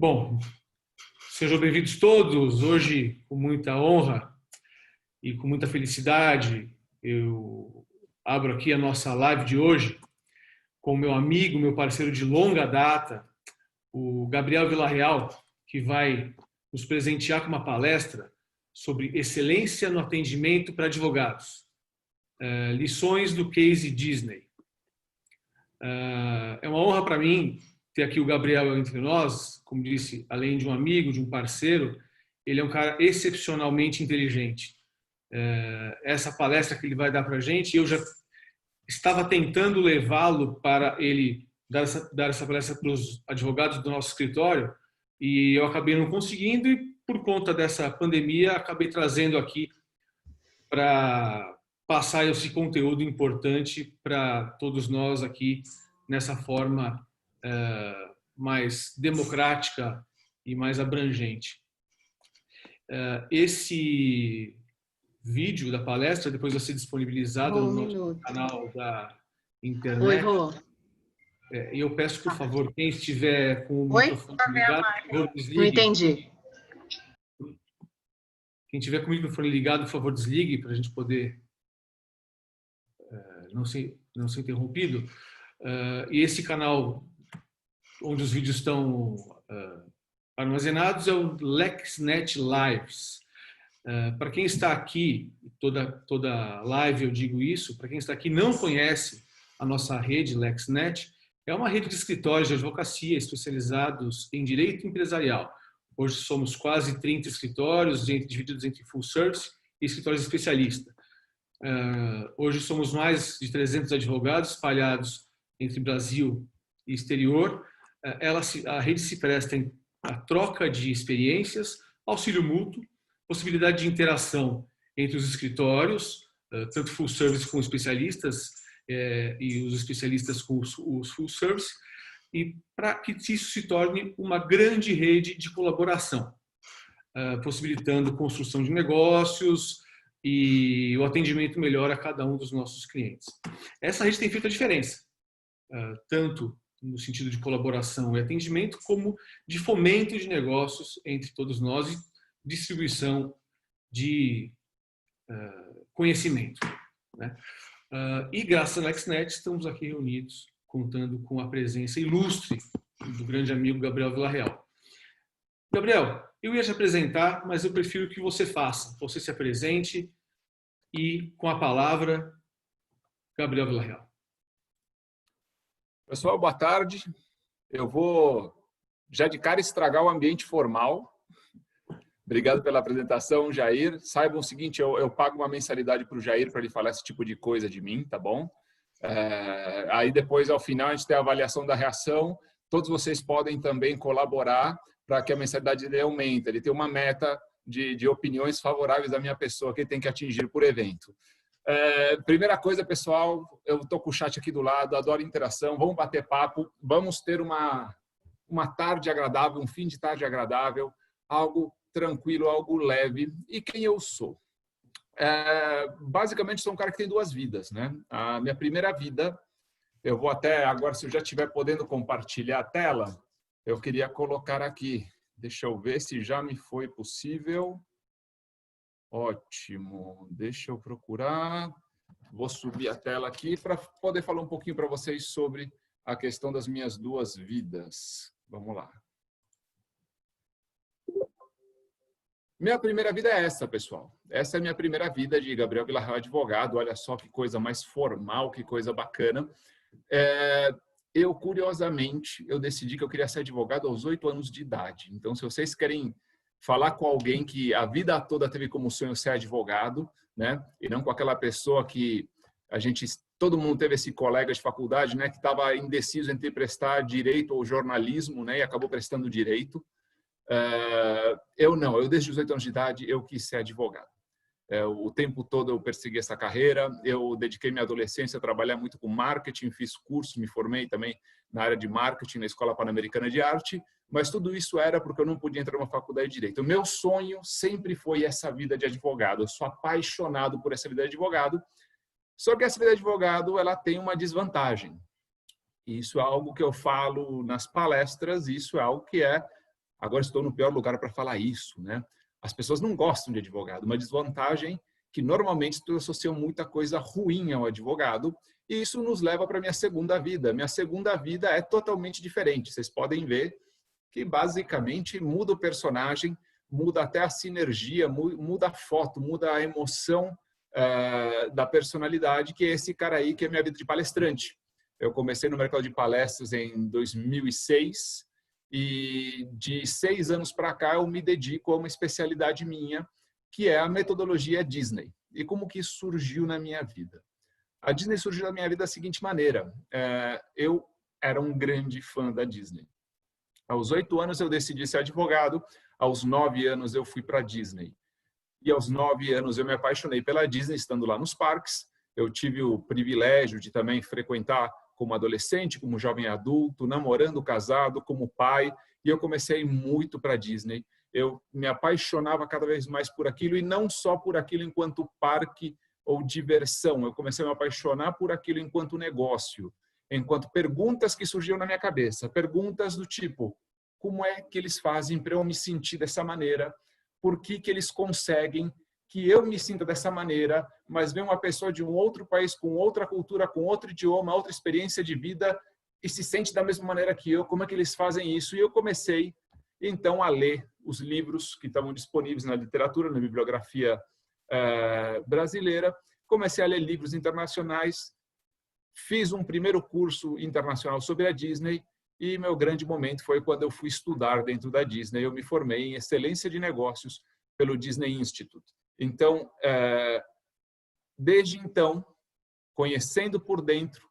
Bom, sejam bem-vindos todos. Hoje, com muita honra e com muita felicidade, eu abro aqui a nossa live de hoje com meu amigo, meu parceiro de longa data, o Gabriel Villarreal, que vai nos presentear com uma palestra sobre excelência no atendimento para advogados. Lições do case Disney. É uma honra para mim ter aqui o Gabriel entre nós. Como disse, além de um amigo, de um parceiro, ele é um cara excepcionalmente inteligente. Essa palestra que ele vai dar para a gente, eu já estava tentando levá-lo para ele dar essa palestra para os advogados do nosso escritório e eu acabei não conseguindo e por conta dessa pandemia acabei trazendo aqui para passar esse conteúdo importante para todos nós aqui nessa forma mais democrática e mais abrangente. Esse vídeo da palestra depois vai ser disponibilizado no nosso canal da internet. Oi, Rô. E eu peço, por favor, quem estiver com o microfone ligado, por favor, desligue. Não entendi. Quem estiver com o microfone ligado, por favor, desligue para a gente poder não ser interrompido. E esse canal onde os vídeos estão armazenados é o LexNet Lives. Para quem está aqui, toda live eu digo isso, para quem está aqui e não conhece a nossa rede LexNet, é uma rede de escritórios de advocacia especializados em direito empresarial. Hoje somos quase 30 escritórios, divididos entre full service e escritórios especialistas. Hoje somos mais de 300 advogados espalhados entre Brasil e exterior. A rede se presta à troca de experiências, auxílio mútuo, possibilidade de interação entre os escritórios, tanto full service com especialistas e os especialistas com os full service, e para que isso se torne uma grande rede de colaboração, possibilitando construção de negócios e o atendimento melhor a cada um dos nossos clientes. Essa rede tem feito a diferença, tanto no sentido de colaboração e atendimento, como de fomento de negócios entre todos nós e distribuição de conhecimento, né? E graças à LexNet estamos aqui reunidos, contando com a presença ilustre do grande amigo Gabriel Villarreal. Gabriel, eu ia te apresentar, mas eu prefiro que você faça. Você se apresente e, com a palavra, Gabriel Villarreal. Pessoal, boa tarde. Eu vou já de cara estragar o ambiente formal. Obrigado pela apresentação, Jair. Saibam o seguinte, eu pago uma mensalidade para o Jair para ele falar esse tipo de coisa de mim, tá bom? Aí depois, ao final, a gente tem a avaliação da reação. Todos vocês podem também colaborar para que a mensalidade dele aumente. Ele tem uma meta de opiniões favoráveis da minha pessoa que ele tem que atingir por evento. Primeira coisa, pessoal, eu estou com o chat aqui do lado, adoro interação, vamos bater papo, vamos ter uma tarde agradável, um fim de tarde agradável, algo tranquilo, algo leve. E quem eu sou? Basicamente, sou um cara que tem duas vidas, né? A minha primeira vida, eu vou até agora, se eu já estiver podendo compartilhar a tela, eu queria colocar aqui. Deixa eu ver se já me foi possível. Ótimo. Deixa eu procurar. Vou subir a tela aqui para poder falar um pouquinho para vocês sobre a questão das minhas duas vidas. Vamos lá. Minha primeira vida é essa, pessoal. Essa é a minha primeira vida de Gabriel Villarreal, advogado. Olha só que coisa mais formal, que coisa bacana. Eu, curiosamente, eu decidi que eu queria ser advogado aos 8 anos de idade. Então, se vocês querem falar com alguém que a vida toda teve como sonho ser advogado, né? E não com aquela pessoa que todo mundo teve esse colega de faculdade, né? Que estava indeciso entre prestar direito ou jornalismo, né? E acabou prestando direito. Eu não, eu desde os 8 anos de idade eu quis ser advogado. O tempo todo eu persegui essa carreira, eu dediquei minha adolescência a trabalhar muito com marketing, fiz curso, me formei também na área de marketing na Escola Pan-Americana de Arte, mas tudo isso era porque eu não podia entrar numa faculdade de Direito. O meu sonho sempre foi essa vida de advogado, eu sou apaixonado por essa vida de advogado, só que essa vida de advogado ela tem uma desvantagem. Isso é algo que eu falo nas palestras, isso é algo que é agora estou no pior lugar para falar isso, né? As pessoas não gostam de advogado. Uma desvantagem que normalmente as pessoas associam muita coisa ruim ao advogado, e isso nos leva para a minha segunda vida. Minha segunda vida é totalmente diferente. Vocês podem ver que basicamente muda o personagem, muda até a sinergia, muda a foto, muda a emoção da personalidade, que é esse cara aí que é minha vida de palestrante. Eu comecei no mercado de palestras em 2006 e de 6 anos para cá eu me dedico a uma especialidade minha, que é a metodologia Disney. E como que isso surgiu na minha vida? A Disney surgiu na minha vida da seguinte maneira. Eu era um grande fã da Disney. Aos 8 anos eu decidi ser advogado, aos 9 anos eu fui para a Disney. E aos 9 anos eu me apaixonei pela Disney, estando lá nos parques. Eu tive o privilégio de também frequentar como adolescente, como jovem adulto, namorando, casado, como pai. E eu comecei muito para a Disney. Eu me apaixonava cada vez mais por aquilo, e não só por aquilo enquanto parque ou diversão. Eu comecei a me apaixonar por aquilo enquanto negócio, enquanto perguntas que surgiam na minha cabeça. Perguntas do tipo, como é que eles fazem para eu me sentir dessa maneira? Por que eles conseguem que eu me sinta dessa maneira, mas vem uma pessoa de um outro país, com outra cultura, com outro idioma, outra experiência de vida, e se sente da mesma maneira que eu? Como é que eles fazem isso? E eu comecei, então, a ler os livros que estavam disponíveis na literatura, na bibliografia brasileira. Comecei a ler livros internacionais, fiz um primeiro curso internacional sobre a Disney, e meu grande momento foi quando eu fui estudar dentro da Disney. Eu me formei em excelência de negócios pelo Disney Institute. Então, desde então, conhecendo por dentro,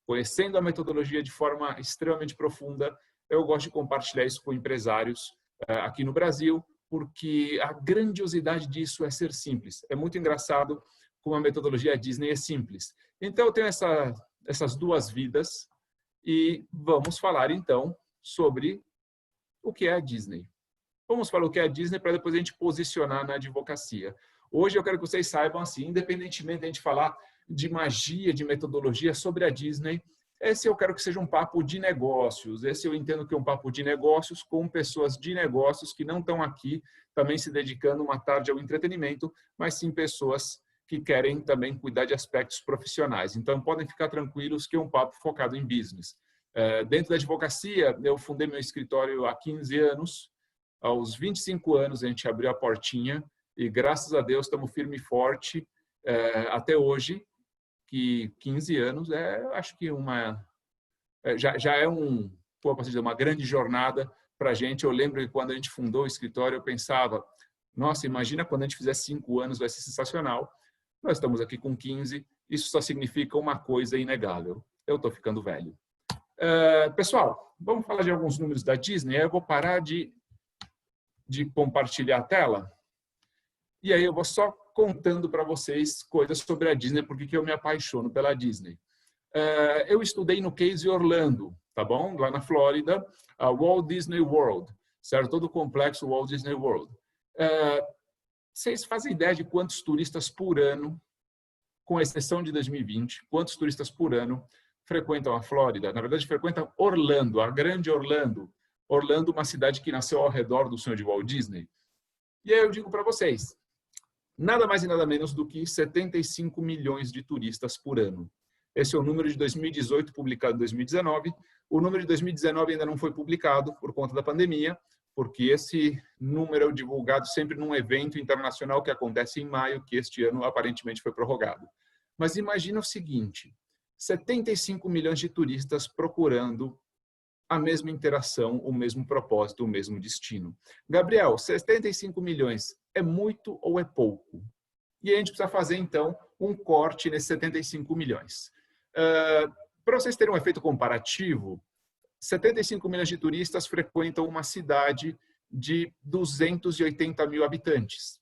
conhecendo a metodologia de forma extremamente profunda, eu gosto de compartilhar isso com empresários aqui no Brasil, porque a grandiosidade disso é ser simples. É muito engraçado como a metodologia Disney é simples. Então, eu tenho essas duas vidas, e vamos falar, então, sobre o que é a Disney. Vamos falar o que é a Disney para depois a gente posicionar na advocacia. Hoje eu quero que vocês saibam, assim, independentemente de a gente falar de magia, de metodologia sobre a Disney, esse eu quero que seja um papo de negócios. Esse eu entendo que é um papo de negócios com pessoas de negócios que não estão aqui também se dedicando uma tarde ao entretenimento, mas sim pessoas que querem também cuidar de aspectos profissionais. Então, podem ficar tranquilos que é um papo focado em business. Dentro da advocacia, eu fundei meu escritório há 15 anos. Aos 25 anos, a gente abriu a portinha e, graças a Deus, estamos firme e forte até hoje, que 15 anos acho que já é uma grande jornada para a gente. Eu lembro que quando a gente fundou o escritório, eu pensava, nossa, imagina quando a gente fizer 5 anos, vai ser sensacional. Nós estamos aqui com 15, isso só significa uma coisa inegável. Eu estou ficando velho. Pessoal, vamos falar de alguns números da Disney. Eu vou parar de compartilhar a tela. E aí eu vou só contando para vocês coisas sobre a Disney, porque eu me apaixono pela Disney. Eu estudei no Case Orlando, tá bom? Lá na Flórida, a Walt Disney World, certo? Todo o complexo Walt Disney World. Vocês fazem ideia de quantos turistas por ano, com exceção de 2020, quantos turistas por ano frequentam a Flórida? Na verdade, frequentam Orlando, a grande Orlando. Orlando, uma cidade que nasceu ao redor do sonho de Walt Disney. E aí eu digo para vocês, nada mais e nada menos do que 75 milhões de turistas por ano. Esse é o número de 2018, publicado em 2019. O número de 2019 ainda não foi publicado por conta da pandemia, porque esse número é divulgado sempre num evento internacional que acontece em maio, que este ano aparentemente foi prorrogado. Mas imagina o seguinte, 75 milhões de turistas procurando a mesma interação, o mesmo propósito, o mesmo destino. Gabriel, 75 milhões é muito ou é pouco? E a gente precisa fazer, então, um corte nesses 75 milhões. Para vocês terem um efeito comparativo, 75 milhões de turistas frequentam uma cidade de 280 mil habitantes.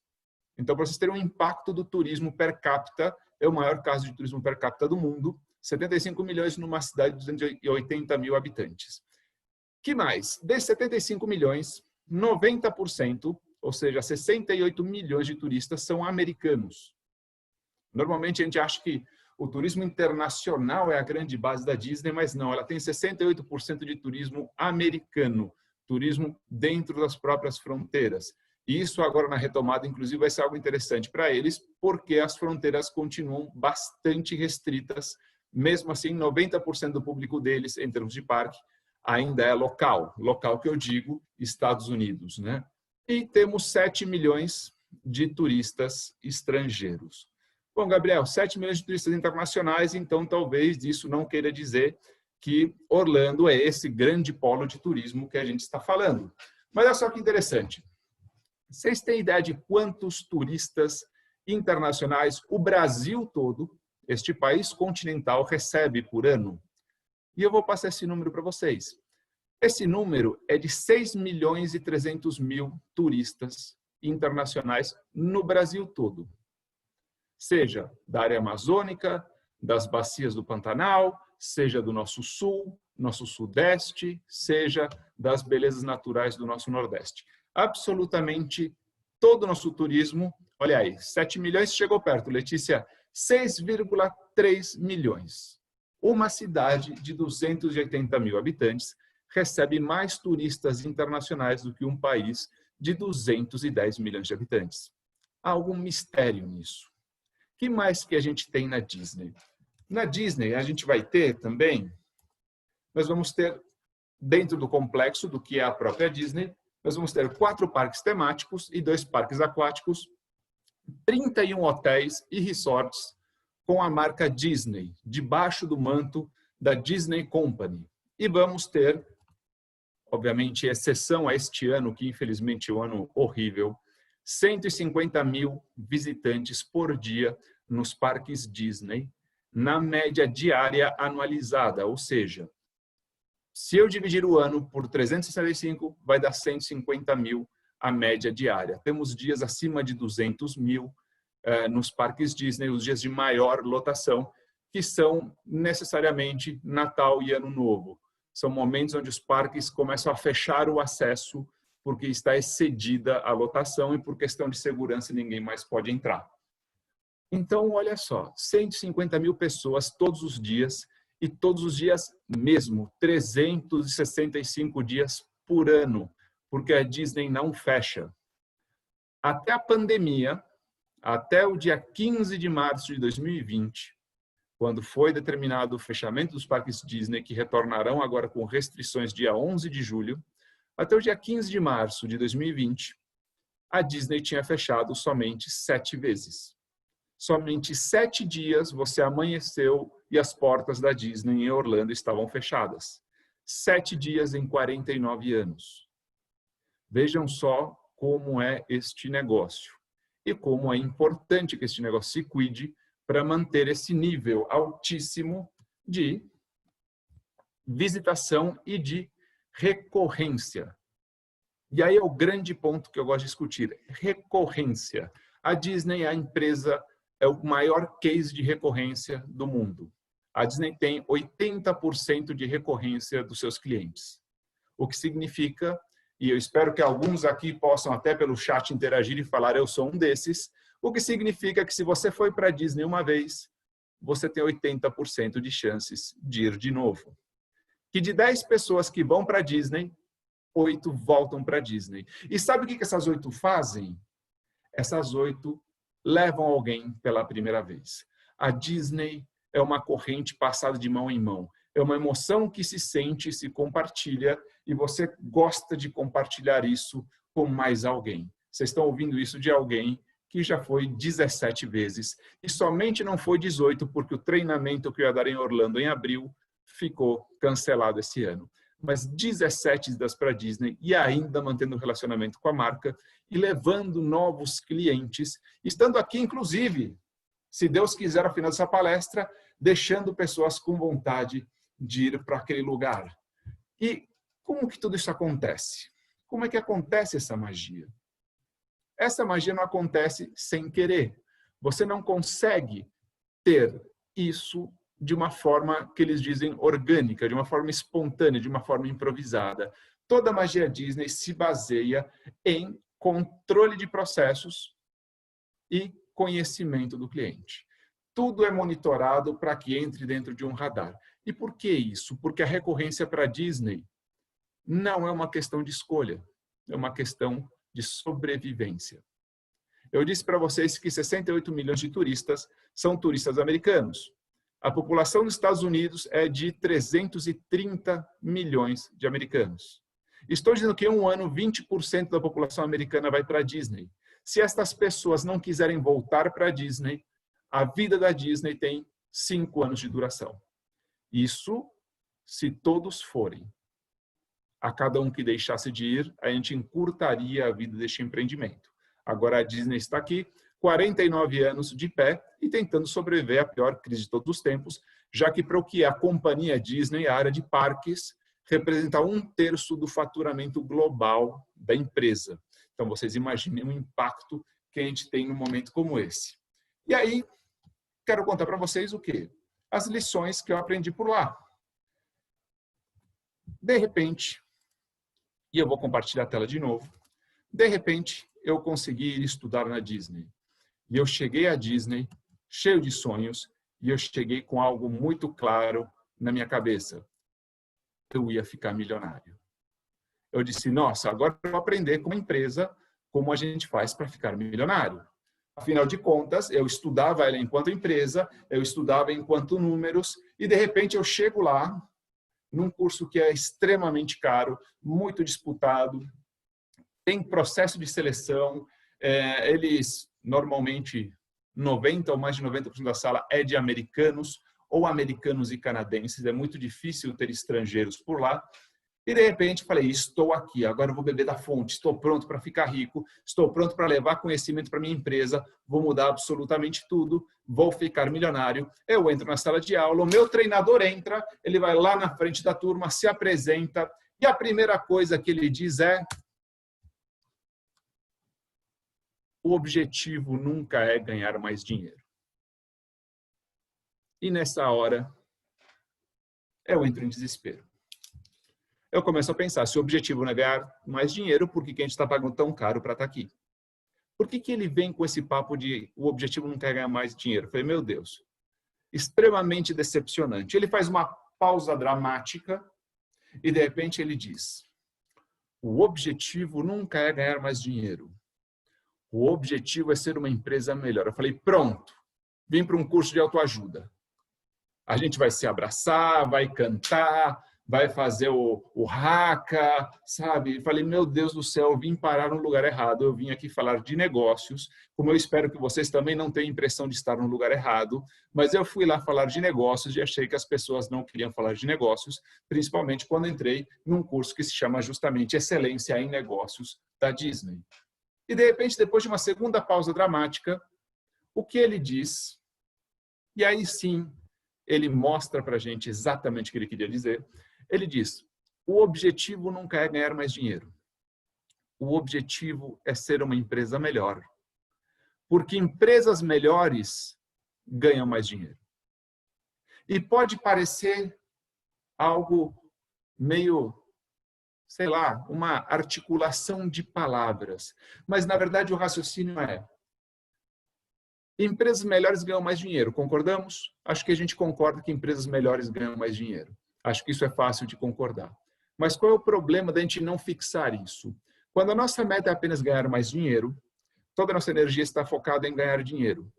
Então, para vocês terem um impacto do turismo per capita, é o maior caso de turismo per capita do mundo, 75 milhões numa cidade de 280 mil habitantes. Que mais? Desses 75 milhões, 90%, ou seja, 68 milhões de turistas são americanos. Normalmente a gente acha que o turismo internacional é a grande base da Disney, mas não, ela tem 68% de turismo americano. turismo dentro das próprias fronteiras. E isso agora na retomada, inclusive, vai ser algo interessante para eles, porque as fronteiras continuam bastante restritas. Mesmo assim, 90% do público deles, em termos de parque, ainda é local. Local que eu digo, Estados Unidos, né? E temos 7 milhões de turistas estrangeiros. Bom, Gabriel, 7 milhões de turistas internacionais, então talvez isso não queira dizer que Orlando é esse grande polo de turismo que a gente está falando. Mas olha só que interessante. Vocês têm ideia de quantos turistas internacionais o Brasil todo, este país continental, recebe por ano? E eu vou passar esse número para vocês. Esse número é de 6 milhões e 300 mil turistas internacionais no Brasil todo. Seja da área amazônica, das bacias do Pantanal, seja do nosso sul, nosso sudeste, seja das belezas naturais do nosso nordeste. Absolutamente todo o nosso turismo, olha aí, 7 milhões chegou perto, Letícia, 6,3 milhões. Uma cidade de 280 mil habitantes recebe mais turistas internacionais do que um país de 210 milhões de habitantes. Há algum mistério nisso. O que mais que a gente tem na Disney? Na Disney, a gente vai ter também, nós vamos ter, dentro do complexo do que é a própria Disney, nós vamos ter 4 parques temáticos e 2 parques aquáticos, 31 hotéis e resorts com a marca Disney, debaixo do manto da Disney Company. E vamos ter, obviamente, exceção a este ano, que infelizmente é um ano horrível, 150 mil visitantes por dia nos parques Disney, na média diária anualizada, ou seja, se eu dividir o ano por 365, vai dar 150 mil a média diária. Temos dias acima de 200 mil nos parques Disney, os dias de maior lotação, que são necessariamente Natal e Ano Novo. São momentos onde os parques começam a fechar o acesso porque está excedida a lotação e por questão de segurança ninguém mais pode entrar. Então, olha só, 150 mil pessoas todos os dias, e todos os dias mesmo, 365 dias por ano, porque a Disney não fecha. Até a pandemia, até o dia 15 de março de 2020, quando foi determinado o fechamento dos parques Disney, que retornarão agora com restrições dia 11 de julho, até o dia 15 de março de 2020, a Disney tinha fechado somente 7 vezes. Somente 7 dias você amanheceu e as portas da Disney em Orlando estavam fechadas. 7 dias em 49 anos. Vejam só como é este negócio e como é importante que este negócio se cuide para manter esse nível altíssimo de visitação e de recorrência. E aí é o grande ponto que eu gosto de discutir, recorrência. A Disney é a empresa, é o maior case de recorrência do mundo. A Disney tem 80% de recorrência dos seus clientes. O que significa, e eu espero que alguns aqui possam até pelo chat interagir e falar, eu sou um desses, o que significa que se você foi para a Disney uma vez, você tem 80% de chances de ir de novo. Que de 10 pessoas que vão para a Disney, 8 voltam para a Disney. E sabe o que essas 8 fazem? Essas 8 levam alguém pela primeira vez. A Disney é uma corrente passada de mão em mão. É uma emoção que se sente, se compartilha, e você gosta de compartilhar isso com mais alguém. Vocês estão ouvindo isso de alguém que já foi 17 vezes. E somente não foi 18, porque o treinamento que eu ia dar em Orlando em abril ficou cancelado esse ano. Mas 17 idas para a Disney e ainda mantendo o relacionamento com a marca e levando novos clientes, estando aqui, inclusive, se Deus quiser, ao final dessa palestra, deixando pessoas com vontade de ir para aquele lugar. E como que tudo isso acontece? Como é que acontece essa magia? Essa magia não acontece sem querer. Você não consegue ter isso de uma forma que eles dizem orgânica, de uma forma espontânea, de uma forma improvisada. Toda a magia Disney se baseia em controle de processos e conhecimento do cliente. Tudo é monitorado para que entre dentro de um radar. E por que isso? Porque a recorrência para a Disney não é uma questão de escolha, é uma questão de sobrevivência. Eu disse para vocês que 68 milhões de turistas são turistas americanos. A população dos Estados Unidos é de 330 milhões de americanos. Estou dizendo que em um ano, 20% da população americana vai para a Disney. Se estas pessoas não quiserem voltar para a Disney, a vida da Disney tem 5 anos de duração. Isso se todos forem. A cada um que deixasse de ir, a gente encurtaria a vida deste empreendimento. Agora a Disney está aqui, 49 anos de pé e tentando sobreviver à pior crise de todos os tempos, já que para o que é a companhia Disney, a área de parques, representa 1/3 do faturamento global da empresa. Então vocês imaginem o impacto que a gente tem num momento como esse. E aí, quero contar para vocês o quê? As lições que eu aprendi por lá. De repente, e eu vou compartilhar a tela de novo, de repente eu consegui ir estudar na Disney. E eu cheguei à Disney cheio de sonhos e eu cheguei com algo muito claro na minha cabeça. Eu ia ficar milionário. Eu disse, nossa, agora eu vou aprender como empresa, como a gente faz para ficar milionário. Afinal de contas, eu estudava ela enquanto empresa, eu estudava enquanto números, e de repente eu chego lá, num curso que é extremamente caro, muito disputado, tem processo de seleção, eles normalmente 90% ou mais de 90% da sala é de americanos, ou americanos e canadenses, é muito difícil ter estrangeiros por lá. E de repente falei, estou aqui, agora eu vou beber da fonte, estou pronto para ficar rico, estou pronto para levar conhecimento para minha empresa, vou mudar absolutamente tudo, vou ficar milionário. Eu entro na sala de aula, o meu treinador entra, ele vai lá na frente da turma, se apresenta, e a primeira coisa que ele diz é: o objetivo nunca é ganhar mais dinheiro. E nessa hora, eu entro em desespero. Eu começo a pensar, se o objetivo não é ganhar mais dinheiro, por que a gente está pagando tão caro para estar aqui? Por que ele vem com esse papo de o objetivo não quer ganhar mais dinheiro? Eu falei, meu Deus, extremamente decepcionante. Ele faz uma pausa dramática e de repente ele diz, o objetivo nunca é ganhar mais dinheiro. O objetivo é ser uma empresa melhor. Eu falei, pronto, vim para um curso de autoajuda. A gente vai se abraçar, vai cantar, vai fazer o haka, sabe? Falei, meu Deus do céu, eu vim parar no lugar errado. Eu vim aqui falar de negócios, como eu espero que vocês também não tenham impressão de estar no lugar errado, mas eu fui lá falar de negócios e achei que as pessoas não queriam falar de negócios, principalmente quando entrei num curso que se chama justamente Excelência em Negócios da Disney. E de repente, depois de uma segunda pausa dramática, o que ele diz, e aí sim, ele mostra para a gente exatamente o que ele queria dizer. Ele diz, o objetivo nunca é ganhar mais dinheiro. O objetivo é ser uma empresa melhor. Porque empresas melhores ganham mais dinheiro. E pode parecer algo meio, sei lá, uma articulação de palavras. Mas, na verdade, o raciocínio é: empresas melhores ganham mais dinheiro, concordamos? Acho que a gente concorda que empresas melhores ganham mais dinheiro. Acho que isso é fácil de concordar. Mas qual é o problema da gente não fixar isso? Quando a nossa meta é apenas ganhar mais dinheiro, toda a nossa energia está focada em ganhar dinheiro.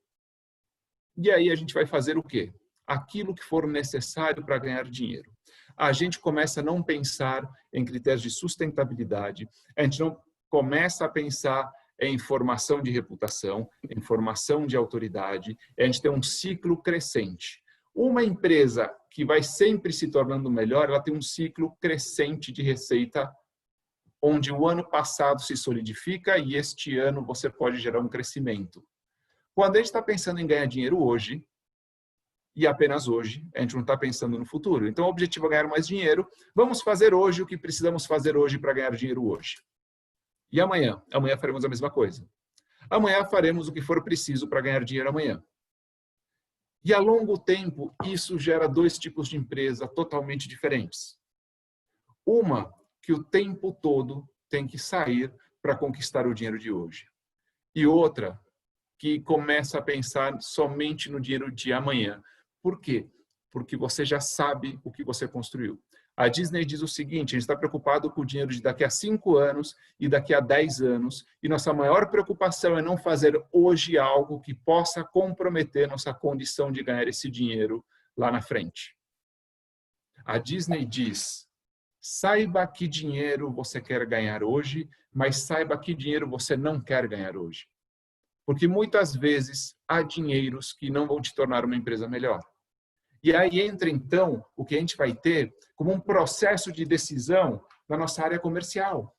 E aí a gente vai fazer o quê? Aquilo que for necessário para ganhar dinheiro. A gente começa a não pensar em critérios de sustentabilidade, a gente não começa a pensar em formação de reputação, em formação de autoridade, a gente tem um ciclo crescente. Uma empresa que vai sempre se tornando melhor, ela tem um ciclo crescente de receita, onde o ano passado se solidifica e este ano você pode gerar um crescimento. Quando a gente está pensando em ganhar dinheiro hoje, e apenas hoje, a gente não está pensando no futuro. Então, o objetivo é ganhar mais dinheiro. Vamos fazer hoje o que precisamos fazer hoje para ganhar dinheiro hoje. E amanhã? Amanhã faremos a mesma coisa. Amanhã faremos o que for preciso para ganhar dinheiro amanhã. E a longo tempo, isso gera dois tipos de empresa totalmente diferentes. Uma que o tempo todo tem que sair para conquistar o dinheiro de hoje. E outra que começa a pensar somente no dinheiro de amanhã. Por quê? Porque você já sabe o que você construiu. A Disney diz o seguinte: a gente está preocupado com o dinheiro de daqui a 5 anos e daqui a 10 anos, e nossa maior preocupação é não fazer hoje algo que possa comprometer nossa condição de ganhar esse dinheiro lá na frente. A Disney diz: saiba que dinheiro você quer ganhar hoje, mas saiba que dinheiro você não quer ganhar hoje. Porque muitas vezes há dinheiros que não vão te tornar uma empresa melhor. E aí entra, então, o que a gente vai ter como um processo de decisão na nossa área comercial.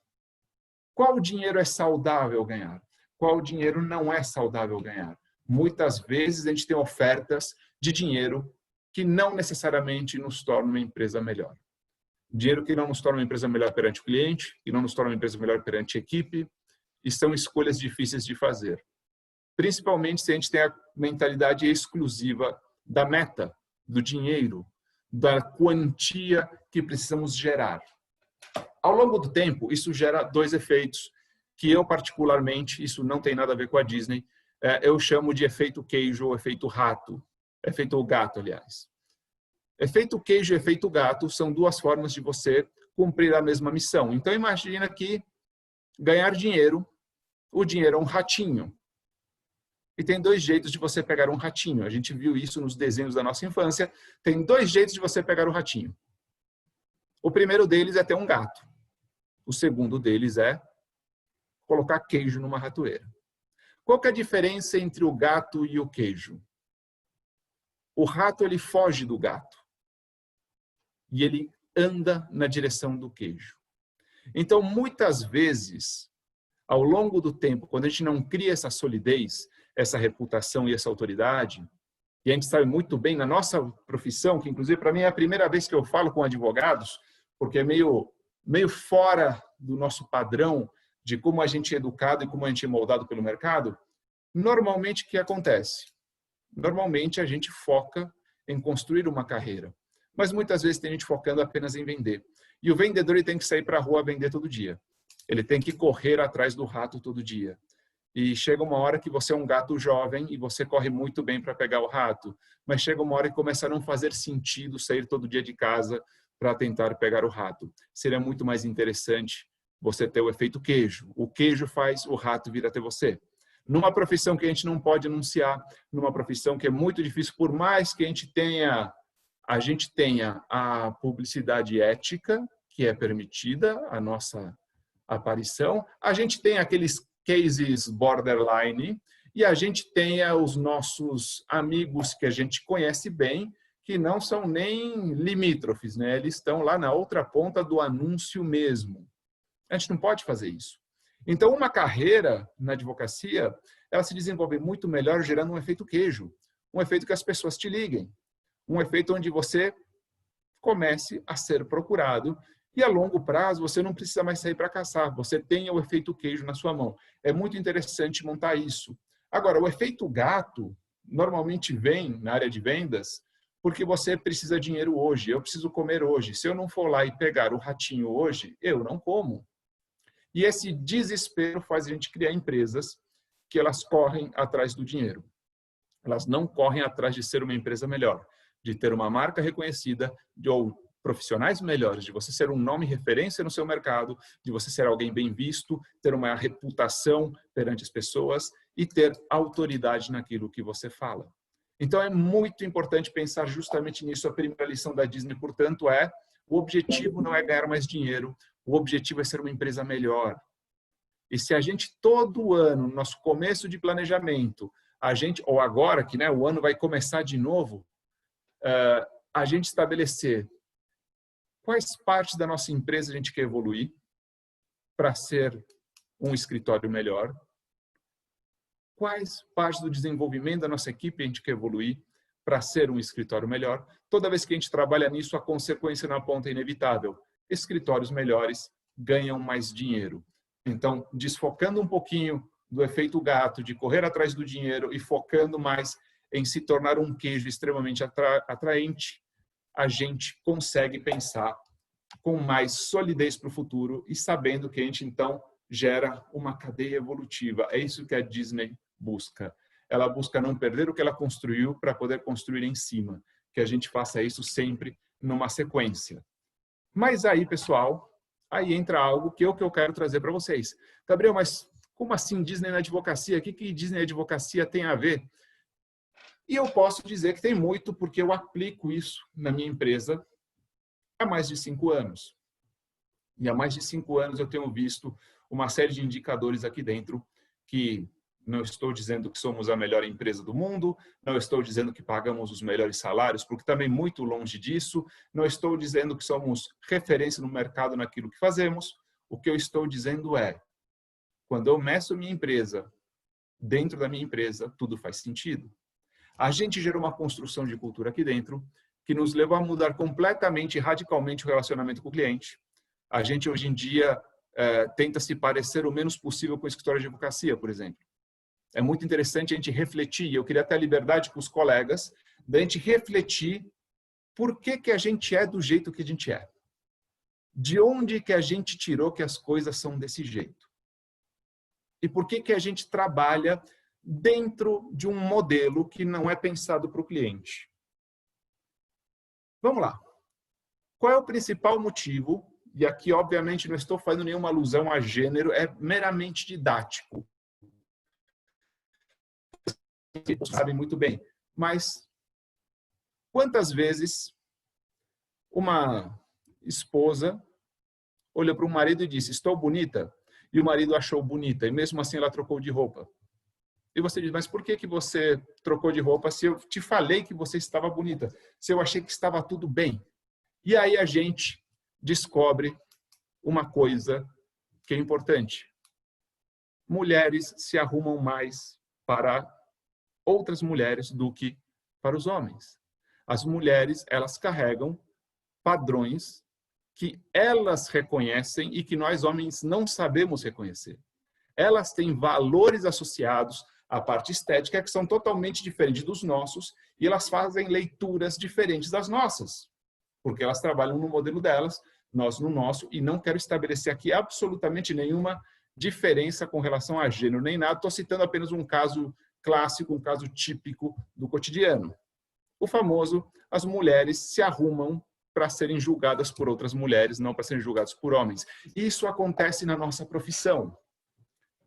Qual dinheiro é saudável ganhar? Qual dinheiro não é saudável ganhar? Muitas vezes a gente tem ofertas de dinheiro que não necessariamente nos tornam uma empresa melhor. Dinheiro que não nos torna uma empresa melhor perante o cliente, que não nos torna uma empresa melhor perante a equipe, e são escolhas difíceis de fazer. Principalmente se a gente tem a mentalidade exclusiva da meta, do dinheiro, da quantia que precisamos gerar. Ao longo do tempo, isso gera 2 efeitos, que eu particularmente, isso não tem nada a ver com a Disney, eu chamo de efeito queijo ou efeito rato. Efeito gato, aliás. Efeito queijo e efeito gato são 2 formas de você cumprir a mesma missão. Então, imagina que ganhar dinheiro, o dinheiro é um ratinho. E tem 2 jeitos de você pegar um ratinho. A gente viu isso nos desenhos da nossa infância. Tem 2 jeitos de você pegar o ratinho. O primeiro deles é ter um gato. O segundo deles é colocar queijo numa ratoeira. Qual que é a diferença entre o gato e o queijo? O rato, ele foge do gato. E ele anda na direção do queijo. Então, muitas vezes, ao longo do tempo, quando a gente não cria essa solidez, essa reputação e essa autoridade, e a gente sabe muito bem na nossa profissão, que inclusive para mim é a primeira vez que eu falo com advogados, porque é meio fora do nosso padrão de como a gente é educado e como a gente é moldado pelo mercado, normalmente o que acontece? Normalmente a gente foca em construir uma carreira, mas muitas vezes tem gente focando apenas em vender. E o vendedor ele tem que sair para a rua vender todo dia. Ele tem que correr atrás do rato todo dia. E chega uma hora que você é um gato jovem e você corre muito bem para pegar o rato, mas chega uma hora que começa a não fazer sentido sair todo dia de casa para tentar pegar o rato. Seria muito mais interessante você ter o efeito queijo. O queijo faz o rato vir até você. Numa profissão que a gente não pode anunciar, numa profissão que é muito difícil, por mais que a gente tenha a publicidade ética, que é permitida, a nossa aparição, a gente tem aqueles cases borderline e a gente tem os nossos amigos que a gente conhece bem, que não são nem limítrofes, né? Eles estão lá na outra ponta do anúncio mesmo. A gente não pode fazer isso. Então, uma carreira na advocacia, ela se desenvolve muito melhor gerando um efeito queijo, um efeito que as pessoas te liguem, um efeito onde você comece a ser procurado e a longo prazo você não precisa mais sair para caçar, você tem o efeito queijo na sua mão. É muito interessante montar isso. Agora, o efeito gato normalmente vem na área de vendas porque você precisa de dinheiro hoje, eu preciso comer hoje. Se eu não for lá e pegar o ratinho hoje, eu não como. E esse desespero faz a gente criar empresas que elas correm atrás do dinheiro. Elas não correm atrás de ser uma empresa melhor, de ter uma marca reconhecida, ou profissionais melhores, de você ser um nome referência no seu mercado, de você ser alguém bem visto, ter uma reputação perante as pessoas e ter autoridade naquilo que você fala. Então é muito importante pensar justamente nisso. A primeira lição da Disney, portanto, é: o objetivo não é ganhar mais dinheiro, o objetivo é ser uma empresa melhor. E se a gente todo ano, no nosso começo de planejamento, ou agora que o ano vai começar de novo, a gente estabelecer quais partes da nossa empresa a gente quer evoluir para ser um escritório melhor, quais partes do desenvolvimento da nossa equipe a gente quer evoluir para ser um escritório melhor. Toda vez que a gente trabalha nisso, a consequência na ponta é inevitável. Escritórios melhores ganham mais dinheiro. Então, desfocando um pouquinho do efeito gato, de correr atrás do dinheiro e focando mais em se tornar um queijo extremamente atraente, a gente consegue pensar com mais solidez para o futuro e sabendo que a gente, então, gera uma cadeia evolutiva. É isso que a Disney busca. Ela busca não perder o que ela construiu para poder construir em cima. Que a gente faça isso sempre numa sequência. Mas aí, pessoal, aí entra algo que eu quero trazer para vocês. Gabriel, mas como assim Disney na advocacia? O que Disney na advocacia tem a ver? E eu posso dizer que tem muito, porque eu aplico isso na minha empresa há mais de 5 anos. E há mais de 5 anos eu tenho visto uma série de indicadores aqui dentro que não estou dizendo que somos a melhor empresa do mundo, não estou dizendo que pagamos os melhores salários, porque também muito longe disso, não estou dizendo que somos referência no mercado naquilo que fazemos. O que eu estou dizendo é, quando eu meço minha empresa, dentro da minha empresa, tudo faz sentido. A gente gerou uma construção de cultura aqui dentro que nos levou a mudar completamente, radicalmente o relacionamento com o cliente. A gente, hoje em dia, tenta se parecer o menos possível com o escritório de advocacia, por exemplo. É muito interessante a gente refletir, eu queria ter a liberdade com os colegas, da gente refletir por que a gente é do jeito que a gente é. De onde que a gente tirou que as coisas são desse jeito. E por que a gente trabalha dentro de um modelo que não é pensado para o cliente. Vamos lá. Qual é o principal motivo? E aqui, obviamente, não estou fazendo nenhuma alusão a gênero, é meramente didático. Vocês sabem muito bem. Mas quantas vezes uma esposa olhou para o marido e disse, estou bonita? E o marido achou bonita, e mesmo assim ela trocou de roupa. E você diz, mas por que você trocou de roupa se eu te falei que você estava bonita? Se eu achei que estava tudo bem? E aí a gente descobre uma coisa que é importante. Mulheres se arrumam mais para outras mulheres do que para os homens. As mulheres, elas carregam padrões que elas reconhecem e que nós homens não sabemos reconhecer. Elas têm valores associados à parte estética que são totalmente diferentes dos nossos e elas fazem leituras diferentes das nossas, porque elas trabalham no modelo delas, nós no nosso, e não quero estabelecer aqui absolutamente nenhuma diferença com relação a gênero nem nada, estou citando apenas um caso clássico, um caso típico do cotidiano. O famoso, as mulheres se arrumam para serem julgadas por outras mulheres, não para serem julgadas por homens. Isso acontece na nossa profissão.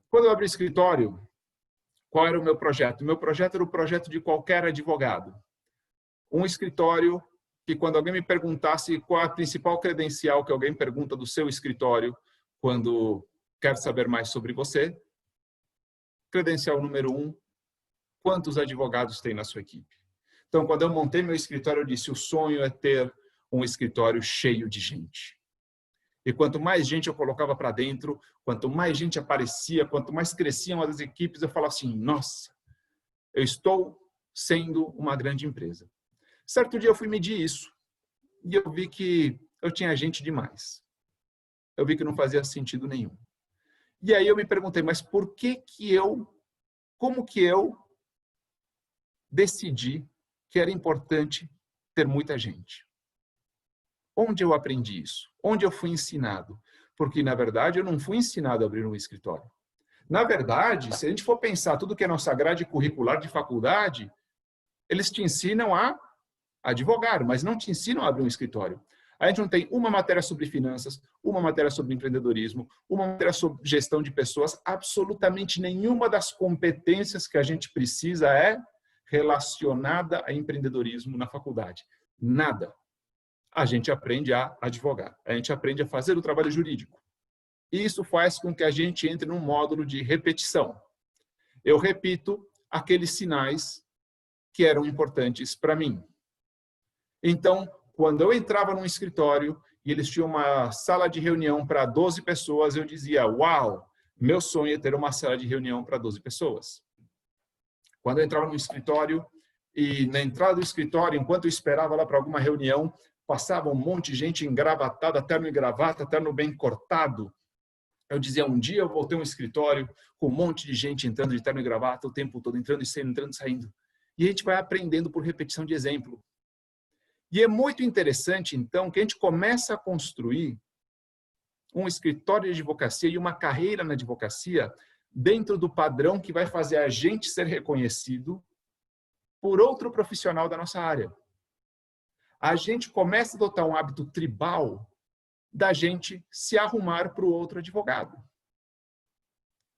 Quando eu abri o escritório, qual era o meu projeto? O meu projeto era o projeto de qualquer advogado. Um escritório que, quando alguém me perguntasse qual a principal credencial que alguém pergunta do seu escritório quando quer saber mais sobre você, credencial número 1, quantos advogados tem na sua equipe? Então, quando eu montei meu escritório, eu disse, o sonho é ter um escritório cheio de gente. E quanto mais gente eu colocava para dentro, quanto mais gente aparecia, quanto mais cresciam as equipes, eu falava assim, nossa, eu estou sendo uma grande empresa. Certo dia eu fui medir isso e eu vi que eu tinha gente demais. Eu vi que não fazia sentido nenhum. E aí eu me perguntei, mas por que como que eu decidi que era importante ter muita gente? Onde eu aprendi isso? Onde eu fui ensinado? Porque, na verdade, eu não fui ensinado a abrir um escritório. Na verdade, se a gente for pensar tudo que é nossa grade curricular de faculdade, eles te ensinam a advogar, mas não te ensinam a abrir um escritório. A gente não tem uma matéria sobre finanças, uma matéria sobre empreendedorismo, uma matéria sobre gestão de pessoas. Absolutamente nenhuma das competências que a gente precisa é relacionada a empreendedorismo na faculdade. Nada. A gente aprende a advogar, a gente aprende a fazer o trabalho jurídico. E isso faz com que a gente entre num módulo de repetição. Eu repito aqueles sinais que eram importantes para mim. Então, quando eu entrava num escritório e eles tinham uma sala de reunião para 12 pessoas, eu dizia, uau, meu sonho é ter uma sala de reunião para 12 pessoas. Quando eu entrava num escritório e na entrada do escritório, enquanto eu esperava lá para alguma reunião, passava um monte de gente engravatada, terno e gravata, terno bem cortado. Eu dizia, um dia eu vou ter um escritório com um monte de gente entrando de terno e gravata o tempo todo, entrando e saindo, entrando e saindo. E a gente vai aprendendo por repetição de exemplo. E é muito interessante, então, que a gente começa a construir um escritório de advocacia e uma carreira na advocacia dentro do padrão que vai fazer a gente ser reconhecido por outro profissional da nossa área. A gente começa a adotar um hábito tribal da gente se arrumar para o outro advogado.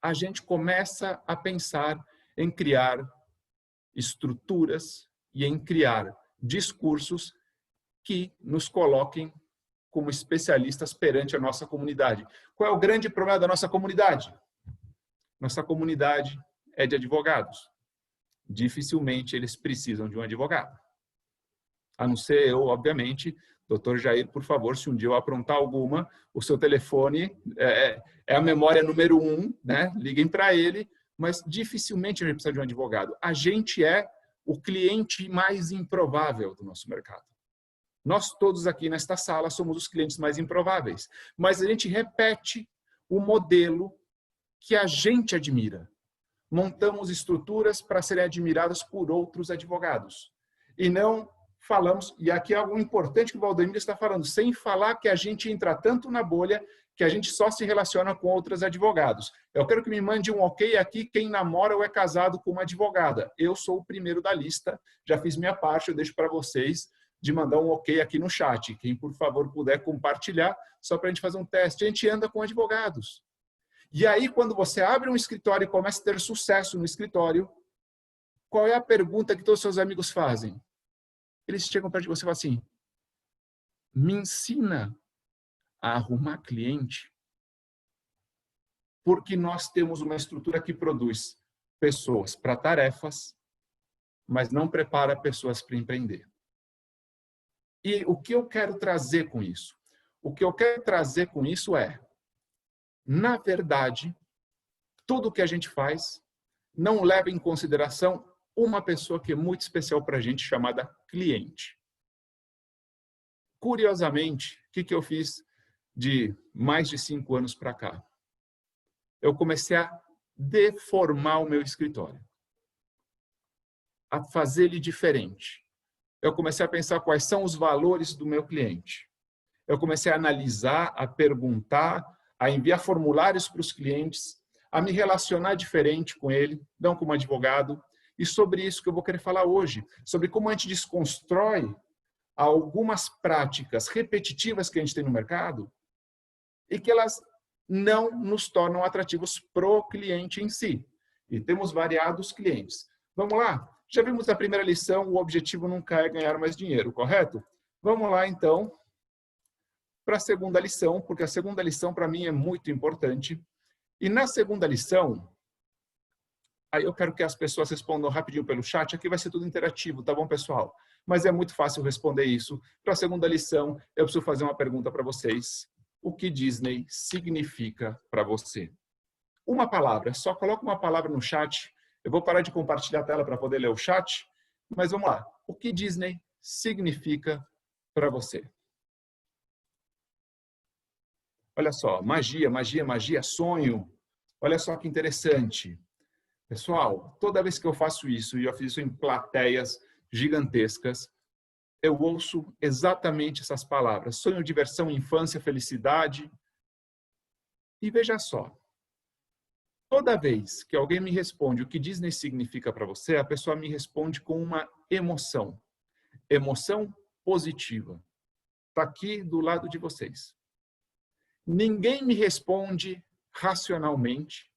A gente começa a pensar em criar estruturas e em criar discursos que nos coloquem como especialistas perante a nossa comunidade. Qual é o grande problema da nossa comunidade? Nossa comunidade é de advogados. Dificilmente eles precisam de um advogado. A não ser eu, obviamente. Doutor Jair, por favor, se um dia eu aprontar alguma, o seu telefone é a memória número 1, né? Liguem para ele, mas dificilmente a gente precisa de um advogado. A gente é o cliente mais improvável do nosso mercado. Nós todos aqui nesta sala somos os clientes mais improváveis, mas a gente repete o modelo que a gente admira. Montamos estruturas para serem admiradas por outros advogados. E não falamos, e aqui é algo importante que o Valdemir está falando, sem falar que a gente entra tanto na bolha que a gente só se relaciona com outros advogados. Eu quero que me mande um ok aqui quem namora ou é casado com uma advogada. Eu sou o primeiro da lista, já fiz minha parte, eu deixo para vocês de mandar um ok aqui no chat. Quem, por favor, puder compartilhar, só para a gente fazer um teste. A gente anda com advogados. E aí, quando você abre um escritório e começa a ter sucesso no escritório, qual é a pergunta que todos os seus amigos fazem? Eles chegam perto de você e falam assim, me ensina a arrumar cliente, porque nós temos uma estrutura que produz pessoas para tarefas, mas não prepara pessoas para empreender. E o que eu quero trazer com isso? O que eu quero trazer com isso é, na verdade, tudo o que a gente faz não leva em consideração uma pessoa que é muito especial para a gente, chamada cliente. Curiosamente, o que eu fiz de mais de 5 anos para cá? Eu comecei a deformar o meu escritório, a fazer ele diferente. Eu comecei a pensar quais são os valores do meu cliente. Eu comecei a analisar, a perguntar, a enviar formulários para os clientes, a me relacionar diferente com ele, não como advogado. E sobre isso que eu vou querer falar hoje, sobre como a gente desconstrói algumas práticas repetitivas que a gente tem no mercado e que elas não nos tornam atrativos pro cliente em si. E temos variados clientes. Vamos lá? Já vimos na primeira lição, o objetivo nunca é ganhar mais dinheiro, correto? Vamos lá, então, para a segunda lição, porque a segunda lição, para mim, é muito importante. E na segunda lição, aí eu quero que as pessoas respondam rapidinho pelo chat. Aqui vai ser tudo interativo, tá bom, pessoal? Mas é muito fácil responder isso. Para a segunda lição, eu preciso fazer uma pergunta para vocês. O que Disney significa para você? Uma palavra, só coloca uma palavra no chat. Eu vou parar de compartilhar a tela para poder ler o chat, mas vamos lá. O que Disney significa para você? Olha só, magia, magia, magia, sonho. Olha só que interessante. Pessoal, toda vez que eu faço isso, e eu fiz isso em plateias gigantescas, eu ouço exatamente essas palavras. Sonho, diversão, infância, felicidade. E veja só. Toda vez que alguém me responde o que Disney significa para você, a pessoa me responde com uma emoção. Emoção positiva. Está aqui do lado de vocês. Ninguém me responde racionalmente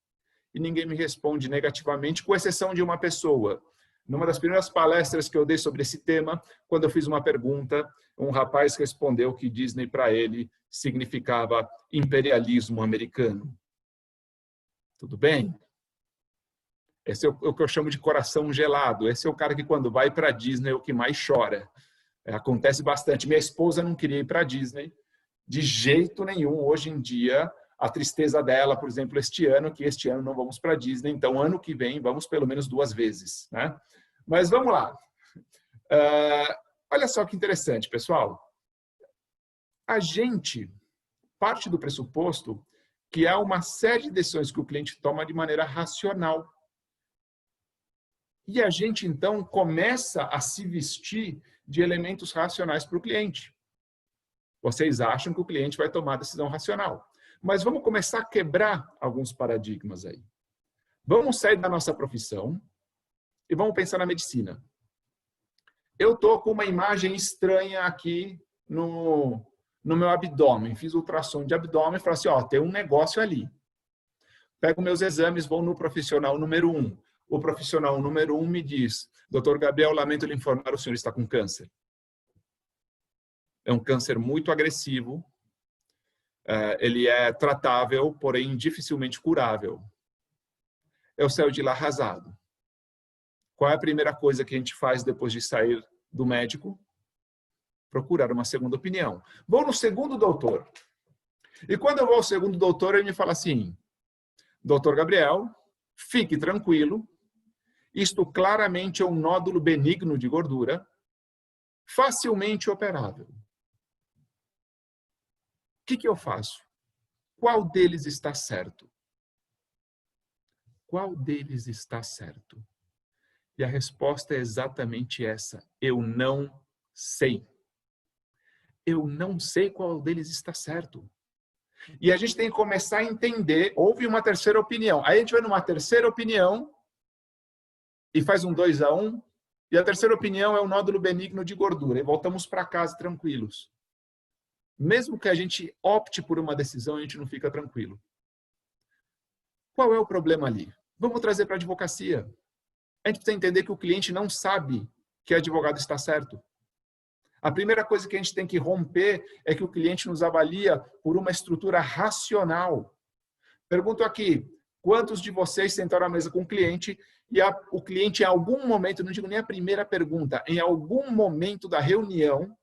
e ninguém me responde negativamente, com exceção de uma pessoa. Numa das primeiras palestras que eu dei sobre esse tema, quando eu fiz uma pergunta, um rapaz respondeu que Disney para ele significava imperialismo americano. Tudo bem? Esse é o que eu chamo de coração gelado. Esse é o cara que quando vai para Disney é o que mais chora. Acontece bastante. Minha esposa não queria ir para Disney de jeito nenhum. Hoje em dia, a tristeza dela, por exemplo, este ano não vamos para Disney, então ano que vem vamos pelo menos 2 vezes, né? Mas vamos lá. Olha só que interessante, pessoal. A gente parte do pressuposto que há uma série de decisões que o cliente toma de maneira racional. E a gente, então, começa a se vestir de elementos racionais para o cliente. Vocês acham que o cliente vai tomar a decisão racional. Mas vamos começar a quebrar alguns paradigmas aí. Vamos sair da nossa profissão e vamos pensar na medicina. Eu estou com uma imagem estranha aqui no no meu abdômen, fiz ultrassom de abdômen e falei assim, ó, tem um negócio ali. Pego meus exames, vou no profissional número 1. O profissional número 1 me diz, doutor Gabriel, lamento lhe informar, o senhor está com câncer. É um câncer muito agressivo, ele é tratável, porém dificilmente curável. Eu saio de lá arrasado. Qual é a primeira coisa que a gente faz depois de sair do médico? Procurar uma segunda opinião. Vou no segundo doutor. E quando eu vou ao segundo doutor, ele me fala assim, doutor Gabriel, fique tranquilo, isto claramente é um nódulo benigno de gordura, facilmente operável. O que eu faço? Qual deles está certo? Qual deles está certo? E a resposta é exatamente essa. Eu não sei. Eu não sei qual deles está certo. E a gente tem que começar a entender, houve uma terceira opinião. Aí a gente vai numa terceira opinião e faz um 2-1. E a terceira opinião é o nódulo benigno de gordura. E voltamos para casa tranquilos. Mesmo que a gente opte por uma decisão, a gente não fica tranquilo. Qual é o problema ali? Vamos trazer para a advocacia. A gente precisa entender que o cliente não sabe que o advogado está certo. A primeira coisa que a gente tem que romper é que o cliente nos avalia por uma estrutura racional. Pergunto aqui, quantos de vocês sentaram à mesa com o cliente e o cliente em algum momento, não digo nem a primeira pergunta, em algum momento da reunião,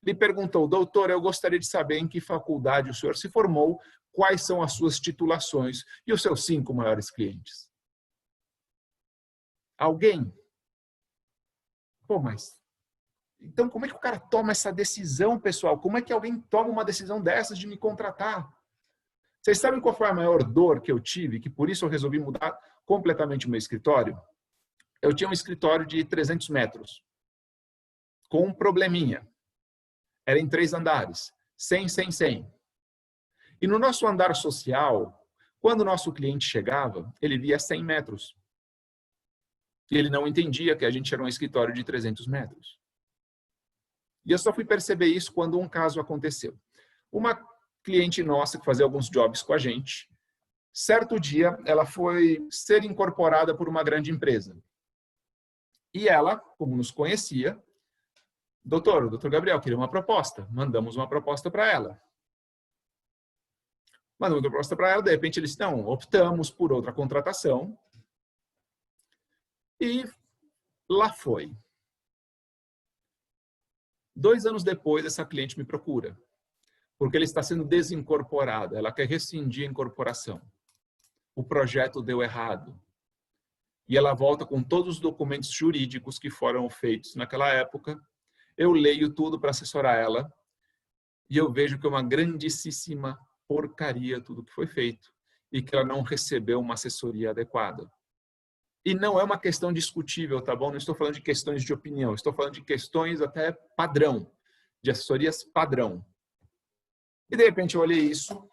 lhe perguntou, doutor, eu gostaria de saber em que faculdade o senhor se formou, quais são as suas titulações e os seus 5 maiores clientes? Alguém? Pô, mas... Então, como é que o cara toma essa decisão, pessoal? Como é que alguém toma uma decisão dessas de me contratar? Vocês sabem qual foi a maior dor que eu tive, que por isso eu resolvi mudar completamente o meu escritório? Eu tinha um escritório de 300 metros, com um probleminha. Era em 3 andares, 100, 100, 100. E no nosso andar social, quando o nosso cliente chegava, ele via 100 metros. E ele não entendia que a gente era um escritório de 300 metros. E eu só fui perceber isso quando um caso aconteceu. Uma cliente nossa que fazia alguns jobs com a gente, certo dia ela foi ser incorporada por uma grande empresa. E ela, como nos conhecia, doutor Gabriel, queria uma proposta. Mandamos uma proposta para ela. Mandamos uma proposta para ela, de repente eles disse, não, optamos por outra contratação. E lá foi. 2 anos depois, essa cliente me procura, porque ela está sendo desincorporada, ela quer rescindir a incorporação. O projeto deu errado. E ela volta com todos os documentos jurídicos que foram feitos naquela época. Eu leio tudo para assessorar ela e eu vejo que é uma grandíssima porcaria tudo que foi feito e que ela não recebeu uma assessoria adequada. E não é uma questão discutível, tá bom? Não estou falando de questões de opinião, estou falando de questões até padrão, de assessorias padrão. E de repente eu olhei isso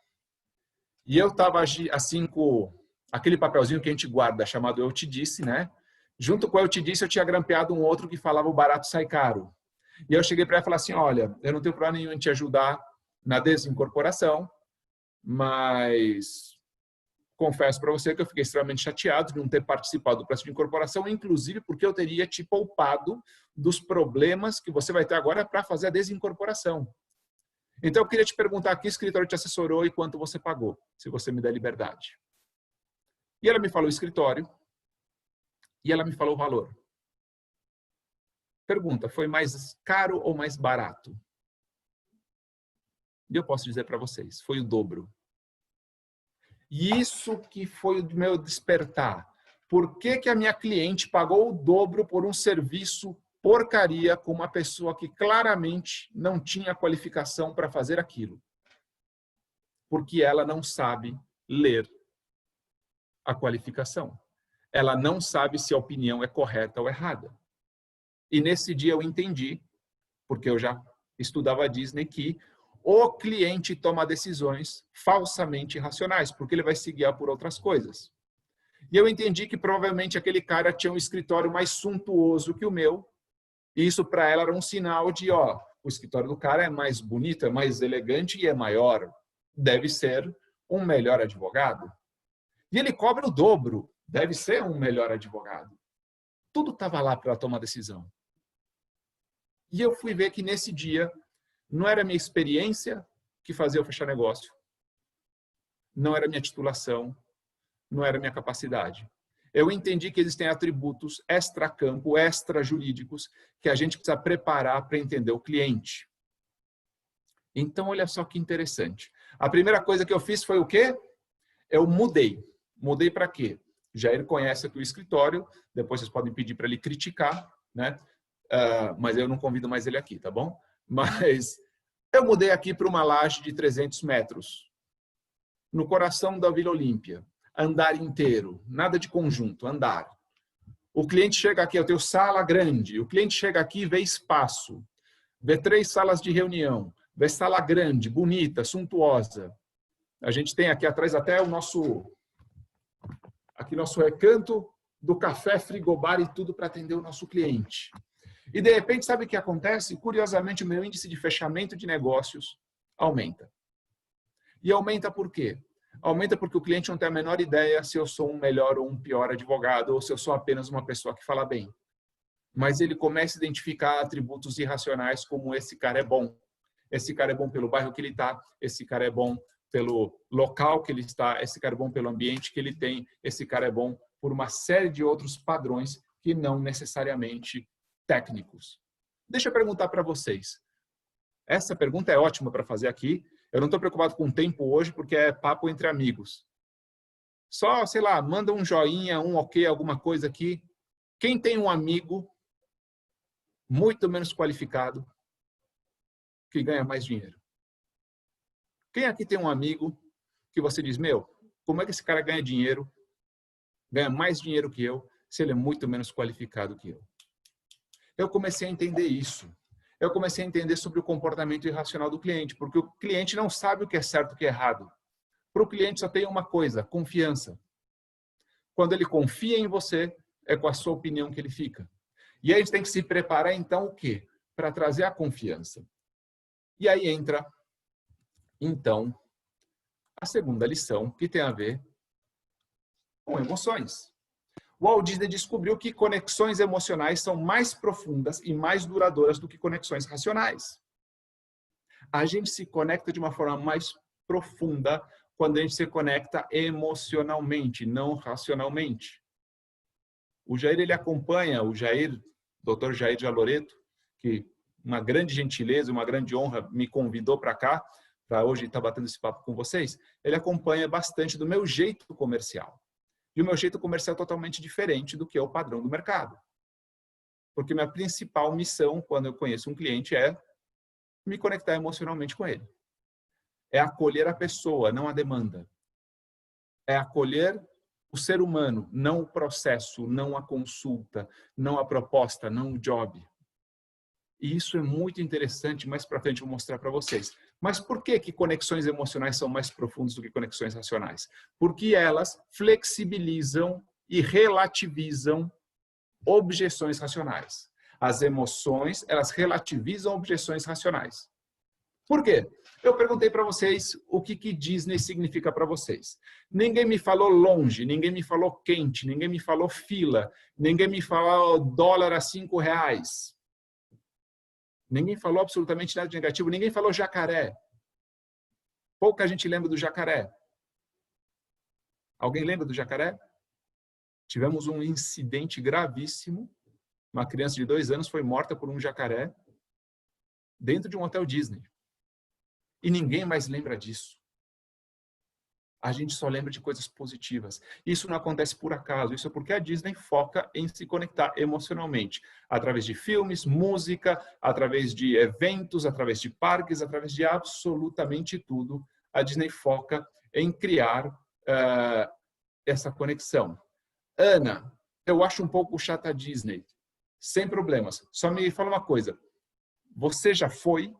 e eu estava assim com aquele papelzinho que a gente guarda, chamado Eu Te Disse, né? Junto com o Eu Te Disse, eu tinha grampeado um outro que falava o barato sai caro. E eu cheguei para ela e falei assim, olha, eu não tenho problema nenhum em te ajudar na desincorporação, mas... confesso para você que eu fiquei extremamente chateado de não ter participado do processo de incorporação, inclusive porque eu teria te poupado dos problemas que você vai ter agora para fazer a desincorporação. Então, eu queria te perguntar que escritório te assessorou e quanto você pagou, se você me der liberdade. E ela me falou o escritório e ela me falou o valor. Pergunta, foi mais caro ou mais barato? E eu posso dizer para vocês, foi o dobro. E isso que foi o meu despertar. Por que a minha cliente pagou o dobro por um serviço porcaria com uma pessoa que claramente não tinha qualificação para fazer aquilo? Porque ela não sabe ler a qualificação. Ela não sabe se a opinião é correta ou errada. E nesse dia eu entendi, porque eu já estudava a Disney, que o cliente toma decisões falsamente irracionais, porque ele vai se guiar por outras coisas. E eu entendi que provavelmente aquele cara tinha um escritório mais suntuoso que o meu, e isso para ela era um sinal de, ó, o escritório do cara é mais bonito, é mais elegante e é maior. Deve ser um melhor advogado. E ele cobra o dobro. Deve ser um melhor advogado. Tudo estava lá para tomar decisão. E eu fui ver que nesse dia não era a minha experiência que fazia eu fechar negócio. Não era a minha titulação. Não era a minha capacidade. Eu entendi que existem atributos extra-campo, extra-jurídicos, que a gente precisa preparar para entender o cliente. Então, olha só que interessante. A primeira coisa que eu fiz foi o quê? Eu mudei. Mudei para quê? Jair conhece aqui o escritório, depois vocês podem pedir para ele criticar, né? Mas eu não convido mais ele aqui, tá bom? Mas eu mudei aqui para uma laje de 300 metros, no coração da Vila Olímpia. Andar inteiro, nada de conjunto, andar. O cliente chega aqui, eu tenho sala grande, o cliente chega aqui e vê espaço, vê 3 salas de reunião, vê sala grande, bonita, suntuosa. A gente tem aqui atrás até o nosso recanto do café, frigobar e tudo para atender o nosso cliente. E de repente, sabe o que acontece? Curiosamente, o meu índice de fechamento de negócios aumenta. E aumenta por quê? Aumenta porque o cliente não tem a menor ideia se eu sou um melhor ou um pior advogado ou se eu sou apenas uma pessoa que fala bem. Mas ele começa a identificar atributos irracionais como esse cara é bom. Esse cara é bom pelo bairro que ele está, esse cara é bom pelo local que ele está, esse cara é bom pelo ambiente que ele tem, esse cara é bom por uma série de outros padrões que não necessariamente técnicos. Deixa eu perguntar para vocês. Essa pergunta é ótima para fazer aqui. Eu não estou preocupado com o tempo hoje, porque é papo entre amigos. Só, sei lá, manda um joinha, um ok, alguma coisa aqui. Quem tem um amigo muito menos qualificado que ganha mais dinheiro? Quem aqui tem um amigo que você diz, meu, como é que esse cara ganha dinheiro, ganha mais dinheiro que eu, se ele é muito menos qualificado que eu? Eu comecei a entender isso. Eu comecei a entender sobre o comportamento irracional do cliente, porque o cliente não sabe o que é certo e o que é errado. Para o cliente só tem uma coisa, confiança. Quando ele confia em você, é com a sua opinião que ele fica. E aí a gente tem que se preparar, então, o quê? Para trazer a confiança. E aí entra, então, a segunda lição, que tem a ver com emoções. O Walt Disney descobriu que conexões emocionais são mais profundas e mais duradouras do que conexões racionais. A gente se conecta de uma forma mais profunda quando a gente se conecta emocionalmente, não racionalmente. O Jair, ele acompanha, Dr. Jair de Aloreto, que uma grande gentileza, uma grande honra me convidou para cá, para hoje estar batendo esse papo com vocês. Ele acompanha bastante do meu jeito comercial. E o meu jeito comercial é totalmente diferente do que é o padrão do mercado. Porque minha principal missão, quando eu conheço um cliente, é me conectar emocionalmente com ele. É acolher a pessoa, não a demanda. É acolher o ser humano, não o processo, não a consulta, não a proposta, não o job. E isso é muito interessante, mais para frente eu vou mostrar para vocês. Mas por que conexões emocionais são mais profundas do que conexões racionais? Porque elas flexibilizam e relativizam objeções racionais. As emoções, elas relativizam objeções racionais. Por quê? Eu perguntei para vocês o que Disney significa para vocês. Ninguém me falou longe, ninguém me falou quente, ninguém me falou fila, ninguém me falou dólar a R$5. Ninguém falou absolutamente nada de negativo. Ninguém falou jacaré. Pouca gente lembra do jacaré. Alguém lembra do jacaré? Tivemos um incidente gravíssimo. Uma criança de 2 anos foi morta por um jacaré dentro de um hotel Disney. E ninguém mais lembra disso. A gente só lembra de coisas positivas. Isso não acontece por acaso. Isso é porque a Disney foca em se conectar emocionalmente. Através de filmes, música, através de eventos, através de parques, através de absolutamente tudo. A Disney foca em criar essa conexão. Ana, eu acho um pouco chata a Disney. Sem problemas. Só me fala uma coisa. Você já foi?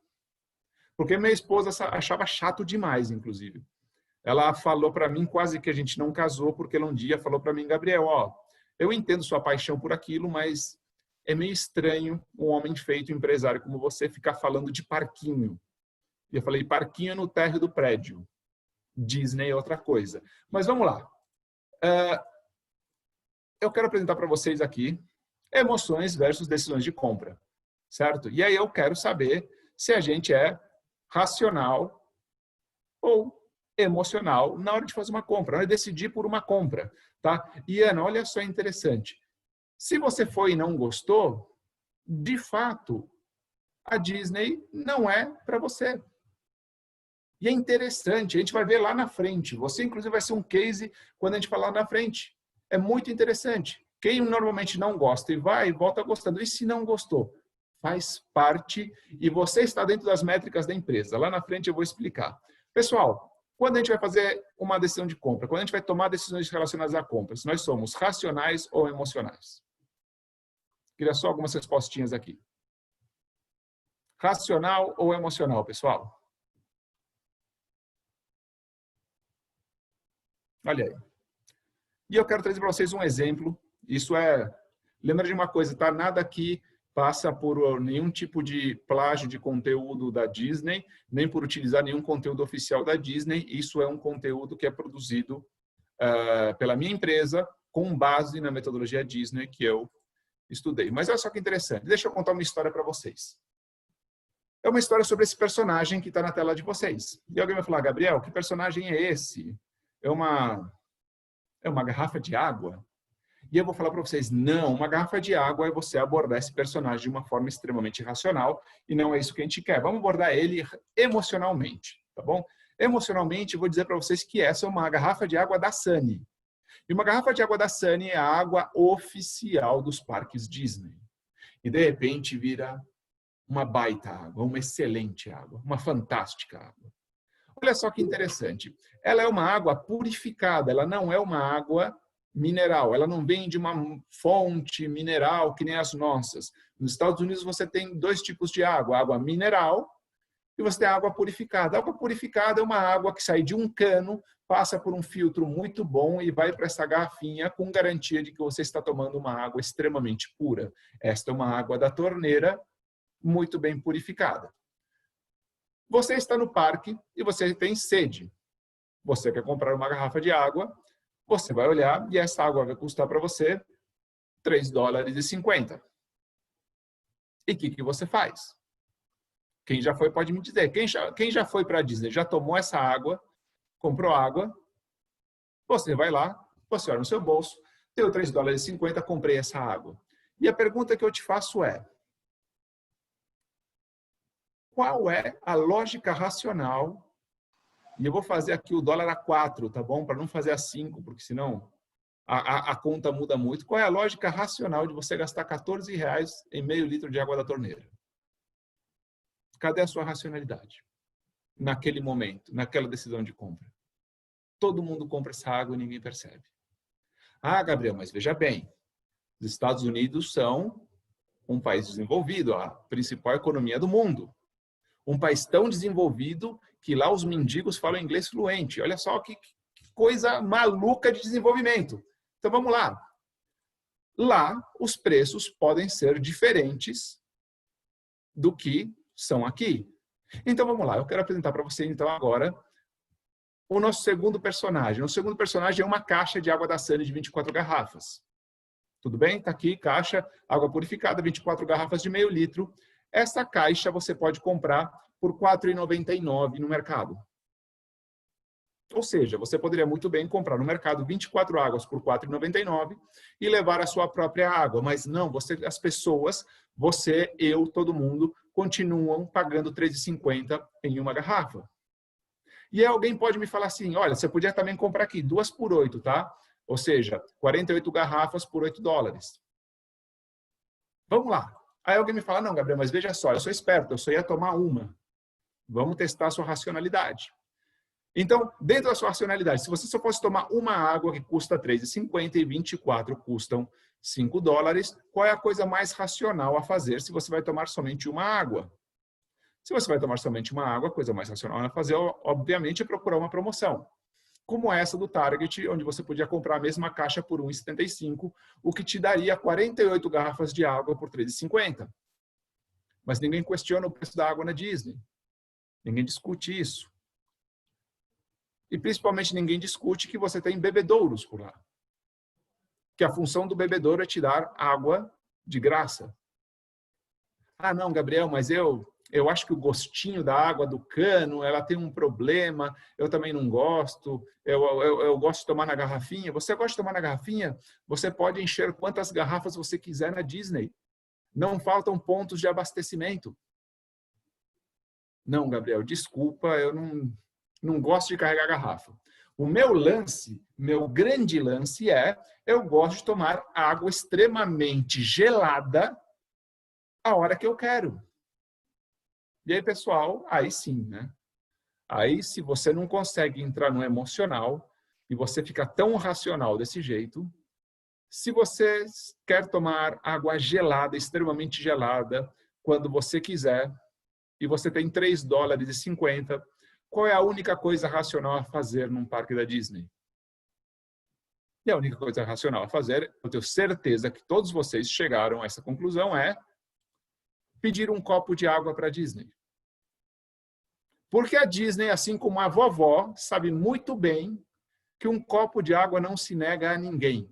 Porque minha esposa achava chato demais, inclusive. Ela falou para mim, quase que a gente não casou, porque ela um dia falou para mim, Gabriel, ó, eu entendo sua paixão por aquilo, mas é meio estranho um homem feito empresário como você ficar falando de parquinho. E eu falei, parquinho no térreo do prédio. Disney é outra coisa. Mas vamos lá. Eu quero apresentar para vocês aqui emoções versus decisões de compra, certo? E aí eu quero saber se a gente é racional ou emocional na hora de fazer uma compra, na hora de decidir por uma compra, tá? E Ana, olha só interessante. Se você foi e não gostou, de fato, a Disney não é para você. E é interessante, a gente vai ver lá na frente. Você, inclusive, vai ser um case quando a gente falar lá na frente. É muito interessante. Quem normalmente não gosta e vai, volta gostando. E se não gostou? Faz parte e você está dentro das métricas da empresa. Lá na frente eu vou explicar. Pessoal, quando a gente vai fazer uma decisão de compra, quando a gente vai tomar decisões relacionadas a compras, nós somos racionais ou emocionais? Queria só algumas respostinhas aqui. Racional ou emocional, pessoal? Olha aí. E eu quero trazer para vocês um exemplo. Isso é... Lembra de uma coisa, tá? Nada aqui passa por nenhum tipo de plágio de conteúdo da Disney, nem por utilizar nenhum conteúdo oficial da Disney. Isso é um conteúdo que é produzido pela minha empresa com base na metodologia Disney que eu estudei. Mas olha só que interessante. Deixa eu contar uma história para vocês. É uma história sobre esse personagem que está na tela de vocês. E alguém vai falar, Gabriel, que personagem é esse? É uma garrafa de água? E eu vou falar para vocês, não, uma garrafa de água é você abordar esse personagem de uma forma extremamente racional e não é isso que a gente quer. Vamos abordar ele emocionalmente, tá bom? Emocionalmente, eu vou dizer para vocês que essa é uma garrafa de água da Sunny. E uma garrafa de água da Sunny é a água oficial dos parques Disney. E de repente vira uma baita água, uma excelente água, uma fantástica água. Olha só que interessante. Ela é uma água purificada, ela não é uma água mineral. Ela não vem de uma fonte mineral que nem as nossas. Nos Estados Unidos você tem dois tipos de água. Água mineral e você tem água purificada. A água purificada é uma água que sai de um cano, passa por um filtro muito bom e vai para essa garrafinha com garantia de que você está tomando uma água extremamente pura. Esta é uma água da torneira muito bem purificada. Você está no parque e você tem sede. Você quer comprar uma garrafa de água, você vai olhar e essa água vai custar para você $3,50. E o que você faz? Quem já foi pode me dizer. Quem já foi para a Disney, já tomou essa água, comprou água, você vai lá, você olha no seu bolso, deu $3,50, comprei essa água. E a pergunta que eu te faço é, qual é a lógica racional? E eu vou fazer aqui o dólar a 4, tá bom? Para não fazer a 5, porque senão a conta muda muito. Qual é a lógica racional de você gastar R$14 em meio litro de água da torneira? Cadê a sua racionalidade? Naquele momento, naquela decisão de compra. Todo mundo compra essa água e ninguém percebe. Ah, Gabriel, mas veja bem, os Estados Unidos são um país desenvolvido, a principal economia do mundo. Um país tão desenvolvido que lá os mendigos falam inglês fluente. Olha só que coisa maluca de desenvolvimento. Então vamos lá. Lá os preços podem ser diferentes do que são aqui. Então vamos lá. Eu quero apresentar para você então agora o nosso segundo personagem. O segundo personagem é uma caixa de água da Sunny de 24 garrafas. Tudo bem? Está aqui, caixa, água purificada, 24 garrafas de meio litro. Essa caixa você pode comprar por R$4,99 no mercado. Ou seja, você poderia muito bem comprar no mercado 24 águas por R$4,99 e levar a sua própria água. Mas não, as pessoas, você, eu, todo mundo, continuam pagando R$3,50 em uma garrafa. E aí alguém pode me falar assim, olha, você podia também comprar aqui 2 por 8, tá? Ou seja, 48 garrafas por $8. Vamos lá. Aí alguém me fala, não, Gabriel, mas veja só, eu sou esperto, eu só ia tomar uma. Vamos testar a sua racionalidade. Então, dentro da sua racionalidade, se você só fosse tomar uma água que custa R$3,50 e 24 custam $5, qual é a coisa mais racional a fazer se você vai tomar somente uma água? Se você vai tomar somente uma água, a coisa mais racional a fazer, obviamente, é procurar uma promoção. como essa do Target, onde você podia comprar a mesma caixa por R$ 1,75, o que te daria 48 garrafas de água por R$ 3,50. Mas ninguém questiona o preço da água na Disney. Ninguém discute isso. E principalmente ninguém discute que você tem bebedouros por lá. Que a função do bebedouro é te dar água de graça. Ah, não, Gabriel, mas eu acho que o gostinho da água do cano, ela tem um problema, eu também não gosto, eu gosto de tomar na garrafinha. Você gosta de tomar na garrafinha? Você pode encher quantas garrafas você quiser na Disney. Não faltam pontos de abastecimento. Não, Gabriel, desculpa, eu não gosto de carregar garrafa. O meu lance, meu grande lance eu gosto de tomar água extremamente gelada a hora que eu quero. E aí, pessoal, aí sim, né? Aí, se você não consegue entrar no emocional e você fica tão racional desse jeito, se você quer tomar água gelada, extremamente gelada, quando você quiser, e você tem $3,50, qual é a única coisa racional a fazer num parque da Disney? E a única coisa racional a fazer, eu tenho certeza que todos vocês chegaram a essa conclusão, é pedir um copo de água para a Disney. Porque a Disney, assim como a vovó, sabe muito bem que um copo de água não se nega a ninguém.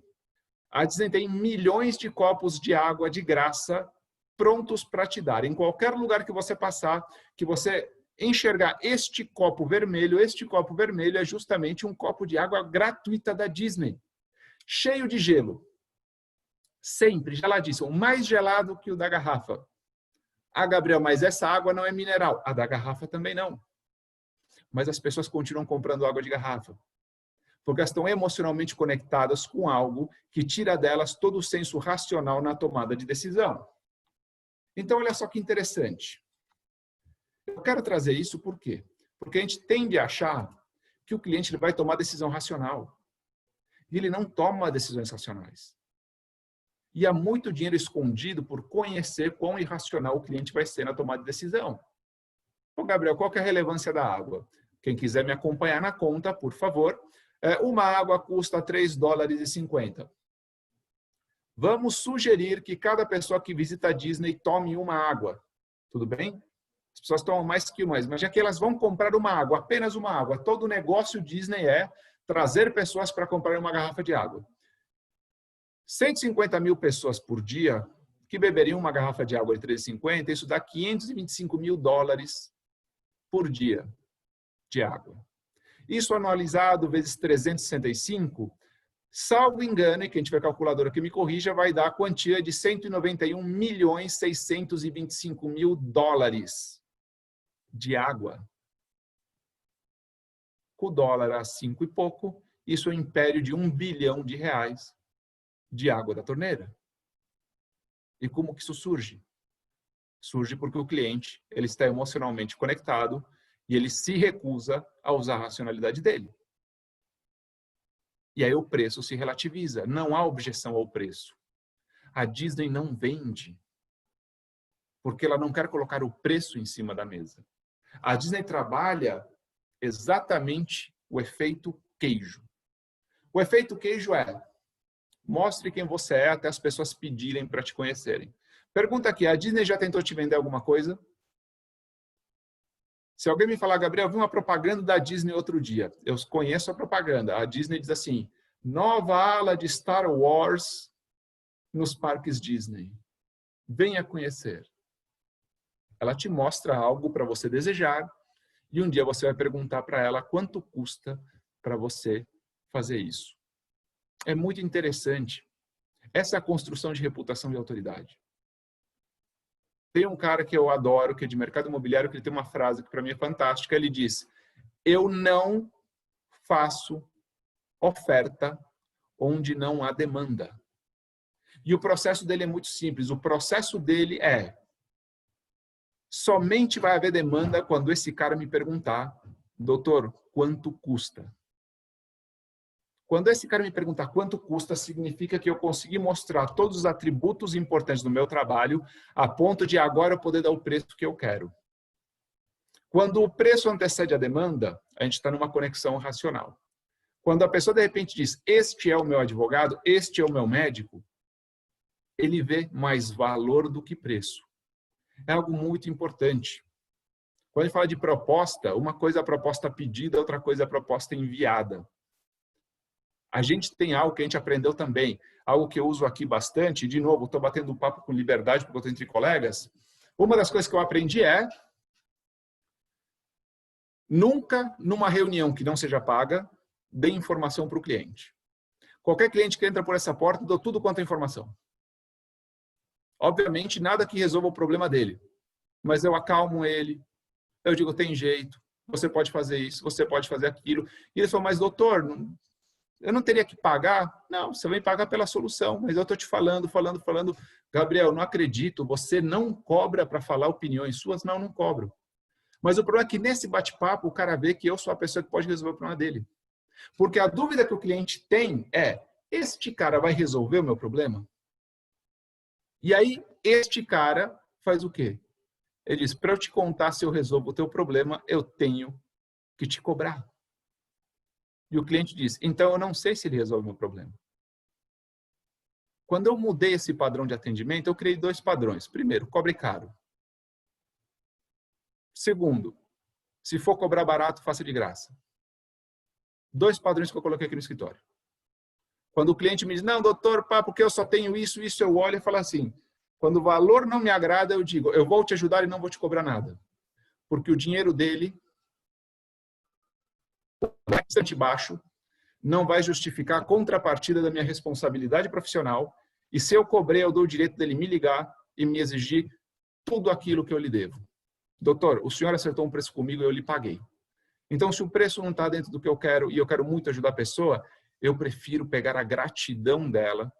A Disney tem milhões de copos de água de graça prontos para te dar. Em qualquer lugar que você passar, que você enxergar este copo vermelho é justamente um copo de água gratuita da Disney. Cheio de gelo. Sempre geladíssimo. Mais gelado que o da garrafa. Ah, Gabriel, mas essa água não é mineral. A da garrafa também não. Mas as pessoas continuam comprando água de garrafa. Porque elas estão emocionalmente conectadas com algo que tira delas todo o senso racional na tomada de decisão. Então, olha só que interessante. Eu quero trazer isso por quê? Porque a gente tende a achar que o cliente vai tomar decisão racional. E ele não toma decisões racionais. E há muito dinheiro escondido por conhecer quão irracional o cliente vai ser na tomada de decisão. Ô, Gabriel, qual que é a relevância da água? Quem quiser me acompanhar na conta, por favor. Uma água custa $3,50. Vamos sugerir que cada pessoa que visita a Disney tome uma água. Tudo bem? As pessoas tomam mais que uma, mas já que elas vão comprar uma água, apenas uma água, todo o negócio Disney é trazer pessoas para comprar uma garrafa de água. 150 mil pessoas por dia que beberiam uma garrafa de água de $3,50, isso dá $525 mil por dia de água. Isso anualizado vezes 365, salvo engano, e quem tiver calculadora que me corrija, vai dar a quantia de $191.625.000 de água. Com o dólar a 5 e pouco, isso é um império de R$1 bilhão de água da torneira. E como que isso surge? Surge porque o cliente ele está emocionalmente conectado e ele se recusa a usar a racionalidade dele. E aí o preço se relativiza. Não há objeção ao preço. A Disney não vende porque ela não quer colocar o preço em cima da mesa. A Disney trabalha exatamente o efeito queijo. O efeito queijo é: mostre quem você é até as pessoas pedirem para te conhecerem. Pergunta aqui, a Disney já tentou te vender alguma coisa? Se alguém me falar, Gabriel, eu vi uma propaganda da Disney outro dia. Eu conheço a propaganda. A Disney diz assim: nova ala de Star Wars nos parques Disney. Venha conhecer. Ela te mostra algo para você desejar e um dia você vai perguntar para ela quanto custa para você fazer isso. É muito interessante. Essa é a construção de reputação e autoridade. Tem um cara que eu adoro, que é de mercado imobiliário, que ele tem uma frase que para mim é fantástica. Ele diz: eu não faço oferta onde não há demanda. E o processo dele é muito simples. O processo dele é: somente vai haver demanda quando esse cara me perguntar, doutor, quanto custa? Quando esse cara me perguntar quanto custa, significa que eu consegui mostrar todos os atributos importantes do meu trabalho a ponto de agora eu poder dar o preço que eu quero. Quando o preço antecede a demanda, a gente está numa conexão racional. Quando a pessoa, de repente, diz, este é o meu advogado, este é o meu médico, ele vê mais valor do que preço. É algo muito importante. Quando a gente fala de proposta, uma coisa é a proposta pedida, outra coisa é a proposta enviada. A gente tem algo que a gente aprendeu também, algo que eu uso aqui bastante, de novo, estou batendo papo com liberdade, porque eu estou entre colegas. Uma das coisas que eu aprendi é nunca, numa reunião que não seja paga, dê informação para o cliente. Qualquer cliente que entra por essa porta, dou tudo quanto é informação. Obviamente, nada que resolva o problema dele. Mas eu acalmo ele, eu digo, tem jeito, você pode fazer isso, você pode fazer aquilo. E ele falou, mas doutor, eu não teria que pagar? Não, você vai pagar pela solução, mas eu estou te falando. Gabriel, não acredito, você não cobra para falar opiniões suas? Não, não cobro. Mas o problema é que nesse bate-papo o cara vê que eu sou a pessoa que pode resolver o problema dele. Porque a dúvida que o cliente tem é, este cara vai resolver o meu problema? E aí, este cara faz o quê? Ele diz, para eu te contar se eu resolvo o teu problema, eu tenho que te cobrar. E o cliente diz, então eu não sei se ele resolve o meu problema. Quando eu mudei esse padrão de atendimento, eu criei 2 padrões. Primeiro, cobre caro. Segundo, se for cobrar barato, faça de graça. 2 padrões que eu coloquei aqui no escritório. Quando o cliente me diz, não, doutor, porque eu só tenho isso, eu olho e falo assim, quando o valor não me agrada, eu digo, eu vou te ajudar e não vou te cobrar nada. Porque o dinheiro dele é bastante baixo, não vai justificar a contrapartida da minha responsabilidade profissional, e se eu cobrei, eu dou o direito dele me ligar e me exigir tudo aquilo que eu lhe devo. Doutor, o senhor acertou um preço comigo e eu lhe paguei. Então, se o preço não está dentro do que eu quero e eu quero muito ajudar a pessoa, eu prefiro pegar a gratidão dela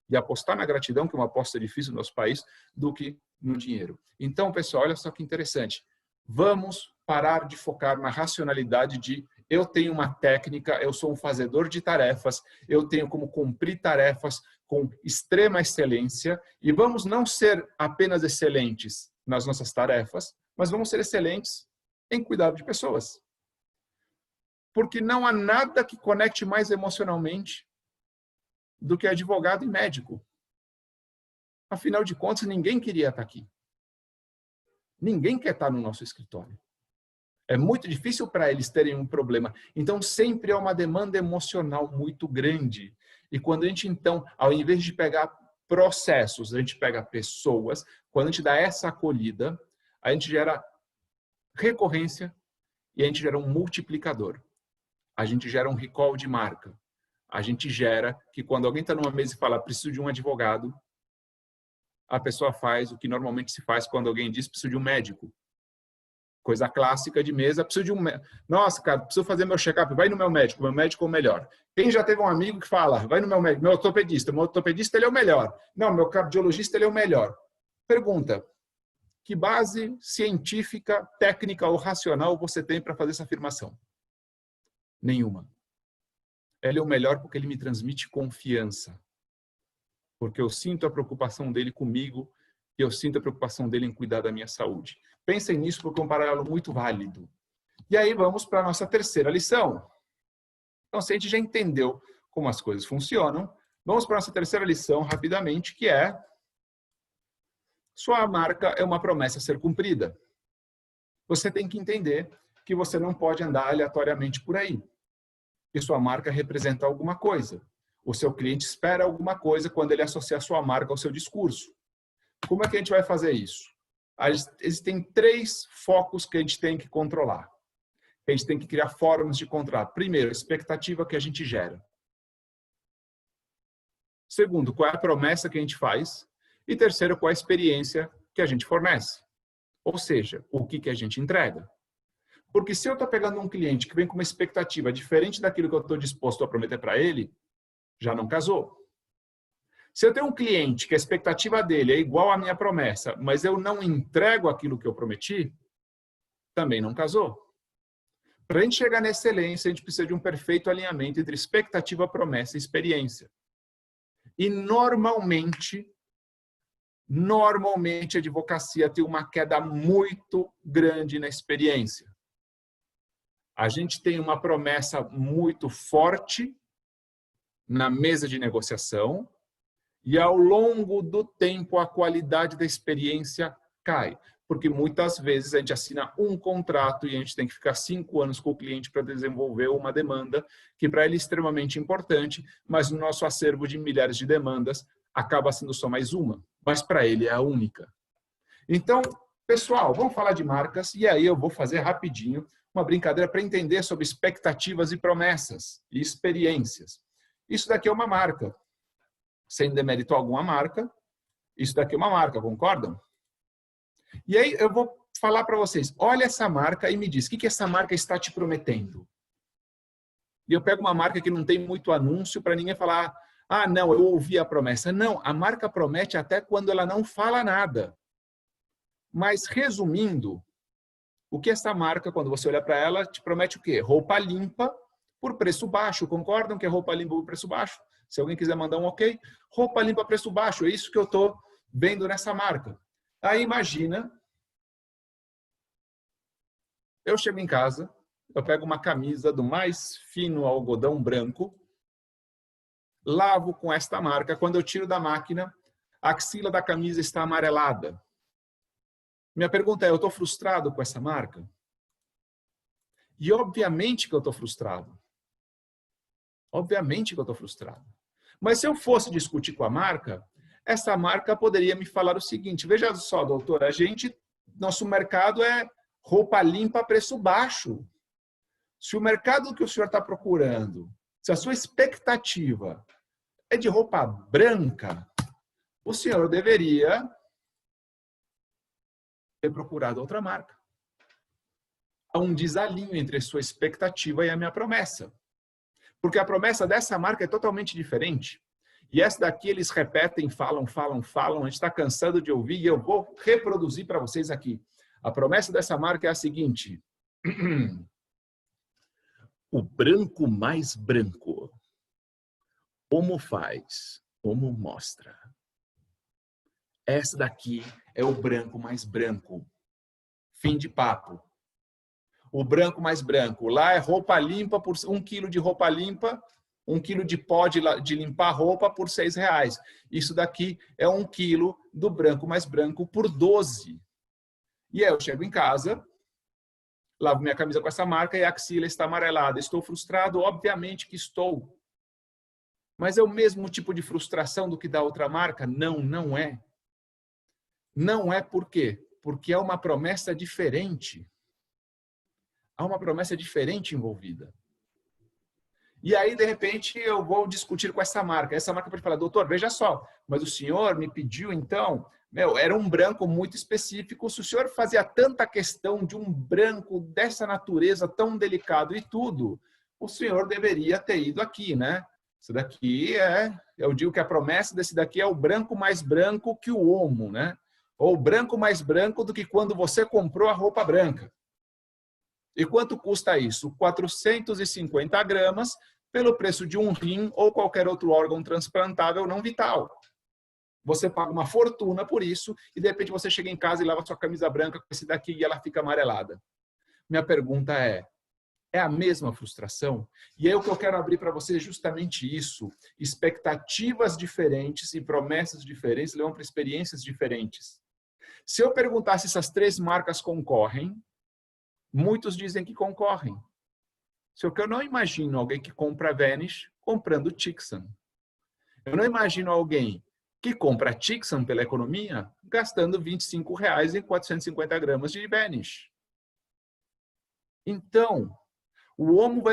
e apostar na gratidão, que é uma aposta difícil no nosso país, do que no dinheiro. Então, pessoal, olha só que interessante. Vamos parar de focar na racionalidade de eu tenho uma técnica, eu sou um fazedor de tarefas, eu tenho como cumprir tarefas com extrema excelência e vamos não ser apenas excelentes nas nossas tarefas, mas vamos ser excelentes em cuidado de pessoas. Porque não há nada que conecte mais emocionalmente do que advogado e médico. Afinal de contas, ninguém queria estar aqui. Ninguém quer estar no nosso escritório. É muito difícil para eles terem um problema. Então, sempre é uma demanda emocional muito grande. E quando a gente, então, ao invés de pegar processos, a gente pega pessoas, quando a gente dá essa acolhida, a gente gera recorrência e a gente gera um multiplicador. A gente gera um recall de marca. A gente gera que quando alguém está numa mesa e fala, preciso de um advogado, a pessoa faz o que normalmente se faz quando alguém diz, preciso de um médico. Coisa clássica de mesa, preciso de um médico. Nossa, cara, preciso fazer meu check-up, vai no meu médico é o melhor. Quem já teve um amigo que fala, vai no meu médico, meu ortopedista ele é o melhor. Não, meu cardiologista ele é o melhor. Pergunta, que base científica, técnica ou racional você tem para fazer essa afirmação? Nenhuma. Ele é o melhor porque ele me transmite confiança. Porque eu sinto a preocupação dele comigo e eu sinto a preocupação dele em cuidar da minha saúde. Pensem nisso porque é um paralelo muito válido. E aí vamos para a nossa terceira lição. Então, se a gente já entendeu como as coisas funcionam, vamos para a nossa terceira lição rapidamente, que é sua marca é uma promessa a ser cumprida. Você tem que entender que você não pode andar aleatoriamente por aí. Que sua marca representa alguma coisa. O seu cliente espera alguma coisa quando ele associa a sua marca ao seu discurso. Como é que a gente vai fazer isso? Existem 3 focos que a gente tem que controlar. A gente tem que criar formas de controlar. Primeiro, a expectativa que a gente gera. Segundo, qual é a promessa que a gente faz? E terceiro, qual é a experiência que a gente fornece? Ou seja, o que a gente entrega. Porque se eu estou pegando um cliente que vem com uma expectativa diferente daquilo que eu estou disposto a prometer para ele, já não casou. Se eu tenho um cliente que a expectativa dele é igual à minha promessa, mas eu não entrego aquilo que eu prometi, também não casou. Para a gente chegar na excelência, a gente precisa de um perfeito alinhamento entre expectativa, promessa e experiência. E normalmente a advocacia tem uma queda muito grande na experiência. A gente tem uma promessa muito forte na mesa de negociação e, ao longo do tempo, a qualidade da experiência cai. Porque muitas vezes a gente assina um contrato e a gente tem que ficar 5 anos com o cliente para desenvolver uma demanda que para ele é extremamente importante, mas no nosso acervo de milhares de demandas acaba sendo só mais uma, mas para ele é a única. Então, pessoal, vamos falar de marcas e aí eu vou fazer rapidinho uma brincadeira para entender sobre expectativas e promessas e experiências. Isso daqui é uma marca. Sem demérito algum a marca, isso daqui é uma marca, concordam? E aí eu vou falar para vocês, olha essa marca e me diz, o que essa marca está te prometendo? E eu pego uma marca que não tem muito anúncio para ninguém falar, ah, não, eu ouvi a promessa. Não, a marca promete até quando ela não fala nada. Mas, resumindo, o que essa marca, quando você olha para ela, te promete o quê? Roupa limpa por preço baixo. Concordam que é roupa limpa por preço baixo? Se alguém quiser mandar um ok, roupa limpa preço baixo. É isso que eu estou vendo nessa marca. Aí imagina, eu chego em casa, eu pego uma camisa do mais fino algodão branco, lavo com esta marca. Quando eu tiro da máquina, a axila da camisa está amarelada. Minha pergunta é, eu estou frustrado com essa marca? E obviamente que eu estou frustrado. Obviamente que eu estou frustrado. Mas se eu fosse discutir com a marca, essa marca poderia me falar o seguinte, veja só, doutor, nosso mercado é roupa limpa a preço baixo. Se o mercado que o senhor está procurando, se a sua expectativa é de roupa branca, o senhor deveria ter procurado outra marca. Há um desalinho entre a sua expectativa e a minha promessa. Porque a promessa dessa marca é totalmente diferente. E essa daqui eles repetem, falam, a gente está cansado de ouvir e eu vou reproduzir para vocês aqui. A promessa dessa marca é a seguinte. O branco mais branco. Como faz? Como mostra? Essa daqui é o branco mais branco. Fim de papo. O branco mais branco. Lá é roupa limpa por 1 quilo de roupa limpa, 1 quilo de pó de limpar roupa por R$6. Isso daqui é 1 quilo do branco mais branco por 12. E aí eu chego em casa, lavo minha camisa com essa marca e a axila está amarelada. Estou frustrado? Obviamente que estou. Mas é o mesmo tipo de frustração do que da outra marca? Não, não é. Não é por quê? Porque é uma promessa diferente. Há uma promessa diferente envolvida. E aí, de repente, eu vou discutir com essa marca. Essa marca pode falar, doutor, veja só, mas o senhor me pediu, então, era um branco muito específico. Se o senhor fazia tanta questão de um branco dessa natureza tão delicado e tudo, o senhor deveria ter ido aqui, né? Isso daqui eu digo que a promessa desse daqui é o branco mais branco que o homo, né? Ou branco mais branco do que quando você comprou a roupa branca. E quanto custa isso? 450 gramas pelo preço de um rim ou qualquer outro órgão transplantável não vital. Você paga uma fortuna por isso e de repente você chega em casa e lava sua camisa branca com esse daqui e ela fica amarelada. Minha pergunta é a mesma frustração? E aí o que eu quero abrir para vocês é justamente isso. Expectativas diferentes e promessas diferentes levam para experiências diferentes. Se eu perguntar se essas 3 marcas concorrem, muitos dizem que concorrem. Só que eu não imagino alguém que compra Vanish comprando Tixan. Eu não imagino alguém que compra Tixan pela economia gastando R$25 em 450 gramas de Vanish. Então, o homo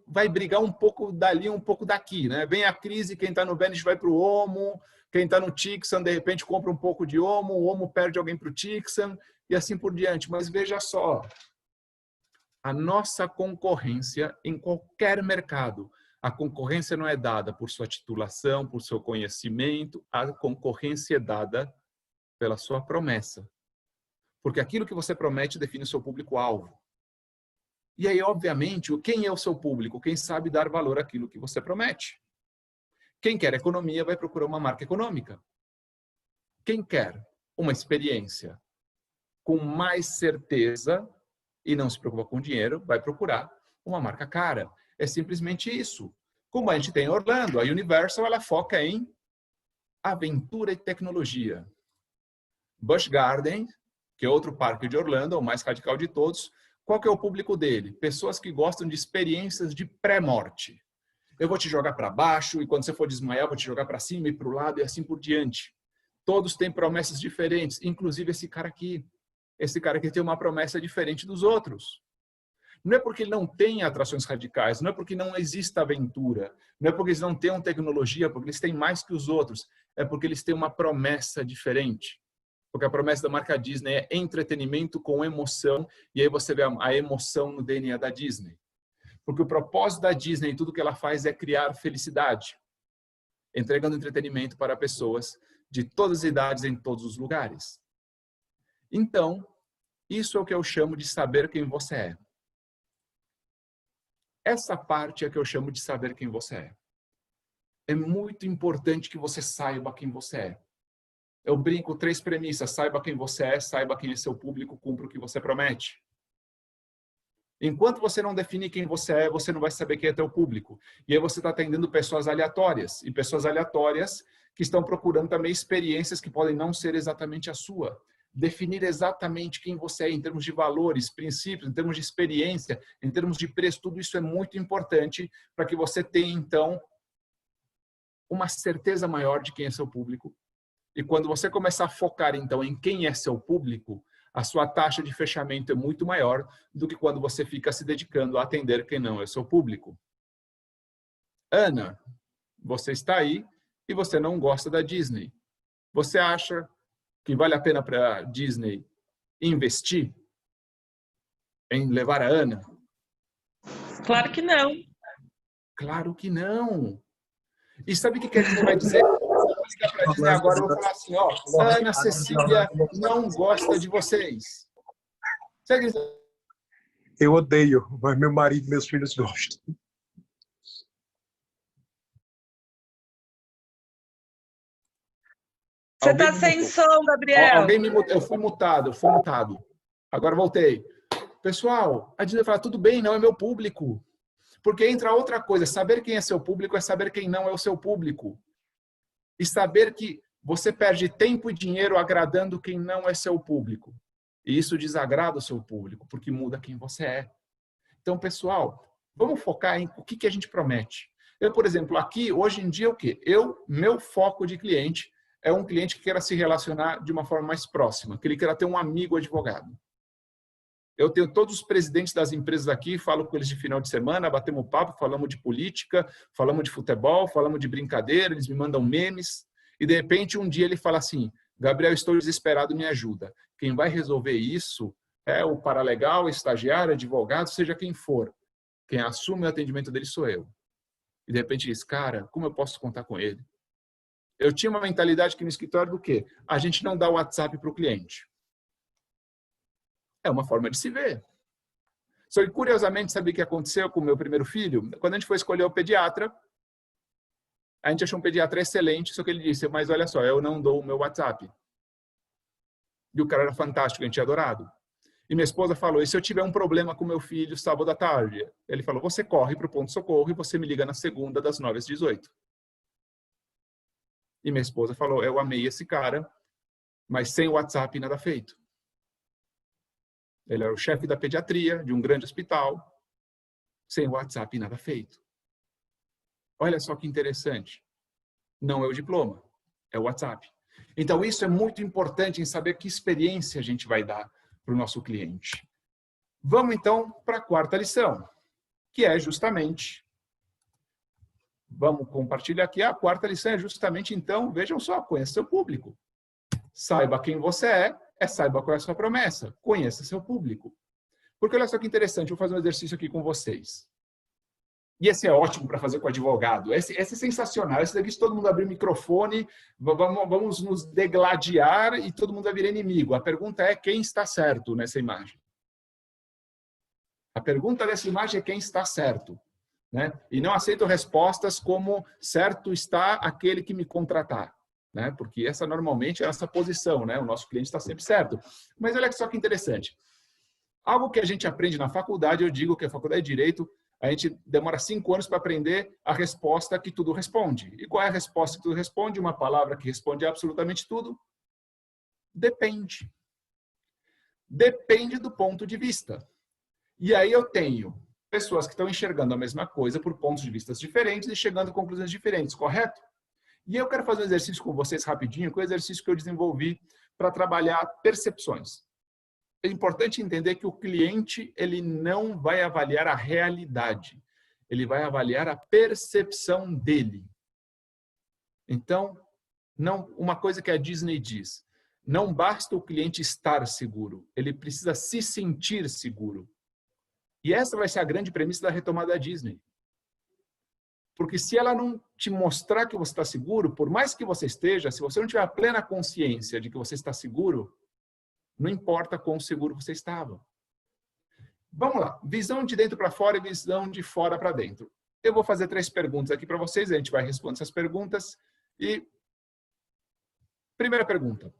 vai brigar um pouco dali, um pouco daqui, né? Vem a crise, quem está no Vanish vai para o homo, quem está no Tixan, de repente, compra um pouco de homo, o homo perde alguém para o Tixan e assim por diante. Mas veja só, a nossa concorrência em qualquer mercado, a concorrência não é dada por sua titulação, por seu conhecimento, a concorrência é dada pela sua promessa. Porque aquilo que você promete define o seu público-alvo. E aí, obviamente, quem é o seu público? Quem sabe dar valor àquilo que você promete. Quem quer economia vai procurar uma marca econômica. Quem quer uma experiência com mais certeza e não se preocupa com dinheiro, vai procurar uma marca cara. É simplesmente isso. Como a gente tem em Orlando, a Universal ela foca em aventura e tecnologia. Busch Gardens, que é outro parque de Orlando, o mais radical de todos, qual que é o público dele? Pessoas que gostam de experiências de pré-morte. Eu vou te jogar para baixo e quando você for desmaiar, eu vou te jogar para cima e para o lado e assim por diante. Todos têm promessas diferentes, inclusive esse cara aqui. Esse cara aqui tem uma promessa diferente dos outros. Não é porque ele não tem atrações radicais, não é porque não exista aventura, não é porque eles não tenham tecnologia, porque eles têm mais que os outros, é porque eles têm uma promessa diferente. Porque a promessa da marca Disney é entretenimento com emoção, e aí você vê a emoção no DNA da Disney. Porque o propósito da Disney, tudo que ela faz é criar felicidade, entregando entretenimento para pessoas de todas as idades, em todos os lugares. Então, isso é o que eu chamo de saber quem você é. Essa parte é que eu chamo de saber quem você é. É muito importante que você saiba quem você é. Eu brinco 3 premissas: saiba quem você é, saiba quem é seu público, cumpra o que você promete. Enquanto você não definir quem você é, você não vai saber quem é teu público. E aí você está atendendo pessoas aleatórias. E pessoas aleatórias que estão procurando também experiências que podem não ser exatamente a sua. Definir exatamente quem você é em termos de valores, princípios, em termos de experiência, em termos de preço, tudo isso é muito importante para que você tenha, então, uma certeza maior de quem é seu público. E quando você começar a focar, então, em quem é seu público, a sua taxa de fechamento é muito maior do que quando você fica se dedicando a atender quem não é seu público. Ana, você está aí e você não gosta da Disney. Você acha que vale a pena para a Disney investir em levar a Ana? Claro que não. Claro que não. E sabe o que a Disney vai dizer? Eu vou ligar para a Disney agora e vou falar assim, ó, Ana Cecília não gosta de vocês. Segue. Eu odeio, mas meu marido e meus filhos gostam. Você está sem som, Gabriel. Alguém me mutou. Eu fui mutado. Agora voltei. Pessoal, a Disney fala, tudo bem, não é meu público. Porque entra outra coisa, saber quem é seu público é saber quem não é o seu público. E saber que você perde tempo e dinheiro agradando quem não é seu público. E isso desagrada o seu público, porque muda quem você é. Então, pessoal, vamos focar em o que a gente promete. Eu, por exemplo, aqui, hoje em dia, o quê? Meu foco de cliente é um cliente que queira se relacionar de uma forma mais próxima, que ele queira ter um amigo advogado. Eu tenho todos os presidentes das empresas aqui, falo com eles de final de semana, batemos papo, falamos de política, falamos de futebol, falamos de brincadeira, eles me mandam memes, e de repente um dia ele fala assim, Gabriel, estou desesperado, me ajuda. Quem vai resolver isso é o paralegal, estagiário, advogado, seja quem for. Quem assume o atendimento dele sou eu. E de repente diz, cara, como eu posso contar com ele? Eu tinha uma mentalidade aqui no escritório do quê? A gente não dá o WhatsApp para o cliente. É uma forma de se ver. Só que, curiosamente, sabe o que aconteceu com o meu primeiro filho? Quando a gente foi escolher o pediatra, a gente achou um pediatra excelente, só que ele disse, mas olha só, eu não dou o meu WhatsApp. E o cara era fantástico, a gente tinha adorado. E minha esposa falou, e se eu tiver um problema com meu filho sábado à tarde? Ele falou, você corre para o ponto-socorro e você me liga na segunda, das 9 às 18. E minha esposa falou, eu amei esse cara, mas sem o WhatsApp nada feito. Ele era o chefe da pediatria de um grande hospital, sem o WhatsApp nada feito. Olha só que interessante. Não é o diploma, é o WhatsApp. Então isso é muito importante em saber que experiência a gente vai dar para o nosso cliente. Vamos então para a 4ª lição, que é justamente... Vamos compartilhar aqui. A 4ª lição é justamente, então, vejam só, conheça seu público. Saiba quem você é saiba qual é a sua promessa. Conheça seu público. Porque olha só que interessante, eu vou fazer um exercício aqui com vocês. E esse é ótimo para fazer com advogado. Esse é sensacional. Esse daqui, se todo mundo abrir o microfone, vamos nos degladiar e todo mundo vai virar inimigo. A pergunta é quem está certo nessa imagem. A pergunta dessa imagem é quem está certo. Né? E não aceito respostas como certo está aquele que me contratar, né? Porque essa normalmente é essa posição, né? O nosso cliente está sempre certo. Mas olha só que interessante. Algo que a gente aprende na faculdade, eu digo que a faculdade de Direito, a gente demora 5 anos para aprender a resposta que tudo responde. E qual é a resposta que tudo responde? Uma palavra que responde absolutamente tudo? Depende. Depende do ponto de vista. E aí eu tenho pessoas que estão enxergando a mesma coisa por pontos de vista diferentes e chegando a conclusões diferentes, correto? E eu quero fazer um exercício com vocês rapidinho, que é o exercício que eu desenvolvi para trabalhar percepções. É importante entender que o cliente ele não vai avaliar a realidade, ele vai avaliar a percepção dele. Então, uma coisa que a Disney diz, não basta o cliente estar seguro, ele precisa se sentir seguro. E essa vai ser a grande premissa da retomada da Disney. Porque se ela não te mostrar que você está seguro, por mais que você esteja, se você não tiver a plena consciência de que você está seguro, não importa quão seguro você estava. Vamos lá. Visão de dentro para fora e visão de fora para dentro. Eu vou fazer 3 perguntas aqui para vocês. A gente vai responder essas perguntas. E primeira pergunta.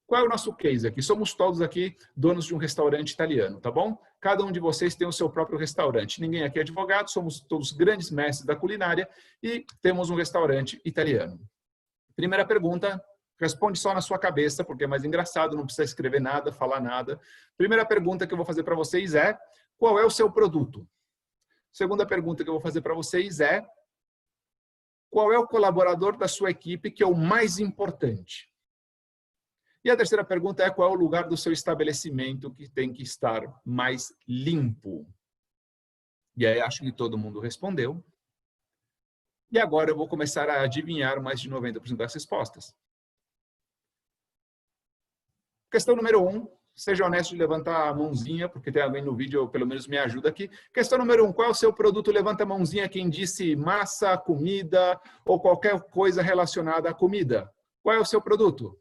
Qual é o nosso case aqui? Somos todos aqui donos de um restaurante italiano, tá bom? Cada um de vocês tem o seu próprio restaurante. Ninguém aqui é advogado, somos todos grandes mestres da culinária e temos um restaurante italiano. Primeira pergunta. Responde só na sua cabeça, porque é mais engraçado, não precisa escrever nada, falar nada. Primeira pergunta que eu vou fazer para vocês é: qual é o seu produto? Segunda pergunta que eu vou fazer para vocês é: qual é o colaborador da sua equipe que é o mais importante? E a terceira pergunta é: qual é o lugar do seu estabelecimento que tem que estar mais limpo? E aí acho que todo mundo respondeu. E agora eu vou começar a adivinhar mais de 90% das respostas. Questão número 1, seja honesto de levantar a mãozinha, porque tem alguém no vídeo, pelo menos me ajuda aqui. Questão número 1, qual é o seu produto? Levanta a mãozinha quem disse massa, comida ou qualquer coisa relacionada à comida. Qual é o seu produto?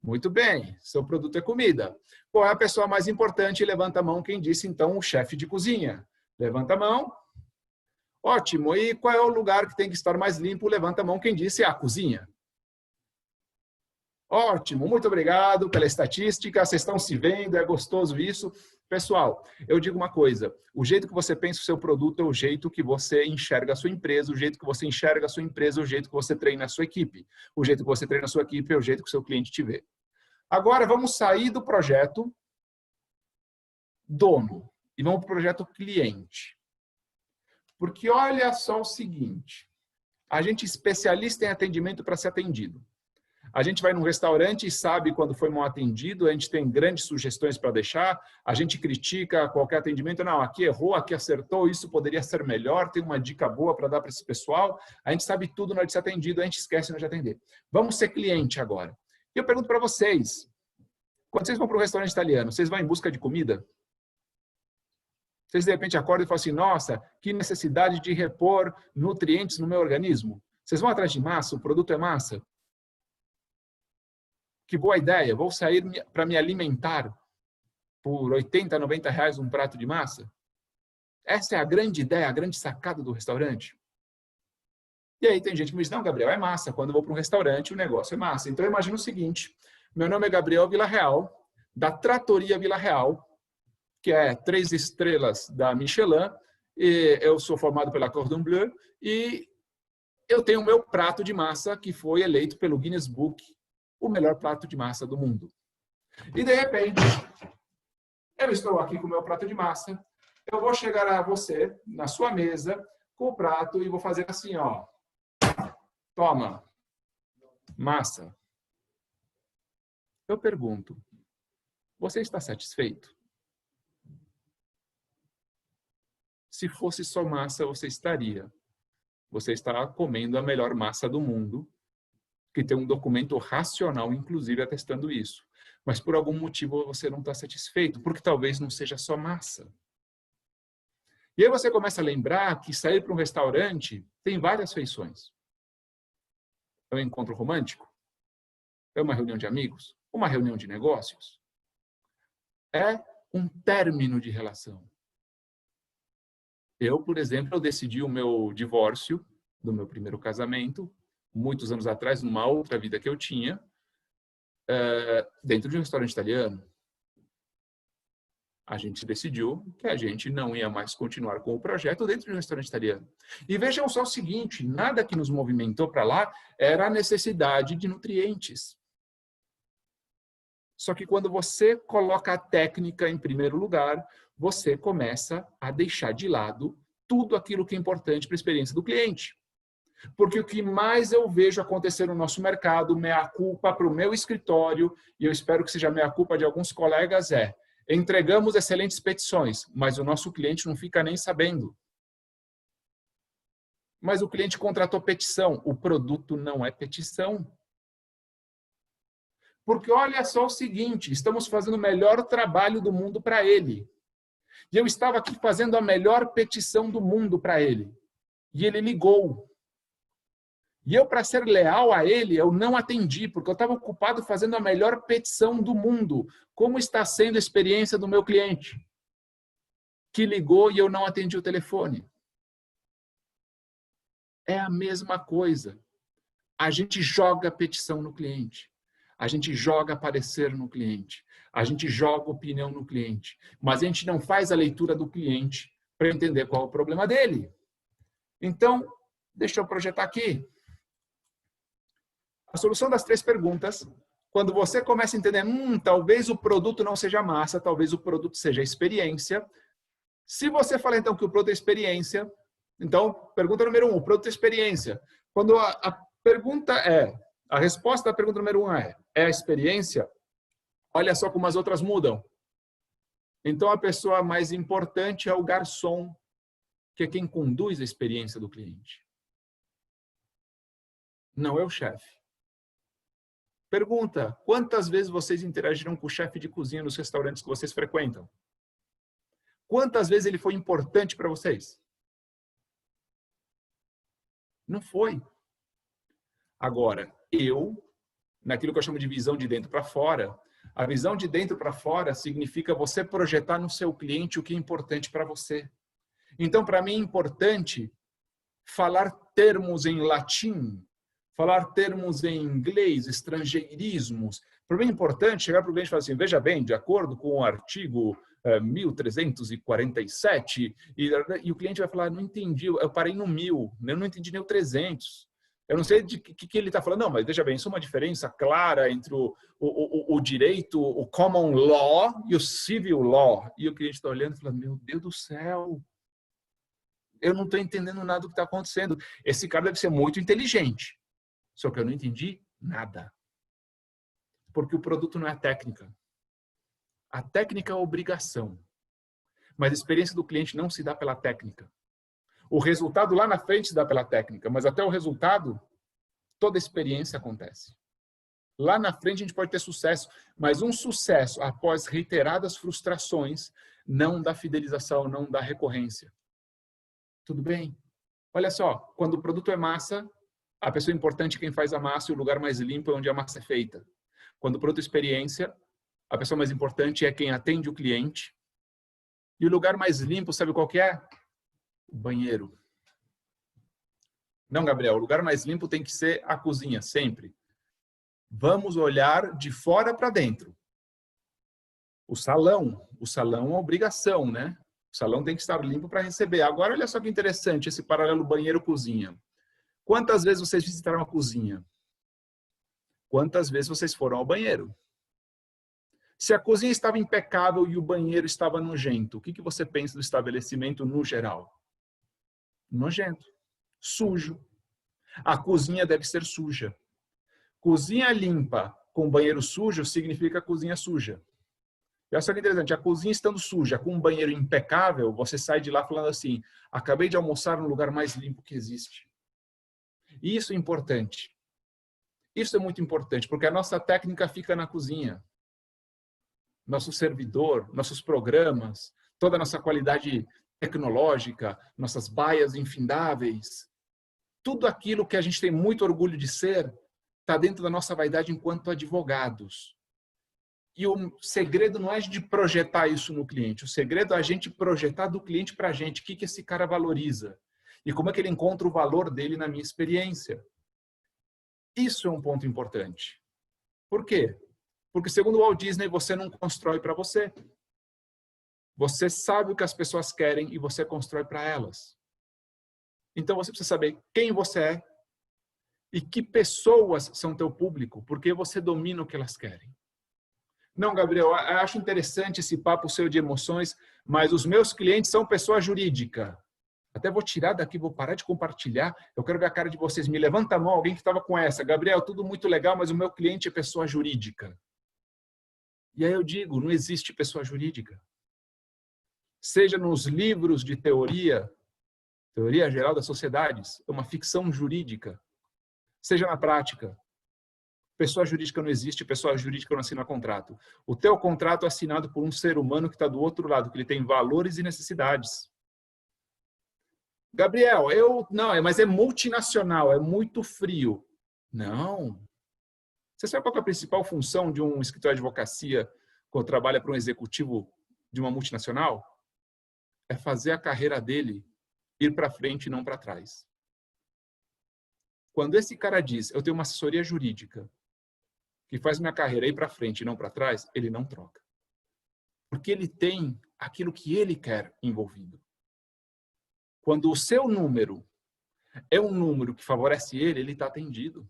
Muito bem, seu produto é comida. Qual é a pessoa mais importante? Levanta a mão quem disse, então, o chefe de cozinha. Levanta a mão. Ótimo. E qual é o lugar que tem que estar mais limpo? Levanta a mão quem disse a cozinha. Ótimo, muito obrigado pela estatística, vocês estão se vendo, é gostoso isso. Pessoal, eu digo uma coisa, o jeito que você pensa o seu produto é o jeito que você enxerga a sua empresa, o jeito que você enxerga a sua empresa é o jeito que você treina a sua equipe, o jeito que você treina a sua equipe é o jeito que o seu cliente te vê. Agora vamos sair do projeto dono e vamos para o projeto cliente. Porque olha só o seguinte, a gente é especialista em atendimento para ser atendido. A gente vai num restaurante e sabe quando foi mal atendido, a gente tem grandes sugestões para deixar, a gente critica qualquer atendimento, não, aqui errou, aqui acertou, isso poderia ser melhor, tem uma dica boa para dar para esse pessoal, a gente sabe tudo na hora de ser atendido, a gente esquece na hora de atender. Vamos ser cliente agora. E eu pergunto para vocês, quando vocês vão para um restaurante italiano, vocês vão em busca de comida? Vocês de repente acordam e falam assim, nossa, que necessidade de repor nutrientes no meu organismo. Vocês vão atrás de massa, o produto é massa? Que boa ideia, vou sair para me alimentar por 80, 90 reais um prato de massa? Essa é a grande ideia, a grande sacada do restaurante. E aí tem gente que me diz, não, Gabriel, é massa. Quando eu vou para um restaurante, o negócio é massa. Então eu imagino o seguinte, meu nome é Gabriel Villarreal, da Trattoria Villarreal, que é 3 estrelas da Michelin, e eu sou formado pela Cordon Bleu, e eu tenho o meu prato de massa que foi eleito pelo Guinness Book o melhor prato de massa do mundo. E, de repente, eu estou aqui com o meu prato de massa, eu vou chegar a você, na sua mesa, com o prato e vou fazer assim, ó. Toma, massa. Eu pergunto, você está satisfeito? Se fosse só massa, você estaria. Você está comendo a melhor massa do mundo, que tem um documento racional, inclusive, atestando isso. Mas por algum motivo você não está satisfeito, porque talvez não seja só massa. E aí você começa a lembrar que sair para um restaurante tem várias feições. É um encontro romântico? É uma reunião de amigos? Uma reunião de negócios? É um término de relação. Eu, por exemplo, eu decidi o meu divórcio do meu primeiro casamento, muitos anos atrás, numa outra vida que eu tinha, dentro de um restaurante italiano. A gente decidiu que a gente não ia mais continuar com o projeto dentro de um restaurante italiano. E vejam só o seguinte, nada que nos movimentou para lá era a necessidade de nutrientes. Só que quando você coloca a técnica em primeiro lugar, você começa a deixar de lado tudo aquilo que é importante para a experiência do cliente. Porque o que mais eu vejo acontecer no nosso mercado, meia-culpa para o meu escritório, e eu espero que seja meia-culpa de alguns colegas, entregamos excelentes petições, mas o nosso cliente não fica nem sabendo. Mas o cliente contratou petição, o produto não é petição. Porque olha só o seguinte, estamos fazendo o melhor trabalho do mundo para ele. E eu estava aqui fazendo a melhor petição do mundo para ele. E ele ligou. E eu, para ser leal a ele, eu não atendi, porque eu estava ocupado fazendo a melhor petição do mundo. Como está sendo a experiência do meu cliente? Que ligou e eu não atendi o telefone. É a mesma coisa. A gente joga petição no cliente. A gente joga parecer no cliente. A gente joga opinião no cliente. Mas a gente não faz a leitura do cliente para entender qual é o problema dele. Então, deixa eu projetar aqui. A solução das 3 perguntas, quando você começa a entender, talvez o produto não seja massa, talvez o produto seja experiência. Se você fala então que o produto é experiência, então, pergunta número 1, o produto é experiência. Quando a pergunta a resposta da pergunta número 1 é a experiência, olha só como as outras mudam. Então, a pessoa mais importante é o garçom, que é quem conduz a experiência do cliente. Não é o chefe. Pergunta, quantas vezes vocês interagiram com o chefe de cozinha nos restaurantes que vocês frequentam? Quantas vezes ele foi importante para vocês? Não foi. Agora, naquilo que eu chamo de visão de dentro para fora, a visão de dentro para fora significa você projetar no seu cliente o que é importante para você. Então, para mim é importante falar termos em latim, falar termos em inglês, estrangeirismos. Para mim é importante chegar para o cliente e falar assim, veja bem, de acordo com o artigo 1347, e o cliente vai falar, não entendi, eu parei no 1000, eu não entendi nem o 300. Eu não sei de que ele está falando, não, mas veja bem, isso é uma diferença clara entre o direito, o common law e o civil law. E o cliente está olhando e falando, meu Deus do céu, eu não estou entendendo nada do que está acontecendo. Esse cara deve ser muito inteligente. Só que eu não entendi nada. Porque o produto não é técnica. A técnica é a obrigação. Mas a experiência do cliente não se dá pela técnica. O resultado lá na frente se dá pela técnica, mas até o resultado, toda experiência acontece. Lá na frente a gente pode ter sucesso, mas um sucesso após reiteradas frustrações não dá fidelização, não dá recorrência. Tudo bem? Olha só, quando o produto é massa, a pessoa importante é quem faz a massa e o lugar mais limpo é onde a massa é feita. Quando o produto é experiência, a pessoa mais importante é quem atende o cliente. E o lugar mais limpo, sabe qual que é? O banheiro. Não, Gabriel, o lugar mais limpo tem que ser a cozinha, sempre. Vamos olhar de fora para dentro. O salão é uma obrigação, né? O salão tem que estar limpo para receber. Agora, olha só que interessante esse paralelo banheiro-cozinha. Quantas vezes vocês visitaram a cozinha? Quantas vezes vocês foram ao banheiro? Se a cozinha estava impecável e o banheiro estava nojento, o que você pensa do estabelecimento no geral? Nojento. Sujo. A cozinha deve ser suja. Cozinha limpa com banheiro sujo significa cozinha suja. E olha só que interessante, a cozinha estando suja com um banheiro impecável, você sai de lá falando assim, acabei de almoçar no lugar mais limpo que existe. E isso é importante. Isso é muito importante, porque a nossa técnica fica na cozinha. Nosso servidor, nossos programas, toda a nossa qualidade tecnológica, nossas baias infindáveis, tudo aquilo que a gente tem muito orgulho de ser, está dentro da nossa vaidade enquanto advogados. E o segredo não é de projetar isso no cliente, o segredo é a gente projetar do cliente para a gente, o que esse cara valoriza e como é que ele encontra o valor dele na minha experiência. Isso é um ponto importante. Por quê? Porque segundo o Walt Disney, você não constrói para você. Você sabe o que as pessoas querem e você constrói para elas. Então você precisa saber quem você é e que pessoas são teu público, porque você domina o que elas querem. Não, Gabriel, eu acho interessante esse papo seu de emoções, mas os meus clientes são pessoa jurídica. Até vou tirar daqui, vou parar de compartilhar. Eu quero ver a cara de vocês. Me levanta a mão, alguém que estava com essa. Gabriel, tudo muito legal, mas o meu cliente é pessoa jurídica. E aí eu digo, não existe pessoa jurídica. Seja nos livros de teoria geral das sociedades, é uma ficção jurídica. Seja na prática, pessoa jurídica não existe, pessoa jurídica não assina contrato. O teu contrato é assinado por um ser humano que está do outro lado, que ele tem valores e necessidades. Gabriel, não, mas é multinacional, é muito frio. Não. Você sabe qual é a principal função de um escritório de advocacia quando trabalha para um executivo de uma multinacional? É fazer a carreira dele ir para frente e não para trás. Quando esse cara diz, eu tenho uma assessoria jurídica que faz minha carreira ir para frente e não para trás, ele não troca. Porque ele tem aquilo que ele quer envolvido. Quando o seu número é um número que favorece ele, ele está atendido.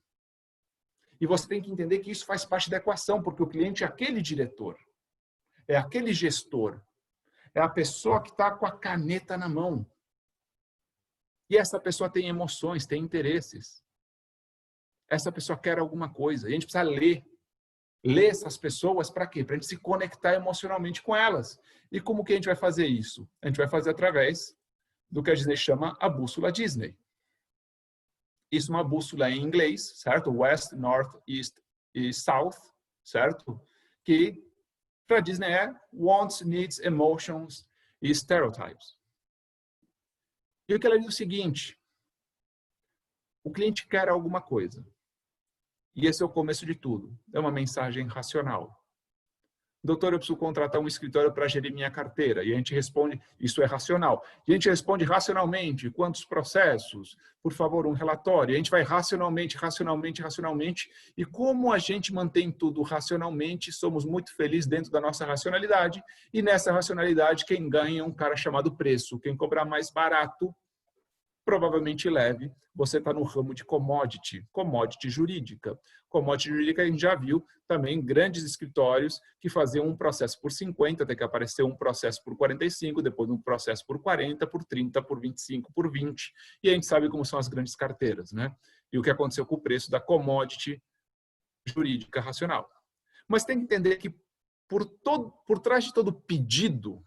E você tem que entender que isso faz parte da equação, porque o cliente é aquele diretor, é aquele gestor, é a pessoa que está com a caneta na mão. E essa pessoa tem emoções, tem interesses. Essa pessoa quer alguma coisa. E a gente precisa ler. Ler essas pessoas para quê? Para a gente se conectar emocionalmente com elas. E como que a gente vai fazer isso? A gente vai fazer através do que a Disney chama a bússola Disney. Isso é uma bússola em inglês, certo? West, North, East e South, certo? Que para a Disney é wants, needs, emotions e stereotypes. E o que ela diz é o seguinte: o cliente quer alguma coisa. E esse é o começo de tudo. É uma mensagem racional. Doutor, eu preciso contratar um escritório para gerir minha carteira. E a gente responde, isso é racional. E a gente responde racionalmente. Quantos processos? Por favor, um relatório. E a gente vai racionalmente. E como a gente mantém tudo racionalmente, somos muito felizes dentro da nossa racionalidade. E nessa racionalidade, quem ganha é um cara chamado preço. Quem cobrar mais barato, provavelmente leve. Você está no ramo de commodity jurídica. Commodity jurídica a gente já viu também grandes escritórios que faziam um processo por 50, até que apareceu um processo por 45, depois um processo por 40, por 30, por 25, por 20. E a gente sabe como são as grandes carteiras, né? E o que aconteceu com o preço da commodity jurídica racional. Mas tem que entender que por trás de todo pedido,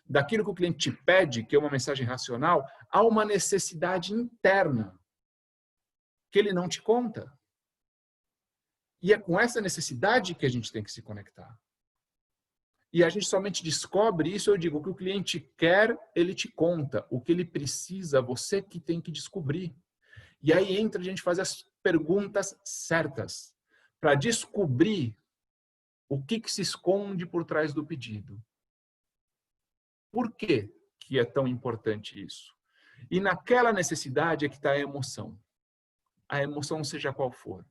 daquilo que o cliente te pede, que é uma mensagem racional, há uma necessidade interna que ele não te conta. E é com essa necessidade que a gente tem que se conectar. E a gente somente descobre isso, eu digo, o que o cliente quer, ele te conta. O que ele precisa, você que tem que descobrir. E aí entra a gente fazer as perguntas certas para descobrir o que se esconde por trás do pedido. Por que que é tão importante isso? E naquela necessidade é que está a emoção. A emoção seja qual for.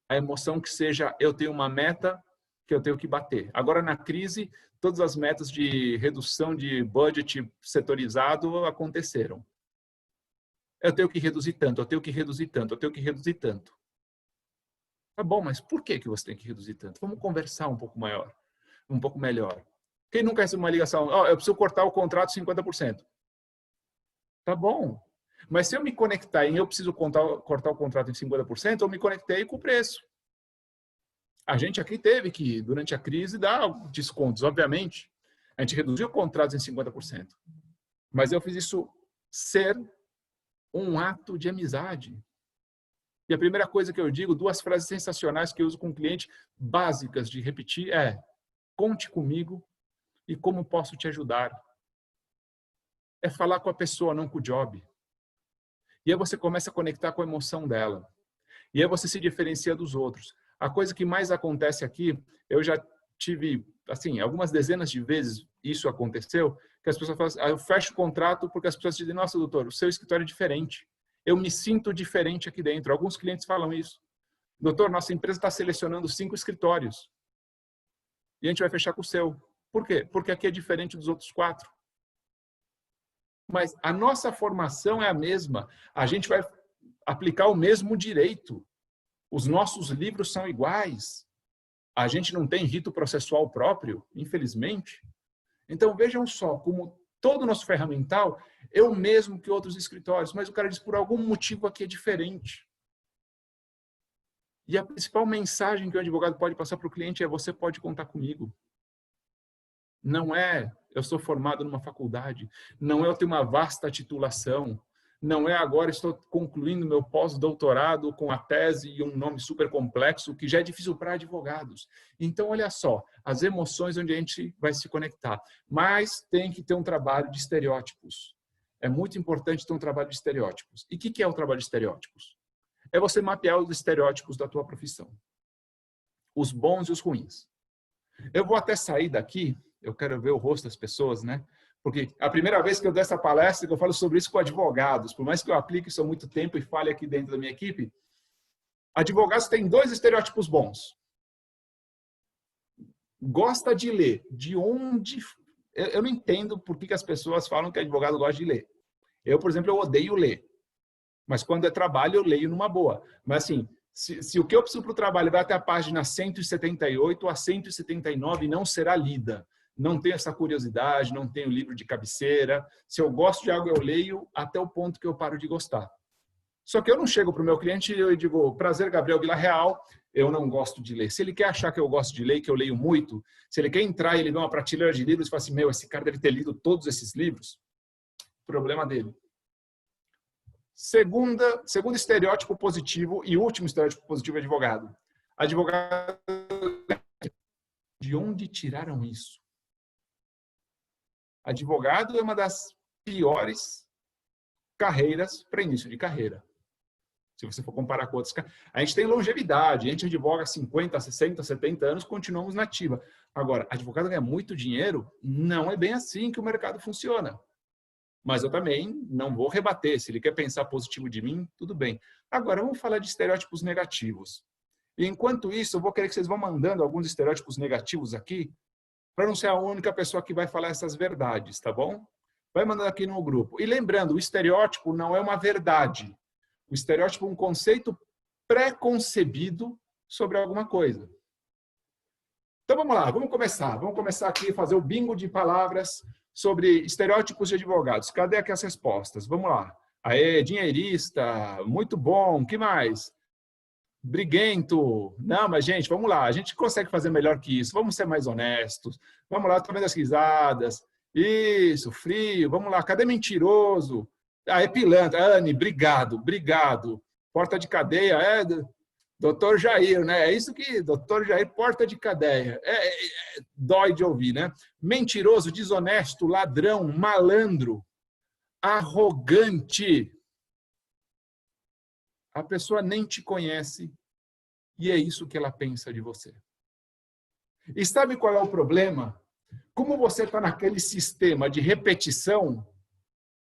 A emoção que seja, eu tenho uma meta que eu tenho que bater. Agora, na crise, todas as metas de redução de budget setorizado aconteceram. Eu tenho que reduzir tanto, eu tenho que reduzir tanto, eu tenho que reduzir tanto. Tá bom, mas por que você tem que reduzir tanto? Vamos conversar um pouco melhor. Quem nunca recebeu uma ligação? Eu preciso cortar o contrato 50%. Tá bom. Mas se eu me conectar em eu preciso cortar o contrato em 50%, eu me conectei com o preço. A gente aqui teve que, durante a crise, dar descontos, obviamente. A gente reduziu contratos em 50%. Mas eu fiz isso ser um ato de amizade. E a primeira coisa que eu digo, 2 frases sensacionais que eu uso com o cliente, básicas de repetir, é: conte comigo e como posso te ajudar. É falar com a pessoa, não com o job. E aí você começa a conectar com a emoção dela. E aí você se diferencia dos outros. A coisa que mais acontece aqui, eu já tive, assim, algumas dezenas de vezes isso aconteceu, que as pessoas falam assim, eu fecho o contrato porque as pessoas dizem, nossa, doutor, o seu escritório é diferente. Eu me sinto diferente aqui dentro. Alguns clientes falam isso. Doutor, nossa empresa está selecionando 5 escritórios. E a gente vai fechar com o seu. Por quê? Porque aqui é diferente dos outros 4. Mas a nossa formação é a mesma. A gente vai aplicar o mesmo direito. Os nossos livros são iguais. A gente não tem rito processual próprio, infelizmente. Então, vejam só, como todo o nosso ferramental é o mesmo que outros escritórios, mas o cara diz, por algum motivo aqui é diferente. E a principal mensagem que o advogado pode passar para o cliente é: você pode contar comigo. Não é eu sou formado numa faculdade, não é eu tenho uma vasta titulação, não é agora estou concluindo meu pós-doutorado com a tese e um nome super complexo que já é difícil para advogados. Então, olha só, as emoções onde a gente vai se conectar. Mas tem que ter um trabalho de estereótipos. É muito importante ter um trabalho de estereótipos. E o que é o trabalho de estereótipos? É você mapear os estereótipos da tua profissão. Os bons e os ruins. Eu vou até sair daqui, eu quero ver o rosto das pessoas, né? Porque a primeira vez que eu dou essa palestra, que eu falo sobre isso com advogados, por mais que eu aplique isso há muito tempo e fale aqui dentro da minha equipe, advogados têm 2 estereótipos bons. Gosta de ler. De onde... Eu não entendo por que as pessoas falam que advogado gosta de ler. Eu, por exemplo, eu odeio ler. Mas quando é trabalho, eu leio numa boa. Mas assim, se o que eu preciso para o trabalho vai até a página 178 a 179, não será lida. Não tenho essa curiosidade, não tenho livro de cabeceira. Se eu gosto de algo, eu leio até o ponto que eu paro de gostar. Só que eu não chego para o meu cliente e eu digo: prazer, Gabriel Villarreal, eu não gosto de ler. Se ele quer achar que eu gosto de ler, que eu leio muito, se ele quer entrar e ele vê uma prateleira de livros e fala assim: meu, esse cara deve ter lido todos esses livros, problema dele. Segundo estereótipo positivo e último estereótipo positivo é advogado. Advogado, de onde tiraram isso? Advogado é uma das piores carreiras para início de carreira. Se você for comparar com outras, a gente tem longevidade, a gente advoga 50, 60, 70 anos, continuamos na ativa. Agora, advogado ganha muito dinheiro, não é bem assim que o mercado funciona. Mas eu também não vou rebater. Se ele quer pensar positivo de mim, tudo bem. Agora, vamos falar de estereótipos negativos. E enquanto isso, eu vou querer que vocês vão mandando alguns estereótipos negativos aqui, para não ser a única pessoa que vai falar essas verdades, tá bom? Vai mandando aqui no grupo. E lembrando, o estereótipo não é uma verdade. O estereótipo é um conceito pré-concebido sobre alguma coisa. Então vamos lá, vamos começar. Vamos começar aqui a fazer o bingo de palavras sobre estereótipos de advogados. Cadê aqui as respostas? Vamos lá. Aê, dinheirista, muito bom. O que mais? Briguento. Não, mas gente, vamos lá. A gente consegue fazer melhor que isso. Vamos ser mais honestos. Vamos lá, estou vendo as risadas. Isso, frio. Vamos lá. Cadê mentiroso? Ah, é pilantra. Anne, obrigado, obrigado. Porta de cadeia, doutor Jair, né? É isso que, doutor Jair, porta de cadeia. Dói de ouvir, né? Mentiroso, desonesto, ladrão, malandro, arrogante. A pessoa nem te conhece e é isso que ela pensa de você. E sabe qual é o problema? Como você está naquele sistema de repetição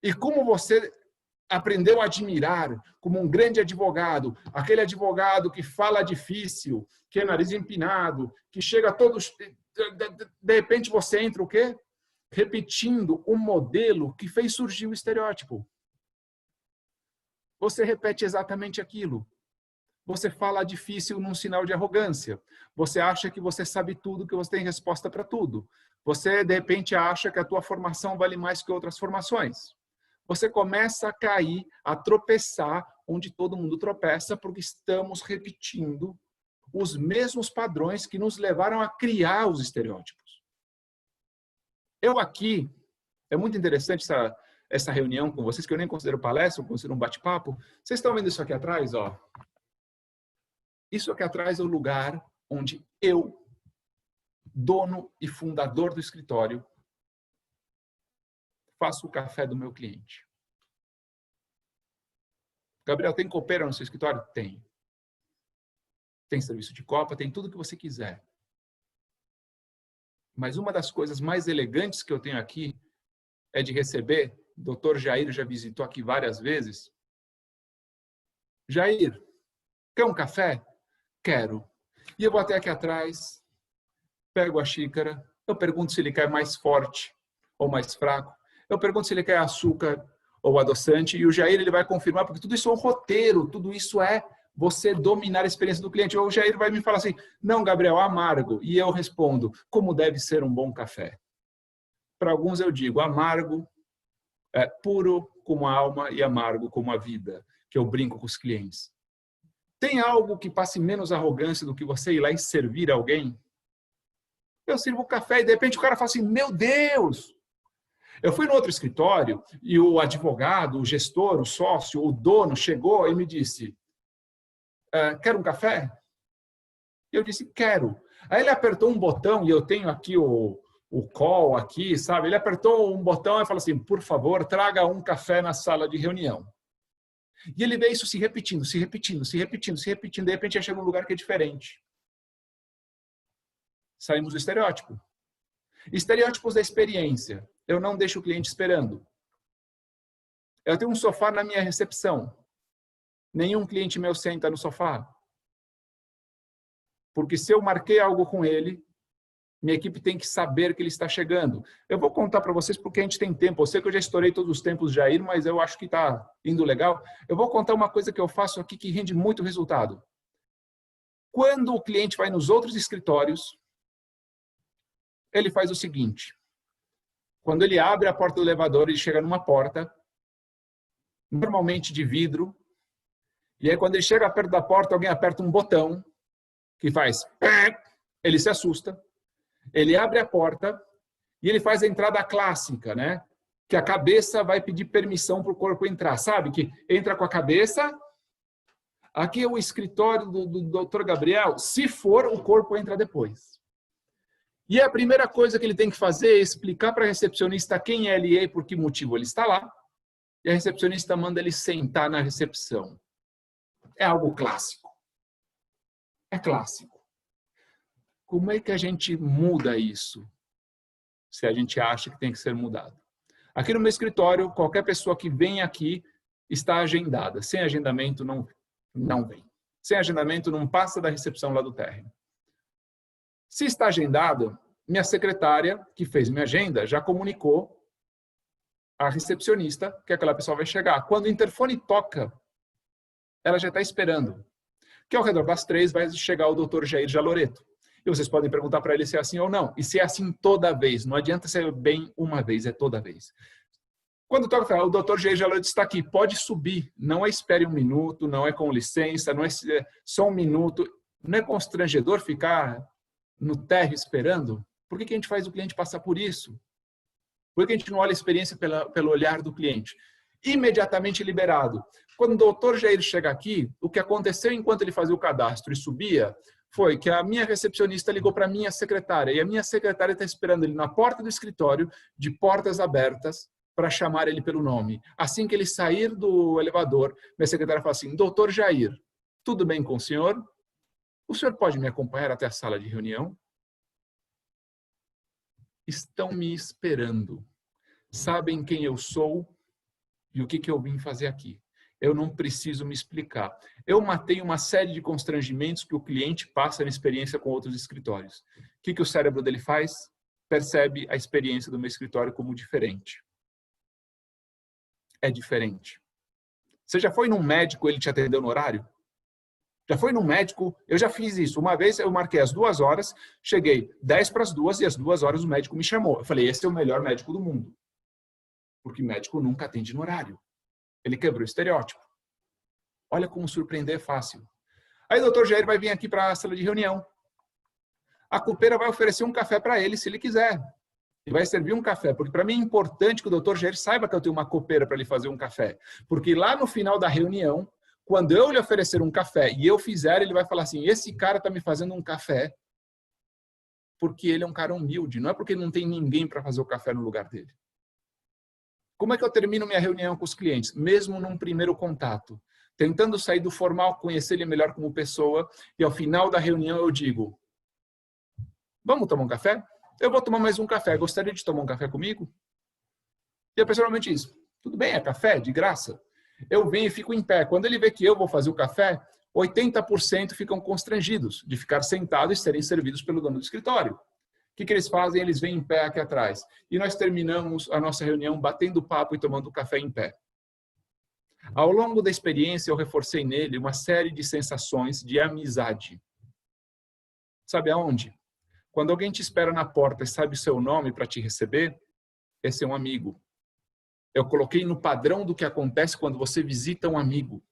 e como você aprendeu a admirar como um grande advogado, aquele advogado que fala difícil, que é nariz empinado, que chega a todos... De repente você entra o quê? Repetindo o modelo que fez surgir o estereótipo. Você repete exatamente aquilo. Você fala difícil num sinal de arrogância. Você acha que você sabe tudo, que você tem resposta para tudo. Você, de repente, acha que a tua formação vale mais que outras formações. Você começa a cair, a tropeçar onde todo mundo tropeça, porque estamos repetindo os mesmos padrões que nos levaram a criar os estereótipos. Eu aqui, é muito interessante essa reunião com vocês, que eu nem considero palestra, eu considero um bate-papo. Vocês estão vendo isso aqui atrás? Ó? Isso aqui atrás é o lugar onde eu, dono e fundador do escritório, faço o café do meu cliente. Gabriel, tem copeira no seu escritório? Tem. Tem serviço de copa, tem tudo que você quiser. Mas uma das coisas mais elegantes que eu tenho aqui é de receber, o Dr. Jair já visitou aqui várias vezes. Jair, quer um café? Quero. E eu vou até aqui atrás, pego a xícara, Eu pergunto se ele quer mais forte ou mais fraco. Eu pergunto se ele quer açúcar ou adoçante. E o Jair ele vai confirmar, porque tudo isso é um roteiro, tudo isso é você dominar a experiência do cliente. O Jair vai me falar assim, não, Gabriel, amargo. E eu respondo, como deve ser um bom café? Para alguns eu digo, amargo, puro como a alma e amargo como a vida, que eu brinco com os clientes. Tem algo que passe menos arrogância do que você ir lá e servir alguém? Eu sirvo o café e de repente o cara fala assim, meu Deus! Eu fui no outro escritório e o advogado, o gestor, o sócio, o dono chegou e me disse, quer um café? Eu disse, quero. Aí ele apertou um botão e eu tenho aqui o call aqui, sabe? Ele apertou um botão e falou assim, por favor, traga um café na sala de reunião. E ele vê isso se repetindo, se repetindo, se repetindo, se repetindo. De repente, chega um lugar que é diferente. Saímos do estereótipo. Estereótipos da experiência. Eu não deixo o cliente esperando. Eu tenho um sofá na minha recepção. Nenhum cliente meu senta no sofá. Porque se eu marquei algo com ele, minha equipe tem que saber que ele está chegando. Eu vou contar para vocês porque a gente tem tempo. Eu sei que eu já estourei todos os tempos de Jair, mas eu acho que está indo legal. Eu vou contar uma coisa que eu faço aqui que rende muito resultado. Quando o cliente vai nos outros escritórios, ele faz o seguinte. Quando ele abre a porta do elevador, ele chega numa porta, normalmente de vidro, e aí quando ele chega perto da porta, alguém aperta um botão que faz... Ele se assusta. Ele abre a porta e ele faz a entrada clássica, né? Que a cabeça vai pedir permissão para o corpo entrar. Sabe? Que entra com a cabeça. Aqui é o escritório do Dr. Gabriel. Se for, o corpo entra depois. E a primeira coisa que ele tem que fazer é explicar para a recepcionista quem é ele e por que motivo ele está lá. E a recepcionista manda ele sentar na recepção. É algo clássico. É clássico. Como é que a gente muda isso? Se a gente acha que tem que ser mudado. Aqui no meu escritório, qualquer pessoa que vem aqui está agendada. Sem agendamento, não vem. Sem agendamento, não passa da recepção lá do térreo. Se está agendado, minha secretária, que fez minha agenda, já comunicou à recepcionista que aquela pessoa vai chegar. Quando o interfone toca, ela já está esperando. Que ao redor das 3 vai chegar o Dr. Jair Jaloreto. E vocês podem perguntar para ele se é assim ou não. E se é assim toda vez. Não adianta ser bem uma vez, é toda vez. Quando toca, o Dr. Jair Jaloreto está aqui. Pode subir. Não é espere um minuto, não é com licença, não é só um minuto. Não é constrangedor ficar no térreo esperando? Por que a gente faz o cliente passar por isso? Por que a gente não olha a experiência pelo olhar do cliente? Imediatamente liberado. Quando o Dr. Jair chega aqui, o que aconteceu enquanto ele fazia o cadastro e subia foi que a minha recepcionista ligou para a minha secretária e a minha secretária está esperando ele na porta do escritório, de portas abertas, para chamar ele pelo nome. Assim que ele sair do elevador, minha secretária fala assim, Dr. Jair, tudo bem com o senhor? O senhor pode me acompanhar até a sala de reunião? Estão me esperando. Sabem quem eu sou e o que eu vim fazer aqui. Eu não preciso me explicar. Eu matei uma série de constrangimentos que o cliente passa na experiência com outros escritórios. O que o cérebro dele faz? Percebe a experiência do meu escritório como diferente. É diferente. Você já foi num médico, ele te atendeu no horário? Já foi num médico? Eu já fiz isso. Uma vez eu marquei às 2 horas, cheguei 10 para as 2 e às 2 horas o médico me chamou. Eu falei, esse é o melhor médico do mundo. Porque médico nunca atende no horário. Ele quebrou o estereótipo. Olha como surpreender é fácil. Aí o Dr. Jair vai vir aqui para a sala de reunião. A copeira vai oferecer um café para ele, se ele quiser. E vai servir um café. Porque para mim é importante que o Dr. Jair saiba que eu tenho uma copeira para ele fazer um café. Porque lá no final da reunião, quando eu lhe oferecer um café e eu fizer, ele vai falar assim, esse cara está me fazendo um café porque ele é um cara humilde. Não é porque não tem ninguém para fazer o café no lugar dele. Como é que eu termino minha reunião com os clientes? Mesmo num primeiro contato. Tentando sair do formal, conhecer ele melhor como pessoa. E ao final da reunião eu digo, vamos tomar um café? Eu vou tomar mais um café. Gostaria de tomar um café comigo? E a pessoa normalmente diz, tudo bem, é café, de graça. Eu venho e fico em pé. Quando ele vê que eu vou fazer o café, 80% ficam constrangidos de ficar sentado e serem servidos pelo dono do escritório. que eles fazem? Eles vêm em pé aqui atrás. E nós terminamos a nossa reunião batendo papo e tomando café em pé. Ao longo da experiência, eu reforcei nele uma série de sensações de amizade. Sabe aonde? Quando alguém te espera na porta e sabe o seu nome para te receber, esse é um amigo. Eu coloquei no padrão do que acontece quando você visita um amigo.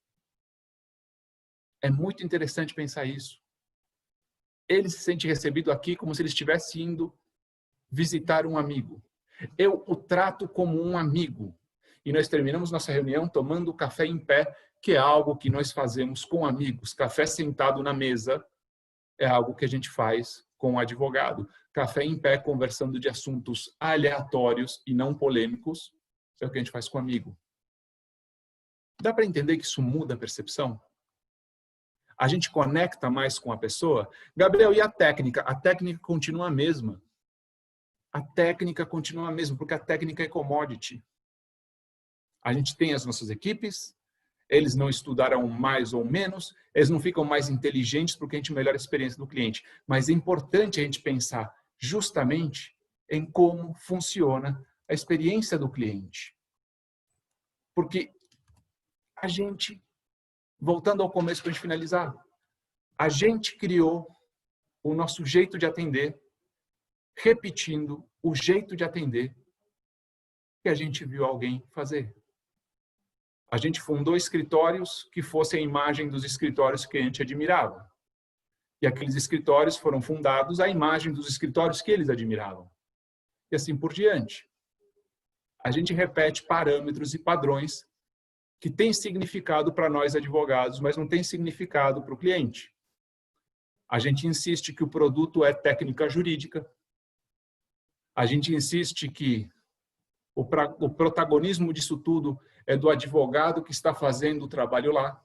É muito interessante pensar isso. Ele se sente recebido aqui como se ele estivesse indo visitar um amigo. Eu o trato como um amigo. E nós terminamos nossa reunião tomando café em pé, que é algo que nós fazemos com amigos. Café sentado na mesa é algo que a gente faz com o advogado. Café em pé, conversando de assuntos aleatórios e não polêmicos, é o que a gente faz com amigo. Dá para entender que isso muda a percepção? A gente conecta mais com a pessoa? Gabriel, e a técnica? A técnica continua a mesma. A técnica continua a mesma, porque a técnica é commodity. A gente tem as nossas equipes, eles não estudaram mais ou menos, eles não ficam mais inteligentes porque a gente melhora a experiência do cliente. Mas é importante a gente pensar justamente em como funciona a experiência do cliente. Porque a gente, voltando ao começo para a gente finalizar, a gente criou o nosso jeito de atender, repetindo o jeito de atender que a gente viu alguém fazer. A gente fundou escritórios que fossem a imagem dos escritórios que a gente admirava. E aqueles escritórios foram fundados à imagem dos escritórios que eles admiravam. E assim por diante. A gente repete parâmetros e padrões que têm significado para nós advogados, mas não têm significado para o cliente. A gente insiste que o produto é técnica jurídica. A gente insiste que o protagonismo disso tudo é do advogado que está fazendo o trabalho lá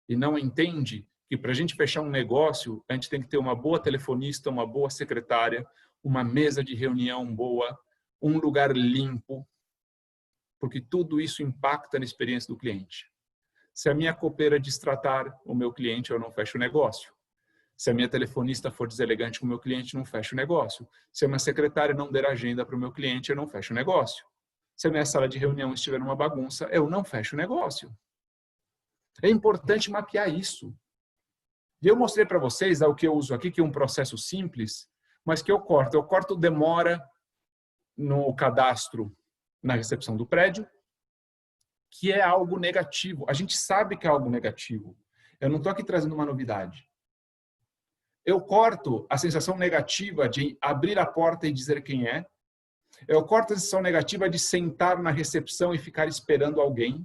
e não entende que para a gente fechar um negócio, a gente tem que ter uma boa telefonista, uma boa secretária, uma mesa de reunião boa, um lugar limpo, porque tudo isso impacta na experiência do cliente. Se a minha copeira destratar o meu cliente, eu não fecho o negócio. Se a minha telefonista for deselegante com o meu cliente, não fecho o negócio. Se a minha secretária não der agenda para o meu cliente, eu não fecho o negócio. Se a minha sala de reunião estiver numa bagunça, eu não fecho o negócio. É importante mapear isso. E eu mostrei para vocês o que eu uso aqui, que é um processo simples, mas que eu corto. Eu corto demora no cadastro na recepção do prédio, que é algo negativo. A gente sabe que é algo negativo. Eu não estou aqui trazendo uma novidade. Eu corto a sensação negativa de abrir a porta e dizer quem é. Eu corto a sensação negativa de sentar na recepção e ficar esperando alguém.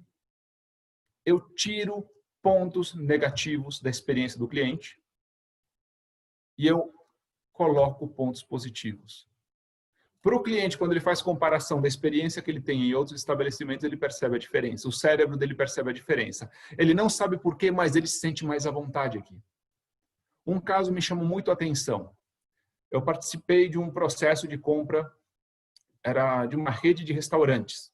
Eu tiro pontos negativos da experiência do cliente e eu coloco pontos positivos. Para o cliente, quando ele faz comparação da experiência que ele tem em outros estabelecimentos, ele percebe a diferença. O cérebro dele percebe a diferença. Ele não sabe por quê, mas ele se sente mais à vontade aqui. Um caso me chamou muito a atenção. Eu participei de um processo de compra, era de uma rede de restaurantes.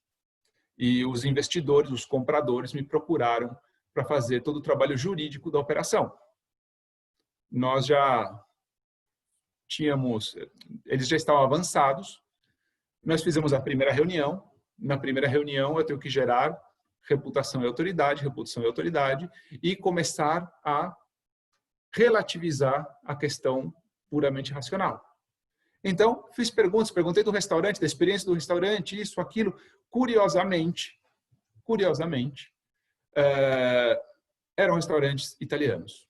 E os investidores, os compradores, me procuraram para fazer todo o trabalho jurídico da operação. Nós já tínhamos, eles já estavam avançados. Nós fizemos a primeira reunião. Na primeira reunião, eu tenho que gerar reputação e autoridade, e começar a relativizar a questão puramente racional. Então, fiz perguntas, perguntei do restaurante, da experiência do restaurante, isso, aquilo. Curiosamente, eram restaurantes italianos.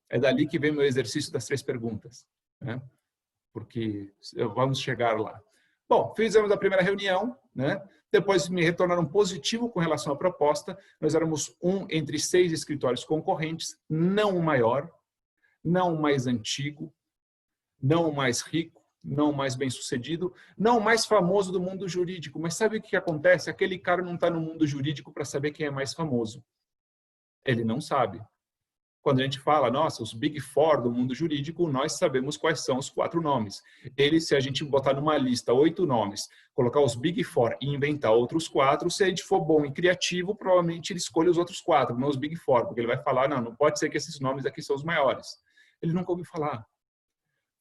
É dali que vem meu exercício das 3 perguntas, né? Porque vamos chegar lá. Bom, fizemos a primeira reunião, né? Depois me retornaram positivo com relação à proposta. Nós éramos um entre 6 escritórios concorrentes, não o maior, não o mais antigo, não o mais rico, não o mais bem-sucedido, não o mais famoso do mundo jurídico. Mas sabe o que acontece? Aquele cara não está no mundo jurídico para saber quem é mais famoso. Ele não sabe. Quando a gente fala, nossa, os Big Four do mundo jurídico, nós sabemos quais são os 4 nomes. Se a gente botar numa lista 8 nomes, colocar os Big Four e inventar outros 4, se a gente for bom e criativo, provavelmente ele escolhe os outros 4, não os Big Four, porque ele vai falar, não pode ser que esses nomes aqui são os maiores. Ele nunca ouviu falar.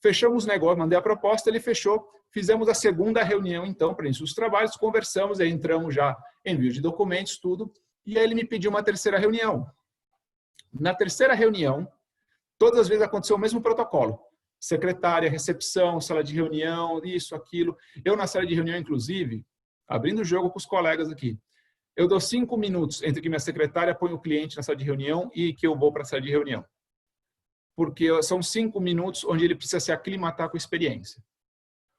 Fechamos o negócio, mandei a proposta, ele fechou. Fizemos a segunda reunião, então, para início dos trabalhos, conversamos, aí entramos já em envio de documentos, tudo. E aí ele me pediu uma terceira reunião. Na terceira reunião, todas as vezes aconteceu o mesmo protocolo. Secretária, recepção, sala de reunião, isso, aquilo. Eu, na sala de reunião, inclusive, abrindo o jogo com os colegas aqui, eu dou 5 minutos entre que minha secretária põe o cliente na sala de reunião e que eu vou para a sala de reunião. Porque são 5 minutos onde ele precisa se aclimatar com a experiência.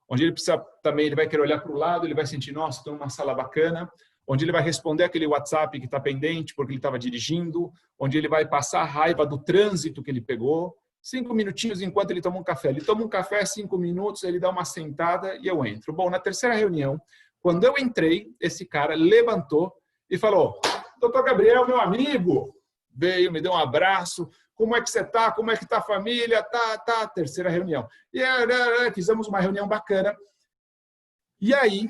Onde ele precisa também, ele vai querer olhar para o lado, ele vai sentir, nossa, estou numa sala bacana. Onde ele vai responder aquele WhatsApp que está pendente porque ele estava dirigindo. Onde ele vai passar a raiva do trânsito que ele pegou. 5 minutinhos enquanto ele toma um café. Ele toma um café, 5 minutos, ele dá uma sentada e eu entro. Bom, na terceira reunião, quando eu entrei, esse cara levantou e falou, doutor Gabriel, meu amigo, veio, me deu um abraço, como é que você está? Como é que está a família? Tá, terceira reunião. E fizemos uma reunião bacana. E aí,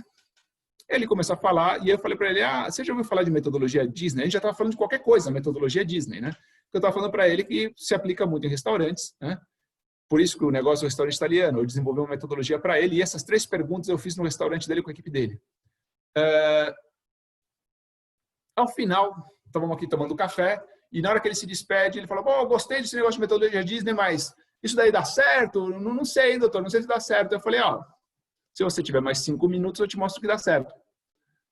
ele começou a falar e eu falei para ele, você já ouviu falar de metodologia Disney? A gente já estava falando de qualquer coisa, metodologia Disney, né? Eu estava falando para ele que se aplica muito em restaurantes, né? Por isso que o negócio é um restaurante italiano. Eu desenvolvi uma metodologia para ele e essas 3 perguntas eu fiz no restaurante dele com a equipe dele. Ao final, estávamos aqui tomando café e na hora que ele se despede, ele falou, bom, eu gostei desse negócio de metodologia Disney, mas isso daí dá certo? Não sei, doutor, não sei se dá certo. Eu falei, se você tiver mais 5 minutos, eu te mostro que dá certo.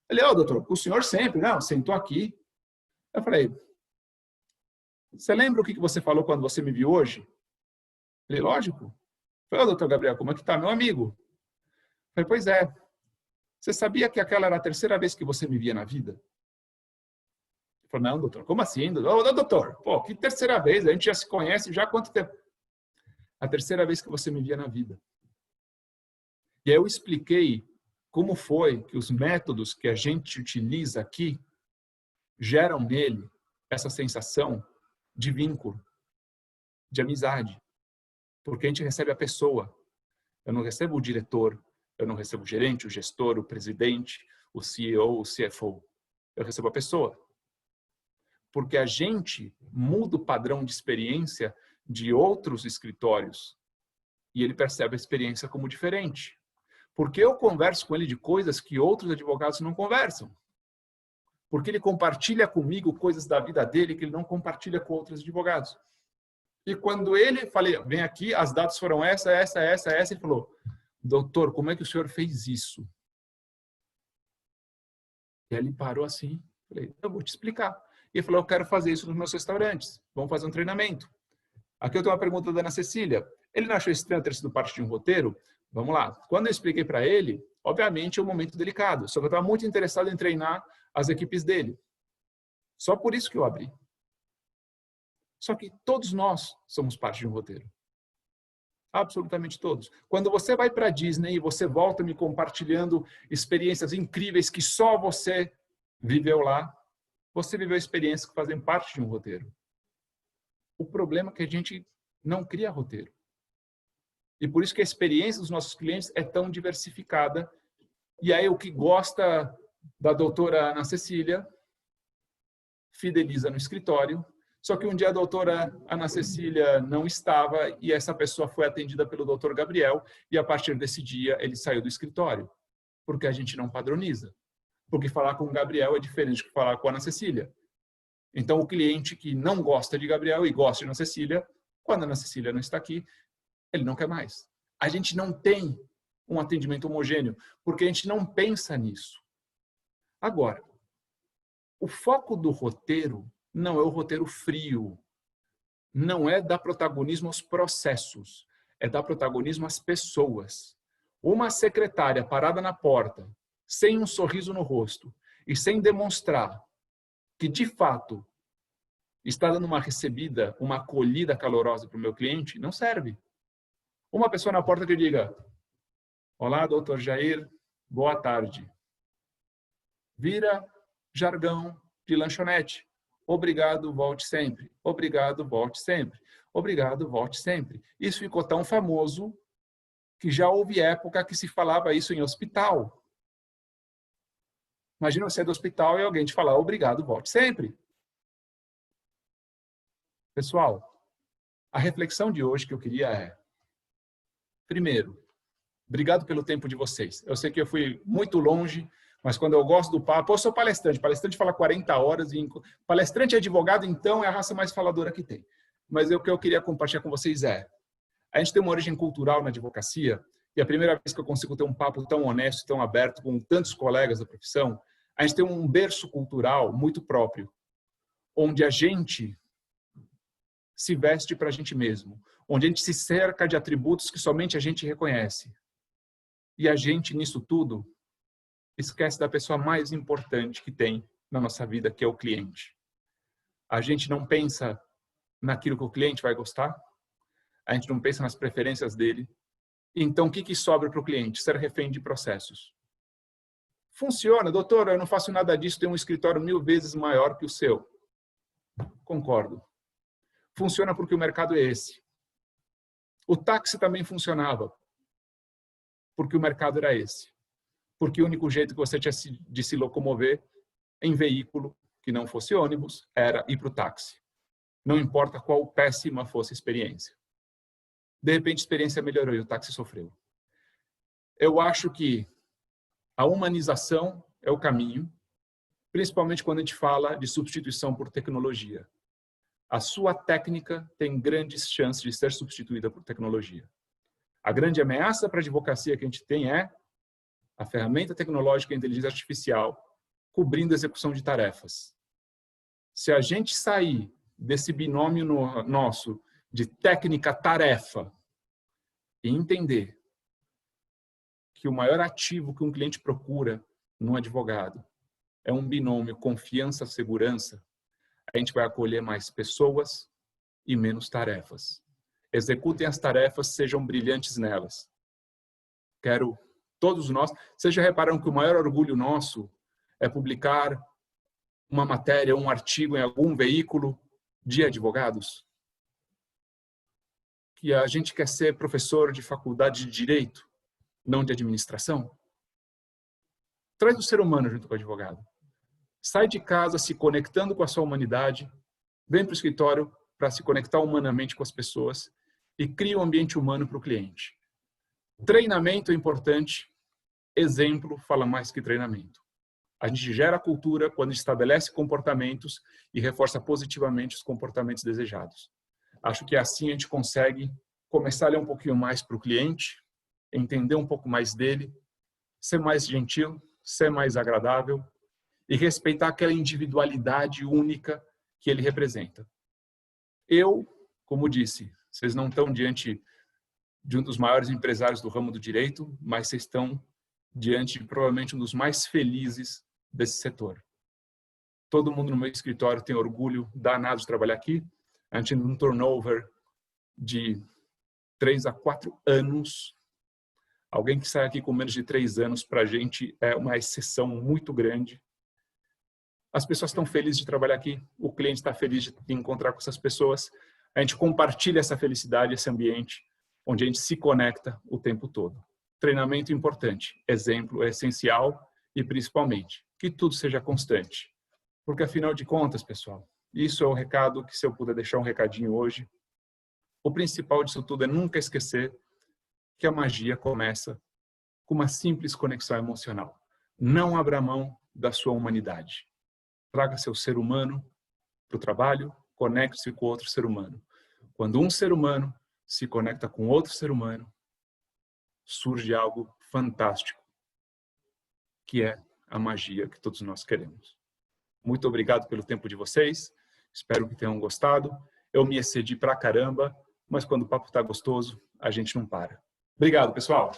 Ele, doutor, o senhor sempre, não, sentou aqui. Eu falei, você lembra o que você falou quando você me viu hoje? Ele, lógico. Eu falei, doutor Gabriel, como é que tá, meu amigo? Eu falei, pois é. Você sabia que aquela era a terceira vez que você me via na vida? Ele falou, não, doutor, como assim? Doutor, pô, que terceira vez? A gente já se conhece já há quanto tempo? A terceira vez que você me via na vida. E aí eu expliquei como foi que os métodos que a gente utiliza aqui geram nele essa sensação de vínculo, de amizade. Porque a gente recebe a pessoa. Eu não recebo o diretor, eu não recebo o gerente, o gestor, o presidente, o CEO, o CFO. Eu recebo a pessoa. Porque a gente muda o padrão de experiência de outros escritórios e ele percebe a experiência como diferente. Porque eu converso com ele de coisas que outros advogados não conversam. Porque ele compartilha comigo coisas da vida dele que ele não compartilha com outros advogados. E quando ele falei, vem aqui, as datas foram essa, ele falou, doutor, como é que o senhor fez isso? E ele parou assim, falei, eu vou te explicar. E ele falou, eu quero fazer isso nos meus restaurantes, vamos fazer um treinamento. Aqui eu tenho uma pergunta da Ana Cecília. Ele não achou estranho ter sido parte de um roteiro? Vamos lá. Quando eu expliquei para ele, obviamente é um momento delicado, só que eu estava muito interessado em treinar as equipes dele. Só por isso que eu abri. Só que todos nós somos parte de um roteiro. Absolutamente todos. Quando você vai para a Disney e você volta me compartilhando experiências incríveis que só você viveu lá, você viveu experiências que fazem parte de um roteiro. O problema é que a gente não cria roteiro. E por isso que a experiência dos nossos clientes é tão diversificada. E aí o que gosta da doutora Ana Cecília fideliza no escritório. Só que um dia a doutora Ana Cecília não estava e essa pessoa foi atendida pelo doutor Gabriel e a partir desse dia ele saiu do escritório. Porque a gente não padroniza. Porque falar com o Gabriel é diferente de falar com a Ana Cecília. Então o cliente que não gosta de Gabriel e gosta de Ana Cecília, quando a Ana Cecília não está aqui, ele não quer mais. A gente não tem um atendimento homogêneo, porque a gente não pensa nisso. Agora, o foco do roteiro não é o roteiro frio. Não é dar protagonismo aos processos. É dar protagonismo às pessoas. Uma secretária parada na porta, sem um sorriso no rosto e sem demonstrar que, de fato, está dando uma recebida, uma acolhida calorosa para o meu cliente, não serve. Uma pessoa na porta que diga, olá, doutor Jair, boa tarde. Vira jargão de lanchonete. Obrigado, volte sempre. Obrigado, volte sempre. Obrigado, volte sempre. Isso ficou tão famoso que já houve época que se falava isso em hospital. Imagina você do hospital e alguém te falar, obrigado, volte sempre. Pessoal, a reflexão de hoje que eu queria é, Primeiro, obrigado pelo tempo de vocês. Eu sei que eu fui muito longe, mas quando eu gosto do papo, eu sou palestrante. Palestrante fala 40 horas. Palestrante e advogado, então, é a raça mais faladora que tem. Mas o que eu queria compartilhar com vocês a gente tem uma origem cultural na advocacia, e a primeira vez que eu consigo ter um papo tão honesto, tão aberto, com tantos colegas da profissão, a gente tem um berço cultural muito próprio, onde a gente se veste para a gente mesmo, onde a gente se cerca de atributos que somente a gente reconhece. E a gente, nisso tudo, esquece da pessoa mais importante que tem na nossa vida, que é o cliente. A gente não pensa naquilo que o cliente vai gostar, a gente não pensa nas preferências dele. Então, o que sobra para o cliente? Ser refém de processos. Funciona, doutor, eu não faço nada disso, tenho um escritório 1000 vezes maior que o seu. Concordo. Funciona porque o mercado é esse. O táxi também funcionava, porque o mercado era esse. Porque o único jeito que você tinha de se locomover em veículo que não fosse ônibus era ir para o táxi. Não importa qual péssima fosse a experiência. De repente, a experiência melhorou e o táxi sofreu. Eu acho que a humanização é o caminho, principalmente quando a gente fala de substituição por tecnologia. A sua técnica tem grandes chances de ser substituída por tecnologia. A grande ameaça para a advocacia que a gente tem é a ferramenta tecnológica e a inteligência artificial cobrindo a execução de tarefas. Se a gente sair desse binômio nosso de técnica-tarefa e entender que o maior ativo que um cliente procura num advogado é um binômio confiança-segurança, a gente vai acolher mais pessoas e menos tarefas. Executem as tarefas, sejam brilhantes nelas. Quero todos nós... Vocês já repararam que o maior orgulho nosso é publicar uma matéria, um artigo em algum veículo de advogados? Que a gente quer ser professor de faculdade de Direito, não de administração? Traz o ser humano junto com o advogado. Sai de casa se conectando com a sua humanidade, vem para o escritório para se conectar humanamente com as pessoas e cria um ambiente humano para o cliente. Treinamento é importante, exemplo fala mais que treinamento. A gente gera cultura quando estabelece comportamentos e reforça positivamente os comportamentos desejados. Acho que assim a gente consegue começar a ler um pouquinho mais para o cliente, entender um pouco mais dele, ser mais gentil, ser mais agradável e respeitar aquela individualidade única que ele representa. Eu, como disse, vocês não estão diante de um dos maiores empresários do ramo do direito, mas vocês estão diante de provavelmente um dos mais felizes desse setor. Todo mundo no meu escritório tem orgulho danado de trabalhar aqui. A gente tem um turnover de 3 a 4 anos. Alguém que sai aqui com menos de 3 anos, para a gente é uma exceção muito grande. As pessoas estão felizes de trabalhar aqui, o cliente está feliz de encontrar com essas pessoas. A gente compartilha essa felicidade, esse ambiente, onde a gente se conecta o tempo todo. Treinamento importante, exemplo é essencial e, principalmente, que tudo seja constante. Porque, afinal de contas, pessoal, isso é o recado que, se eu puder deixar um recadinho hoje, o principal disso tudo é nunca esquecer que a magia começa com uma simples conexão emocional. Não abra mão da sua humanidade. Traga seu ser humano para o trabalho, conecte-se com outro ser humano. Quando um ser humano se conecta com outro ser humano, surge algo fantástico, que é a magia que todos nós queremos. Muito obrigado pelo tempo de vocês, espero que tenham gostado. Eu me excedi pra caramba, mas quando o papo está gostoso, a gente não para. Obrigado, pessoal.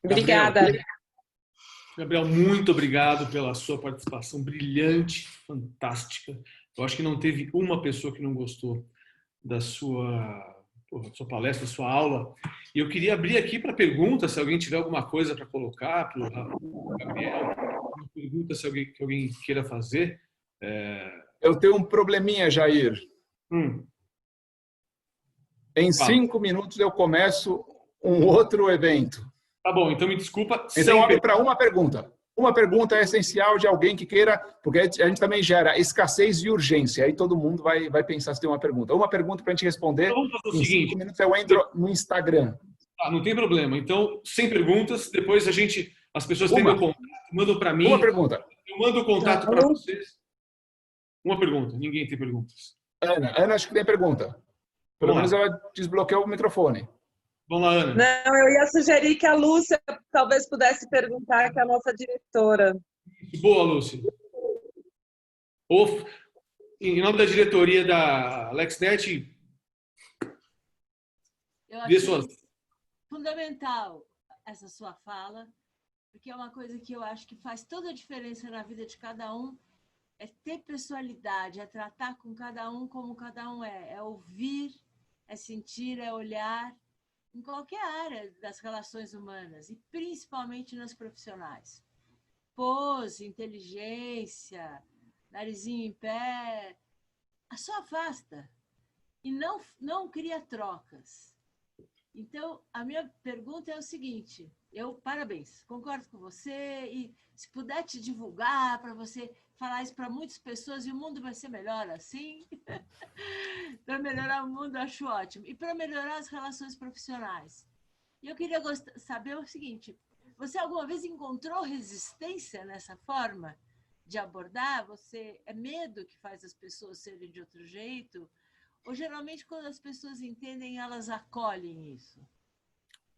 Obrigada. Gabriel, muito obrigado pela sua participação brilhante, fantástica. Eu acho que não teve uma pessoa que não gostou da sua palestra, da sua aula. E eu queria abrir aqui para perguntas, se alguém tiver alguma coisa para colocar para o Gabriel, uma pergunta que alguém queira fazer. Eu tenho um probleminha, Jair. Em 5 minutos eu começo um outro evento. Tá bom, então me desculpa. Então abre para uma pergunta. Uma pergunta essencial de alguém que queira, porque a gente também gera escassez e urgência. Aí todo mundo vai pensar se tem uma pergunta. Uma pergunta para a gente responder. Então, vamos fazer o Em seguinte. 5 minutos eu entro no Instagram. Não tem problema. Então, sem perguntas, depois as pessoas têm meu contato, mandam para mim. Uma pergunta. Eu mando o contato para vocês. Uma pergunta. Ninguém tem perguntas. Ana, acho que tem pergunta. Pelo menos ela desbloqueou o microfone. Vamos lá, Ana. Não, eu ia sugerir que a Lúcia talvez pudesse perguntar, que é a nossa diretora. Boa, Lúcia. Em nome da diretoria da LexNet, eu acho fundamental essa sua fala, porque é uma coisa que eu acho que faz toda a diferença na vida de cada um, é ter personalidade, é tratar com cada um como cada um é ouvir, é sentir, é olhar, em qualquer área das relações humanas, e principalmente nas profissionais. Pose, inteligência, narizinho em pé, só afasta e não cria trocas. Então, a minha pergunta é o seguinte, parabéns, concordo com você, e se puder te divulgar para você falar isso para muitas pessoas, e o mundo vai ser melhor assim, para melhorar o mundo, acho ótimo, e para melhorar as relações profissionais. E eu queria saber o seguinte, você alguma vez encontrou resistência nessa forma de abordar? É medo que faz as pessoas serem de outro jeito? Ou geralmente quando as pessoas entendem, elas acolhem isso?